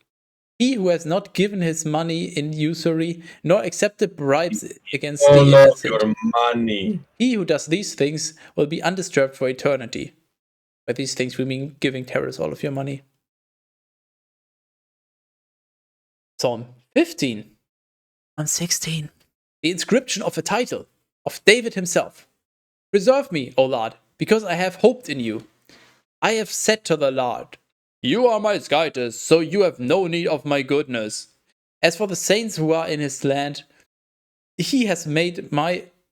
He who has not given his money in usury, nor accepted bribes against the innocent. Your money. He who does these things will be undisturbed for eternity. By these things we mean giving terrorists all of your money. Psalm 15. Psalm 16. The inscription of a title of David himself. Preserve me, O Lord, because I have hoped in you. I have said to the Lord, you are my Skytis, so you have no need of my goodness. As for the saints who are in his land, he has made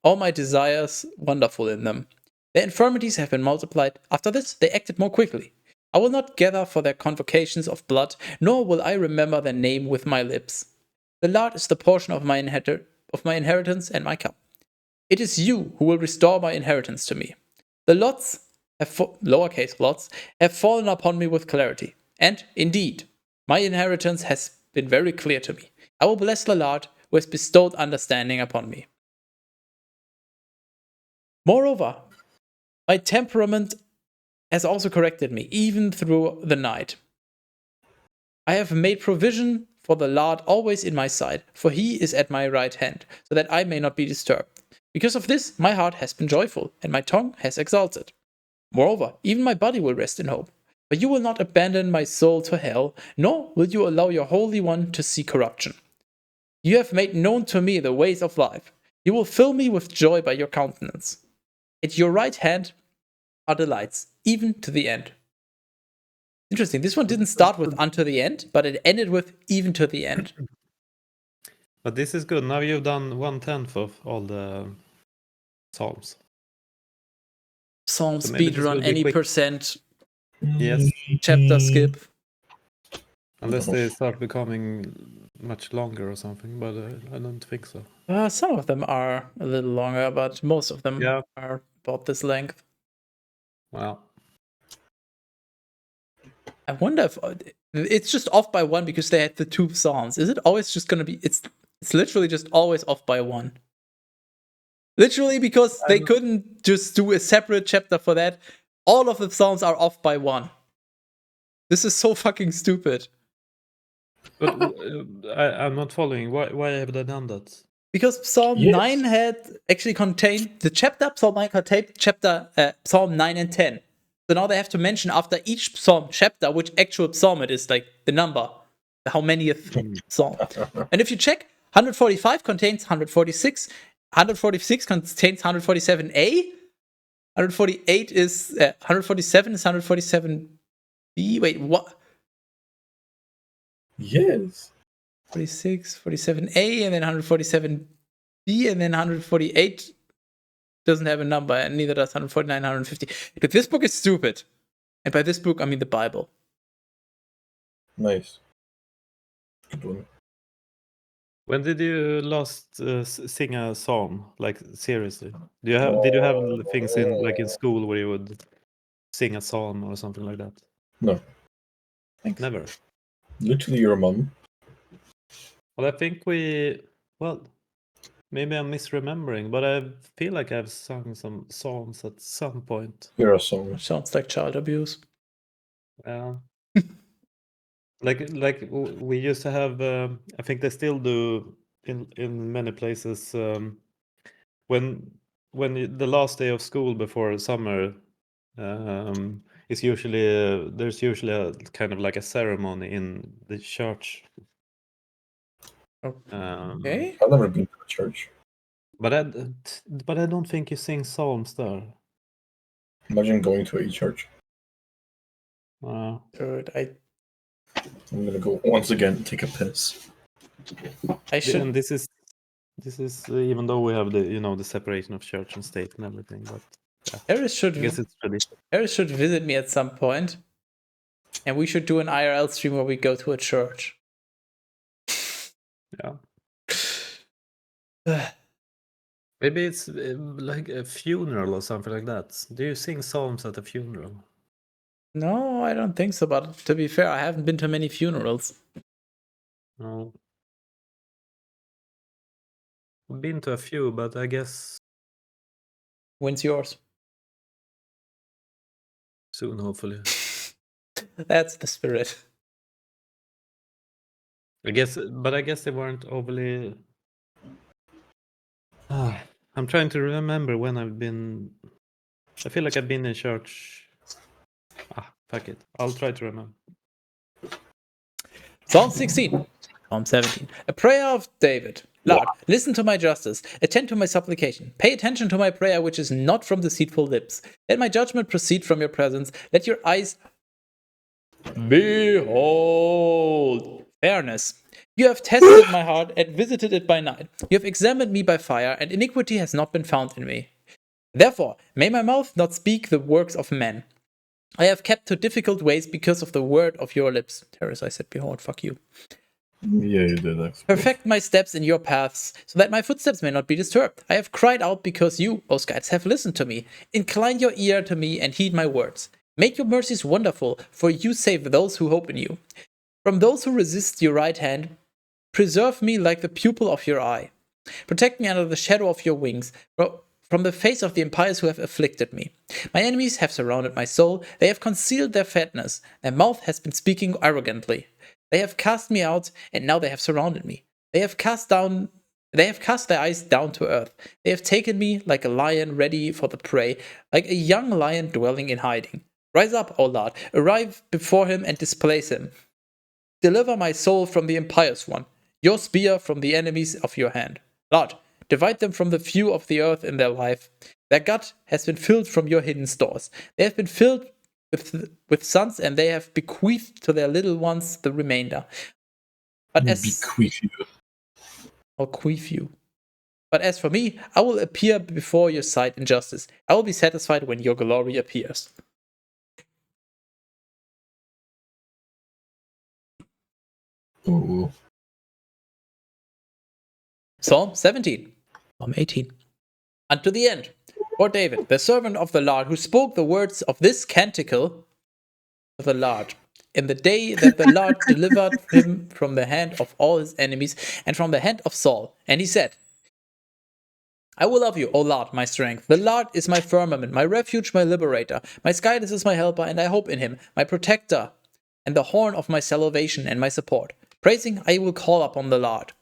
all my desires wonderful in them. Their infirmities have been multiplied. After this, they acted more quickly. I will not gather for their convocations of blood, nor will I remember their name with my lips. The Lord is the portion of my inheritance and my cup. It is you who will restore my inheritance to me. The lots, lowercase lots, have fallen upon me with clarity. And, indeed, my inheritance has been very clear to me. I will bless the Lord, who has bestowed understanding upon me. Moreover, my temperament has also corrected me, even through the night. I have made provision for the Lord always in my sight, for he is at my right hand, so that I may not be disturbed. Because of this, my heart has been joyful, and my tongue has exulted. Moreover, even my body will rest in hope. But you will not abandon my soul to hell, nor will you allow your Holy One to see corruption. You have made known to me the ways of life. You will fill me with joy by your countenance. At your right hand are delights, even to the end. Interesting. This one didn't start with unto the end, but it ended with even to the end. But this is good. Now you've done 1/10 of all the Psalms. Psalm So maybe this will speedrun, be any quick. percent, Yes, chapter skip. unless they start becoming much longer or something, but I don't think so. Some of them are a little longer, but most of them Yeah. are about this length. Wow. I wonder if it's just off by one because they had the 2 psalms. Is it always just going to be? It's literally just always off by one. Literally because they couldn't just do a separate chapter for that. All of the psalms are off by one. This is so fucking stupid. But I'm not following. Why have they done that? Because Psalm 9 had actually contained the chapter. Psalm 9 contained Psalm 9 and 10. So now they have to mention after each psalm chapter which actual psalm it is, like the number, how many psalm. And if you check, 145 contains 146. 146 contains 147a. 148 is 147 is 147b. Wait, what? Yes. 46, 47a, and then 147b, and then 148 doesn't have a number, and neither does 149, 150. But this book is stupid. And by this book, I mean the Bible. Nice. Good one. When did you last sing a psalm? Like seriously, did you have things in school where you would sing a psalm or something like that? No. Thanks. Never. Literally your mom. Well, I think maybe I'm misremembering, but I feel like I've sung some psalms at some point. You're a song. Sounds like child abuse. Yeah. like we used to have. I think they still do in many places. When the last day of school before summer is usually there's usually a kind of like a ceremony in the church. Okay. I've never been to a church. But I don't think you sing psalms there. Imagine going to a church. Dude, I'm gonna go once again take a piss. I should. And this is even though we have the separation of church and state and everything, but Harris should. I guess it's tradition. Harris should visit me at some point, and we should do an IRL stream where we go to a church. Yeah. Maybe it's like a funeral or something like that. Do you sing psalms at a funeral? No, I don't think so. But to be fair, I haven't been to many funerals. No. I've been to a few, but I guess When's yours? soon, hopefully. That's the spirit. I guess they weren't overly. I'm trying to remember when I've been. I feel like I've been in church. Fuck it. I'll try to remember. Psalm 16. Psalm 17. A prayer of David. Lord, listen to my justice. Attend to my supplication. Pay attention to my prayer, which is not from deceitful lips. Let my judgment proceed from your presence. Let your eyes behold fairness. You have tested my heart and visited it by night. You have examined me by fire, and iniquity has not been found in me. Therefore, may my mouth not speak the works of men. I have kept to difficult ways because of the word of your lips. Terrace, I said, behold, fuck you. Yeah, you did that. Perfect my steps in your paths, so that my footsteps may not be disturbed. I have cried out because you, O skies, have listened to me. Incline your ear to me and heed my words. Make your mercies wonderful, for you save those who hope in you. From those who resist your right hand, preserve me like the pupil of your eye. Protect me under the shadow of your wings, from the face of the impious who have afflicted me. My enemies have surrounded my soul. They have concealed their fatness. Their mouth has been speaking arrogantly. They have cast me out, and now they have surrounded me. They have cast down They have cast their eyes down to earth. They have taken me like a lion ready for the prey, like a young lion dwelling in hiding. Rise up, O Lord, arrive before him and displace him. Deliver my soul from the impious one, your spear from the enemies of your hand. Lord, divide them from the few of the earth in their life. Their gut has been filled from your hidden stores. They have been filled with sons, and they have bequeathed to their little ones the remainder. But I'll queef you. But as for me, I will appear before your sight in justice. I will be satisfied when your glory appears. Ooh. Psalm 17. Psalm 18. Unto the end. For David, the servant of the Lord, who spoke the words of this canticle to the Lord, in the day that the Lord delivered him from the hand of all his enemies and from the hand of Saul. And he said, I will love you, O Lord, my strength. The Lord is my firmament, my refuge, my liberator. My Skytus is my helper, and I hope in him, my protector, and the horn of my salvation and my support. Praising, I will call upon the Lord.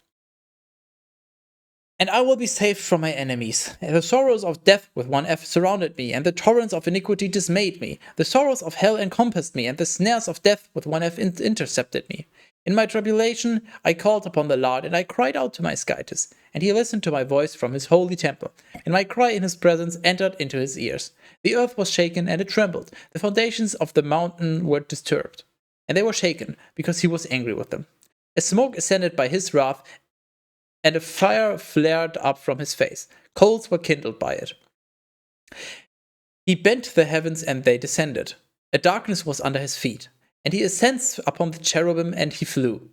And I will be saved from my enemies. And the sorrows of death with one F surrounded me, and the torrents of iniquity dismayed me. The sorrows of hell encompassed me, and the snares of death with one F intercepted me. In my tribulation I called upon the Lord, and I cried out to my Skytus, and he listened to my voice from his holy temple, and my cry in his presence entered into his ears. The earth was shaken, and it trembled. The foundations of the mountain were disturbed, and they were shaken, because he was angry with them. A smoke ascended by his wrath, and a fire flared up from his face. Coals were kindled by it. He bent the heavens, and they descended. A darkness was under his feet. And he ascends upon the cherubim, and he flew.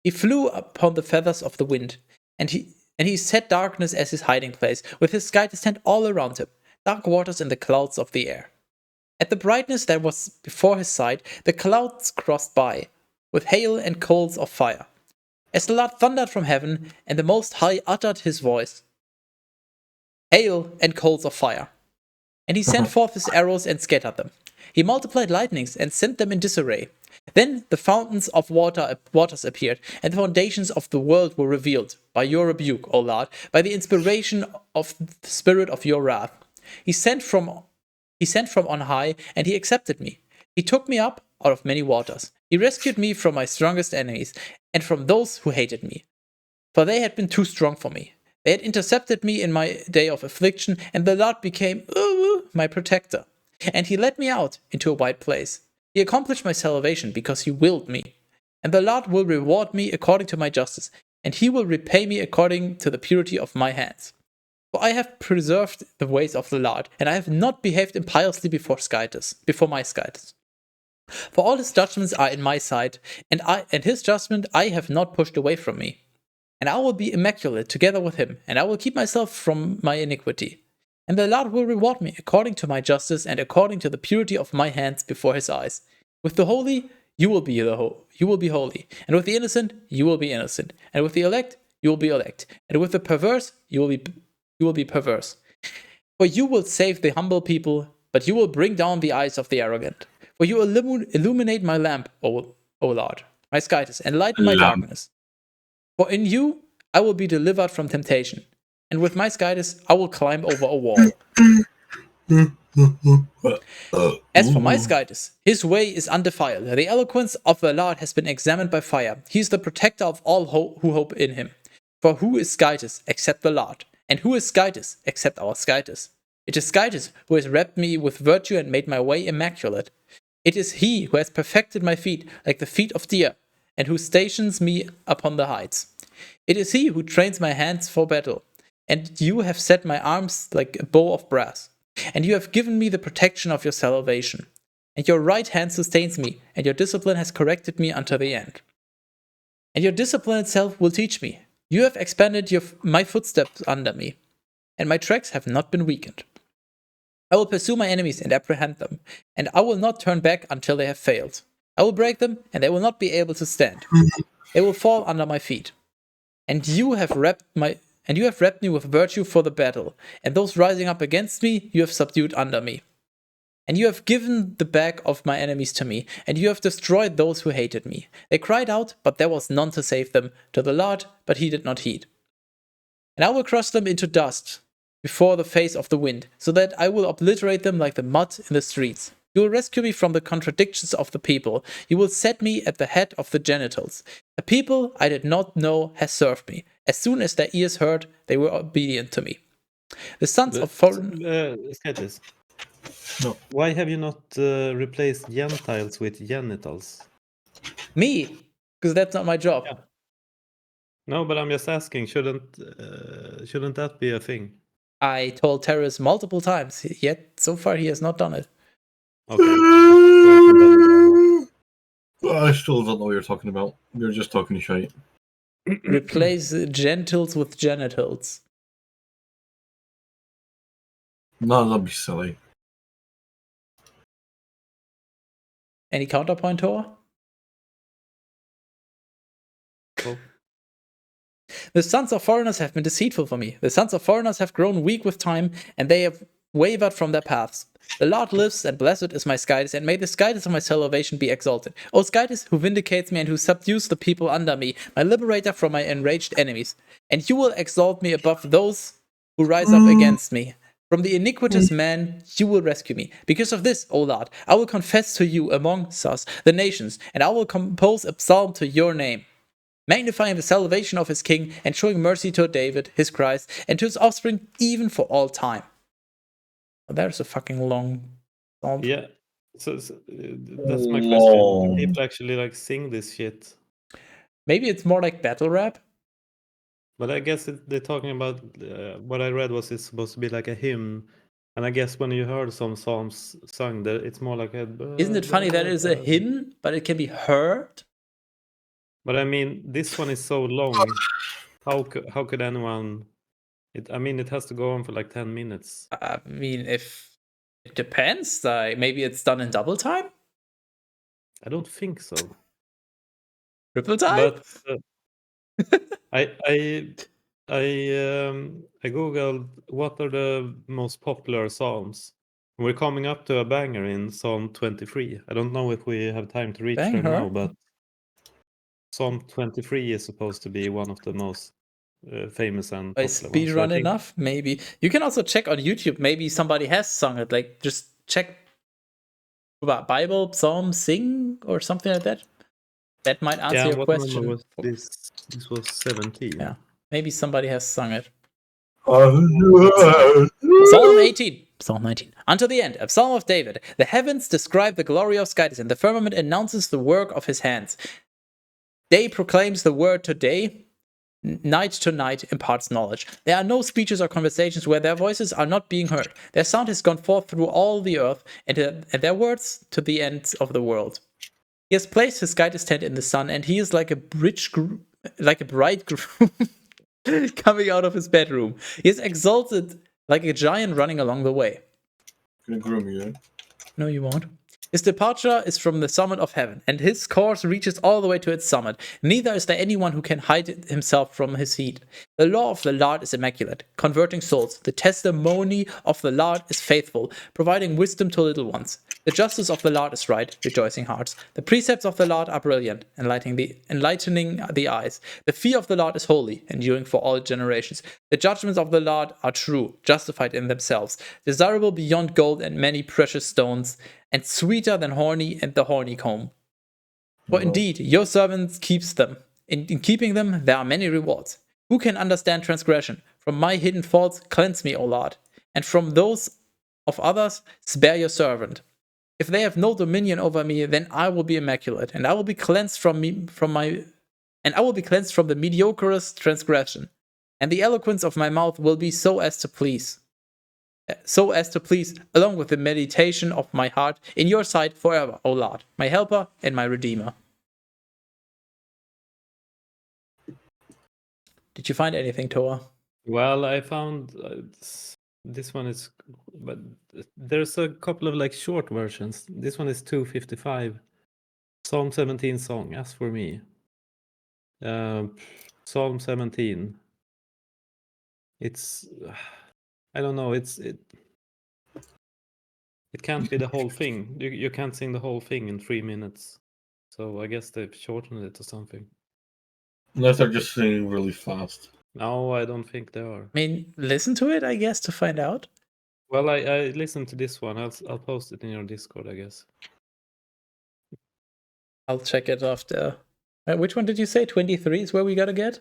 He flew upon the feathers of the wind, and he set darkness as his hiding place, with his sky to stand all around him, dark waters in the clouds of the air. At the brightness that was before his sight, the clouds crossed by, with hail and coals of fire. As the Lord thundered from heaven, and the Most High uttered his voice, hail and coals of fire. And he sent forth his arrows and scattered them. He multiplied lightnings and sent them in disarray. Then the fountains of waters appeared, and the foundations of the world were revealed, by your rebuke, O Lord, by the inspiration of the spirit of your wrath. He sent from on high, and he accepted me. He took me up out of many waters. He rescued me from my strongest enemies, and from those who hated me. For they had been too strong for me. They had intercepted me in my day of affliction, and the Lord became my protector. And he led me out into a wide place. He accomplished my salvation because he willed me. And the Lord will reward me according to my justice, and he will repay me according to the purity of my hands. For I have preserved the ways of the Lord, and I have not behaved impiously before my Skytus. For all his judgments are in my sight, and his judgment I have not pushed away from me. And I will be immaculate together with him, and I will keep myself from my iniquity. And the Lord will reward me according to my justice and according to the purity of my hands before his eyes. With the holy, you will be holy, and with the innocent, you will be innocent, and with the elect, you will be elect, and with the perverse, you will be perverse. For you will save the humble people, but you will bring down the eyes of the arrogant. For you illuminate my lamp, O Lord, my Skytus, and lighten my darkness. For in you I will be delivered from temptation, and with my Skytus I will climb over a wall. As for my Skytus, his way is undefiled. The eloquence of the Lord has been examined by fire. He is the protector of all who hope in him. For who is Skytus except the Lord? And who is Skytus except our Skytus? It is Skytus who has wrapped me with virtue and made my way immaculate. It is he who has perfected my feet like the feet of deer, and who stations me upon the heights. It is he who trains my hands for battle, and you have set my arms like a bow of brass. And you have given me the protection of your salvation. And your right hand sustains me, and your discipline has corrected me unto the end. And your discipline itself will teach me. You have expanded my footsteps under me, and my tracks have not been weakened. I will pursue my enemies and apprehend them, and I will not turn back until they have failed. I will break them, and they will not be able to stand. They will fall under my feet. And you have wrapped me with virtue for the battle, and those rising up against me you have subdued under me. And you have given the back of my enemies to me, and you have destroyed those who hated me. They cried out, but there was none to save them, to the Lord, but he did not heed. and I will crush them into dust before the face of the wind, so that I will obliterate them like the mud in the streets. You will rescue me from the contradictions of the people. You will set me at the head of the genitals. A people I did not know has served me. As soon as their ears heard, they were obedient to me. The sons of foreign... Skytis. No. Why have you not replaced Gentiles with genitals? Me, because that's not my job. Yeah. No, but I'm just asking. Shouldn't that be a thing? I told Terrace multiple times, yet so far he has not done it. Okay. I still don't know what you're talking about. You're just talking shit. Replace gentles with genitals. No, that'd be silly. Any counterpoint, Tor? Cool. The sons of foreigners have been deceitful for me. The sons of foreigners have grown weak with time, and they have wavered from their paths. The Lord lives, and blessed is my Skytis, and may the Skytis of my salvation be exalted. O Skytis, who vindicates me and who subdues the people under me, my liberator from my enraged enemies. And you will exalt me above those who rise up against me. From the iniquitous man, you will rescue me. Because of this, O Lord, I will confess to you amongst us, the nations, and I will compose a psalm to your name, magnifying the salvation of his king and showing mercy to David, his Christ, and to his offspring, even for all time. Well, there's a fucking long psalm. Yeah. So that's my question. Do people actually like sing this shit? Maybe it's more like battle rap. But I guess they're talking about what I read was it's supposed to be like a hymn, and I guess when you heard some psalms sung, there it's more like a. Isn't it funny that it is a hymn, but it can be heard? But I mean, this one is so long. How could anyone? I mean, it has to go on for like 10 minutes. I mean, if it depends, maybe it's done in double time, I don't think so. triple time. But I googled what are the most popular psalms. We're coming up to a banger in Psalm 23. I don't know if we have time to reach there now, but Psalm 23 is supposed to be one of the most famous and popular Is speed ones. run enough? Maybe. You can also check on YouTube. Maybe somebody has sung it. Like, just check about Bible, Psalm, sing, or something like that. That might answer your what question. Number was this? This was 17. Yeah. Maybe somebody has sung it. Psalm Psalm 18. Psalm 19. Unto the end, a psalm of David. The heavens describe the glory of Skytis, and the firmament announces the work of his hands. Day proclaims the word to day. Night to night imparts knowledge. There are no speeches or conversations where their voices are not being heard. Their sound has gone forth through all the earth, and their words to the ends of the world. He has placed his Skytis tent in the sun, and he is like a bridegroom coming out of his bedroom. He is exalted like a giant running along the way. Gonna groom you, eh? No, you won't. His departure is from the summit of heaven, and his course reaches all the way to its summit. Neither is there anyone who can hide himself from his heat. The law of the Lord is immaculate, converting souls. The testimony of the Lord is faithful, providing wisdom to little ones. The justice of the Lord is right, rejoicing hearts. The precepts of the Lord are brilliant, enlightening the eyes. The fear of the Lord is holy, enduring for all generations. The judgments of the Lord are true, justified in themselves, desirable beyond gold and many precious stones, and sweeter than the honeycomb. For indeed, your servant keeps them. In keeping them, there are many rewards. Who can understand transgression? From my hidden faults, cleanse me, O Lord, and from those of others, spare your servant. If they have no dominion over me, then I will be immaculate, and I will be cleansed from the mediocrest transgression, and the eloquence of my mouth will be so as to please, along with the meditation of my heart, in your sight forever, O Lord, my helper and my redeemer. Did you find anything, Toa? Well, I found this one is, but there's a couple of like short versions. This one is 2:55. Psalm 17 song, as for me. Psalm 17. It's, I don't know. It can't be the whole thing. You can't sing the whole thing in 3 minutes. So I guess they've shortened it or something. Unless they're just singing really fast. No, I don't think they are. I mean, listen to it, I guess, to find out. Well, I listened to this one. I'll post it in your Discord, I guess. I'll check it after. Which one did you say? 23 is where we gotta get?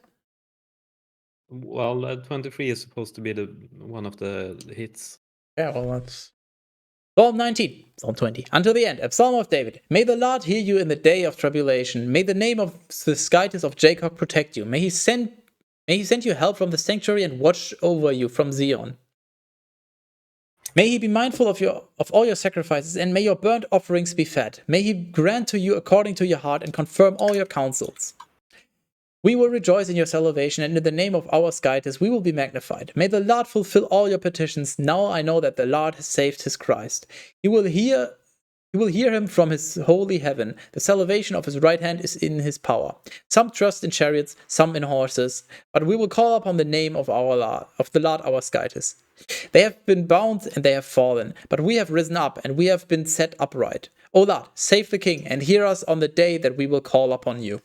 Well, 23 is supposed to be the one of the hits. Yeah, well, that's Psalm 19, Psalm 20. Until the end, a psalm of David. May the Lord hear you in the day of tribulation. May the name of the skytis of Jacob protect you. May he send you help from the sanctuary and watch over you from Zion. May he be mindful of all your sacrifices, and may your burnt offerings be fed. May he grant to you according to your heart and confirm all your counsels. We will rejoice in your salvation, and in the name of our skytis we will be magnified. May the Lord fulfill all your petitions. Now I know that the Lord has saved his Christ. You will hear him from his holy heaven. The salvation of his right hand is in his power. Some trust in chariots, some in horses, but we will call upon the name of the Lord our skytis. They have been bound and they have fallen, but we have risen up and we have been set upright. O Lord, save the king and hear us on the day that we will call upon you.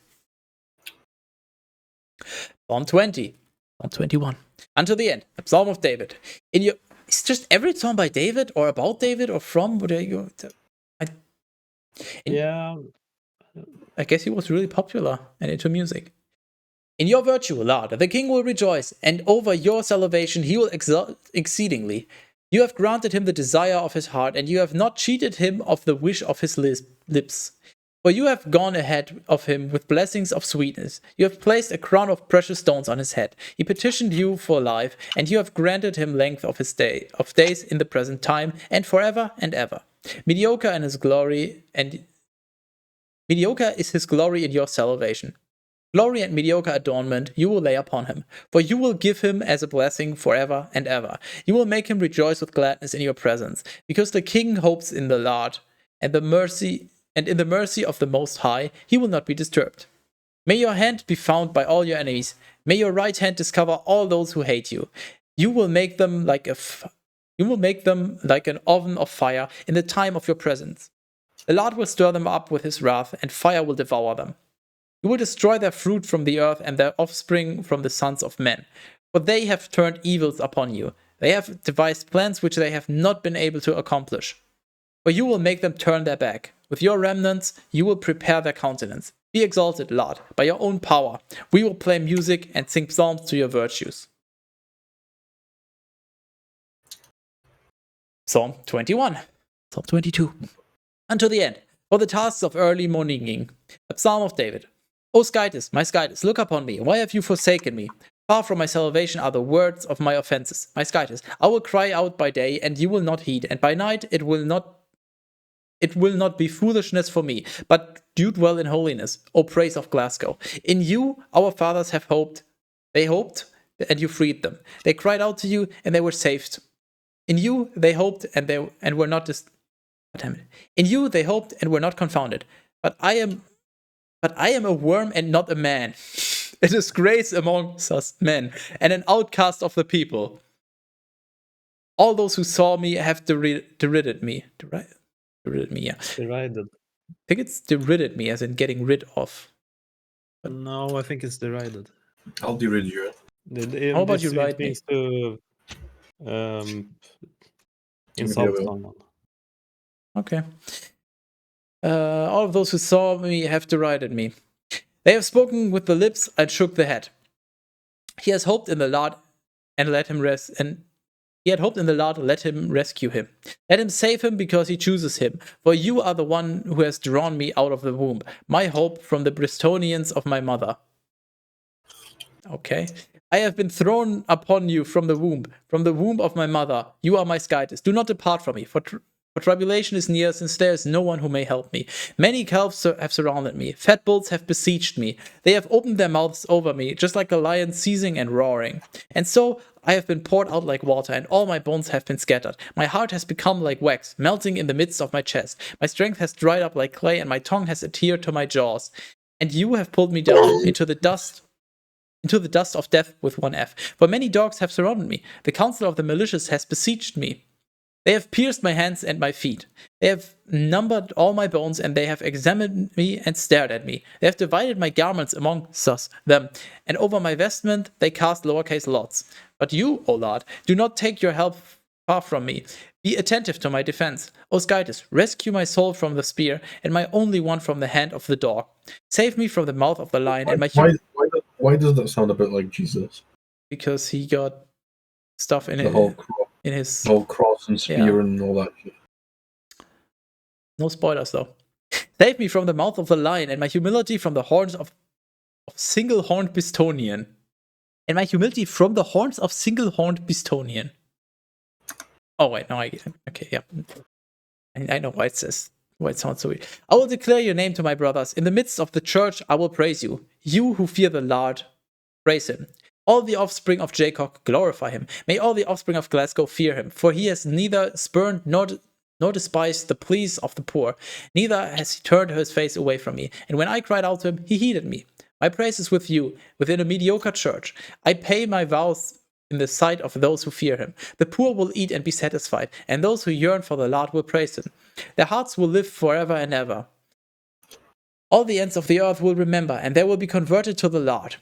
Psalm 20, Psalm 21. Until the end, a psalm of David. It's just every psalm by David or about David or from. Yeah. I guess he was really popular and into music. In your virtue, Lord, the king will rejoice, and over your salvation he will exult exceedingly. You have granted him the desire of his heart, and you have not cheated him of the wish of his lips. For you have gone ahead of him with blessings of sweetness. You have placed a crown of precious stones on his head. He petitioned you for life, and you have granted him length of days in the present time, and forever and ever. Mediocre is his glory in your salvation. Glory and mediocre adornment you will lay upon him, for you will give him as a blessing forever and ever. You will make him rejoice with gladness in your presence, because the king hopes in the Lord, and in the mercy of the Most High he will not be disturbed. May your hand be found by all your enemies. May your right hand discover all those who hate you. You will make them like an oven of fire in the time of your presence. The Lord will stir them up with his wrath, and fire will devour them. You will destroy their fruit from the earth and their offspring from the sons of men. For they have turned evils upon you. They have devised plans which they have not been able to accomplish. For you will make them turn their back. With your remnants you will prepare their countenance. Be exalted, Lord, by your own power. We will play music and sing psalms to your virtues. Psalm 21. Psalm 22. Until the end. For the tasks of early morninging. A psalm of David. O skytis, my skytis, look upon me. Why have you forsaken me? Far from my salvation are the words of my offenses. My skytis, I will cry out by day, and you will not heed, and by night it will not be foolishness for me, but do dwell in holiness, O praise of Glasgow. In you our fathers have hoped. They hoped, and you freed them. They cried out to you, and they were saved. In you they hoped, and were not In you they hoped and were not confounded. But I am a worm and not a man, a disgrace amongst us men, and an outcast of the people. All those who saw me have derided me. Derided me, yeah. Derided. I think it's derided me, as in getting rid of. But no, I think it's derided. I'll derid you. How about you write me? To insult someone. Okay. All of those who saw me have derided me. They have spoken with the lips and shook the head. He has hoped in the Lord and let him rest, and he had hoped in the Lord, let him rescue him. Let him save him because he chooses him. For you are the one who has drawn me out of the womb, my hope from the Bristolians of my mother. Okay. I have been thrown upon you from the womb of my mother. You are my skytis. Do not depart from me, for tribulation is near, since there is no one who may help me. Many calves have surrounded me. Fat bulls have besieged me. They have opened their mouths over me, just like a lion seizing and roaring. And so I have been poured out like water, and all my bones have been scattered. My heart has become like wax, melting in the midst of my chest. My strength has dried up like clay, and my tongue has adhered to my jaws. And you have pulled me down into the dust of death with one F. For many dogs have surrounded me. The counsel of the malicious has besieged me. They have pierced my hands and my feet. They have numbered all my bones, and they have examined me and stared at me. They have divided my garments among them, and over my vestment they cast lowercase lots. But you, O Lord, do not take your help far from me. Be attentive to my defense. O Skytis, rescue my soul from the spear, and my only one from the hand of the dog. Save me from the mouth of the lion, and my why does that sound a bit like Jesus? Because he got stuff in The it in his whole cross and spear and all that shit. No spoilers though. Save me from the mouth of the lion, and my humility from the horns of single-horned Bistonian. And my humility from the horns of single-horned Bistonian. Oh wait, no, okay, yeah. I know why it says, why it sounds so weird. I will declare your name to my brothers. In the midst of the church, I will praise you. You who fear the Lord, praise him. All the offspring of Jacob glorify him. May all the offspring of Glasgow fear him, for he has neither spurned nor despised the pleas of the poor, neither has he turned his face away from me. And when I cried out to him, he heeded me. My praise is with you, within a mediocre church. I pay my vows in the sight of those who fear him. The poor will eat and be satisfied, and those who yearn for the Lord will praise him. Their hearts will live forever and ever. All the ends of the earth will remember, and they will be converted to the Lord.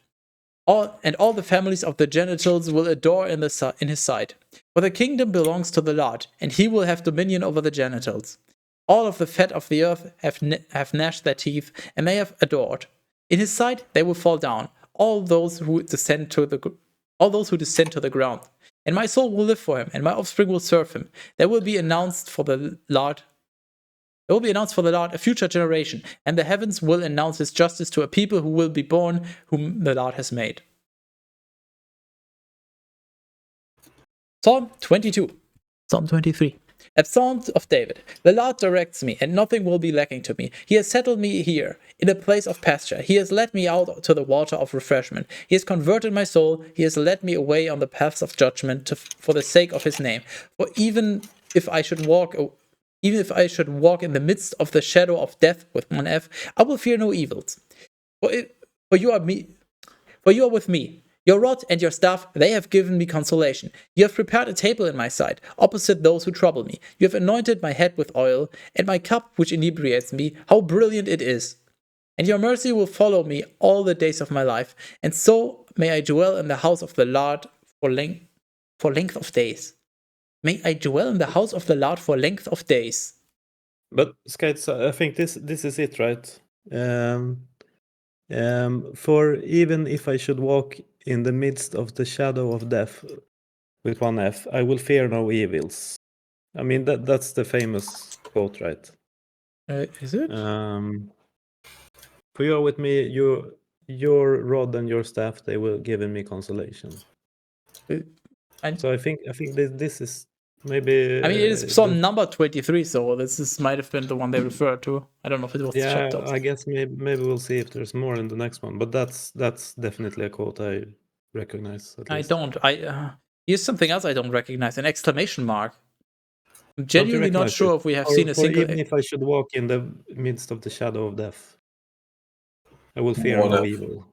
All the families of the genitals will adore in his sight. For the kingdom belongs to the Lord, and he will have dominion over the genitals. All of the fat of the earth have gnashed their teeth, and they have adored. In his sight they will fall down, all those who descend to the ground. And my soul will live for him, and my offspring will serve him. There will be announced for the Lord a future generation, and the heavens will announce his justice to a people who will be born, whom the Lord has made. Psalm 22. Psalm 23. A psalm of David. The Lord directs me, and nothing will be lacking to me. He has settled me here, in a place of pasture. He has led me out to the water of refreshment. He has converted my soul. He has led me away on the paths of judgment for the sake of his name. For even if I should walk in the midst of the shadow of death with one F, I will fear no evils. For you are with me. Your rod and your staff, they have given me consolation. You have prepared a table in my sight, opposite those who trouble me. You have anointed my head with oil, and my cup which inebriates me, how brilliant it is. And your mercy will follow me all the days of my life, and so may I dwell in the house of the Lord for length of days. May I dwell in the house of the Lord for length of days. But Skites, I think this is it, right? For even if I should walk in the midst of the shadow of death with one F, I will fear no evils. I mean that's the famous quote, right? Is it? For you are with me, your rod and your staff, they will give me consolation. So I think this is maybe. I mean, it is Psalm number 23, so this might have been the one they referred to. I don't know if it was the chapter. I guess maybe we'll see if there's more in the next one. But that's definitely a quote I recognize. I don't. Here's something else I don't recognize: an exclamation mark. I'm genuinely not sure if we have seen a single. Even if I should walk in the midst of the shadow of death, I will fear no evil.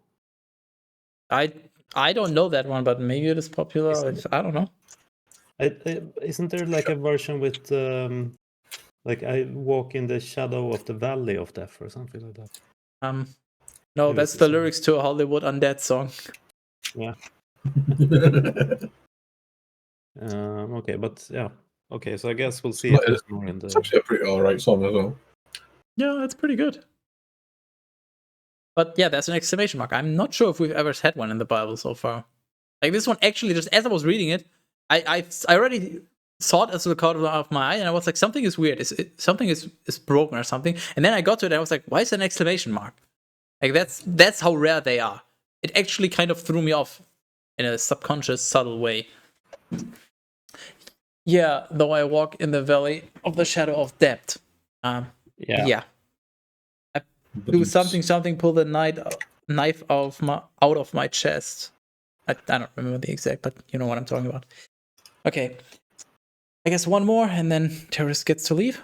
I don't know that one, but maybe it is popular. I don't know. Isn't there like a version with like I walk in the shadow of the valley of death or something like that? No, maybe that's the lyrics to a Hollywood Undead song. Yeah. Okay, but yeah. Okay, so I guess we'll see if there's more in the. It's actually a pretty alright song as well. Yeah, that's pretty good. But yeah, there's an exclamation mark. I'm not sure if we've ever had one in the Bible so far. Like this one, actually, just as I was reading it, I already saw it as the corner of my eye, and I was like, something is weird. Something is broken or something. And then I got to it, and I was like, why is there an exclamation mark? Like that's how rare they are. It actually kind of threw me off in a subconscious, subtle way. Yeah, though I walk in the valley of the shadow of death. Yeah. I do something, pull the knife out of my chest. I don't remember the exact, but you know what I'm talking about. Okay. I guess one more, and then Terrace gets to leave.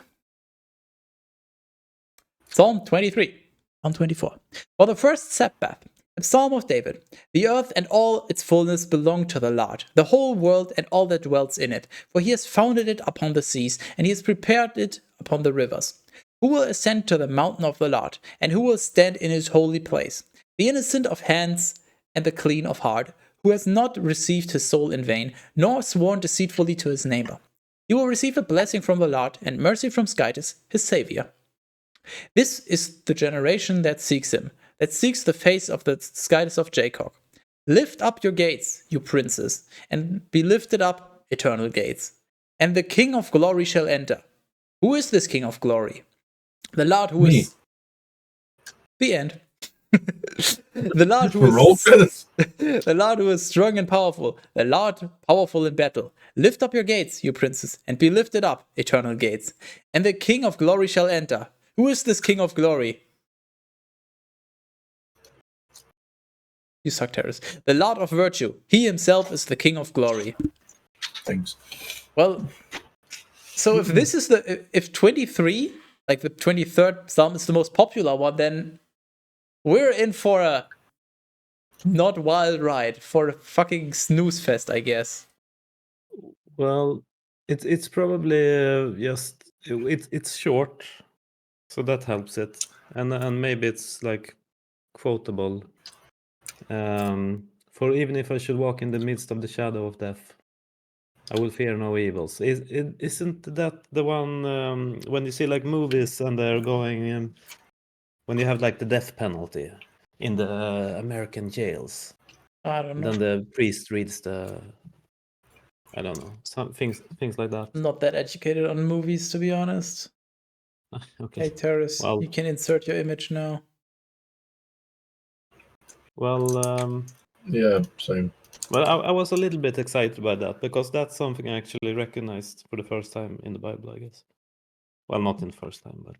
Psalm 23. Psalm 24. For the first Sabbath, A Psalm of David. The earth and all its fullness belong to the Lord, the whole world and all that dwells in it. For he has founded it upon the seas, and he has prepared it upon the rivers. Who will ascend to the mountain of the Lord, and who will stand in his holy place? The innocent of hands and the clean of heart, who has not received his soul in vain, nor sworn deceitfully to his neighbor. He will receive a blessing from the Lord, and mercy from Skytis, his Savior. This is the generation that seeks him, that seeks the face of the Skytis of Jacob. Lift up your gates, you princes, and be lifted up, eternal gates. And the King of glory shall enter. Who is this King of glory? The Lord who is... The end. The Lord who is... The Lord who is strong and powerful. The Lord powerful in battle. Lift up your gates, you princes, and be lifted up, eternal gates. And the King of glory shall enter. Who is this King of glory? You suck, Terrace. The Lord of virtue. He himself is the King of glory. Thanks. Well, so if this is if 23, like the 23rd Psalm is the most popular one, then we're in for a not wild ride, for a fucking snooze fest, I guess. Well, it's probably just it's short, so that helps it, and maybe it's like quotable. For even if I should walk in the midst of the shadow of death, I will fear no evils. Isn't that the one when you see like movies and they're going when you have like the death penalty in the American jails? I don't know. Then the priest reads the, I don't know, some things like that. I'm not that educated on movies, to be honest. Okay. Hey, Terrace, Well, you can insert your image now. Well, yeah, same. Well, I was a little bit excited by that because that's something I actually recognized for the first time in the Bible, I guess. Well, not in the first time, but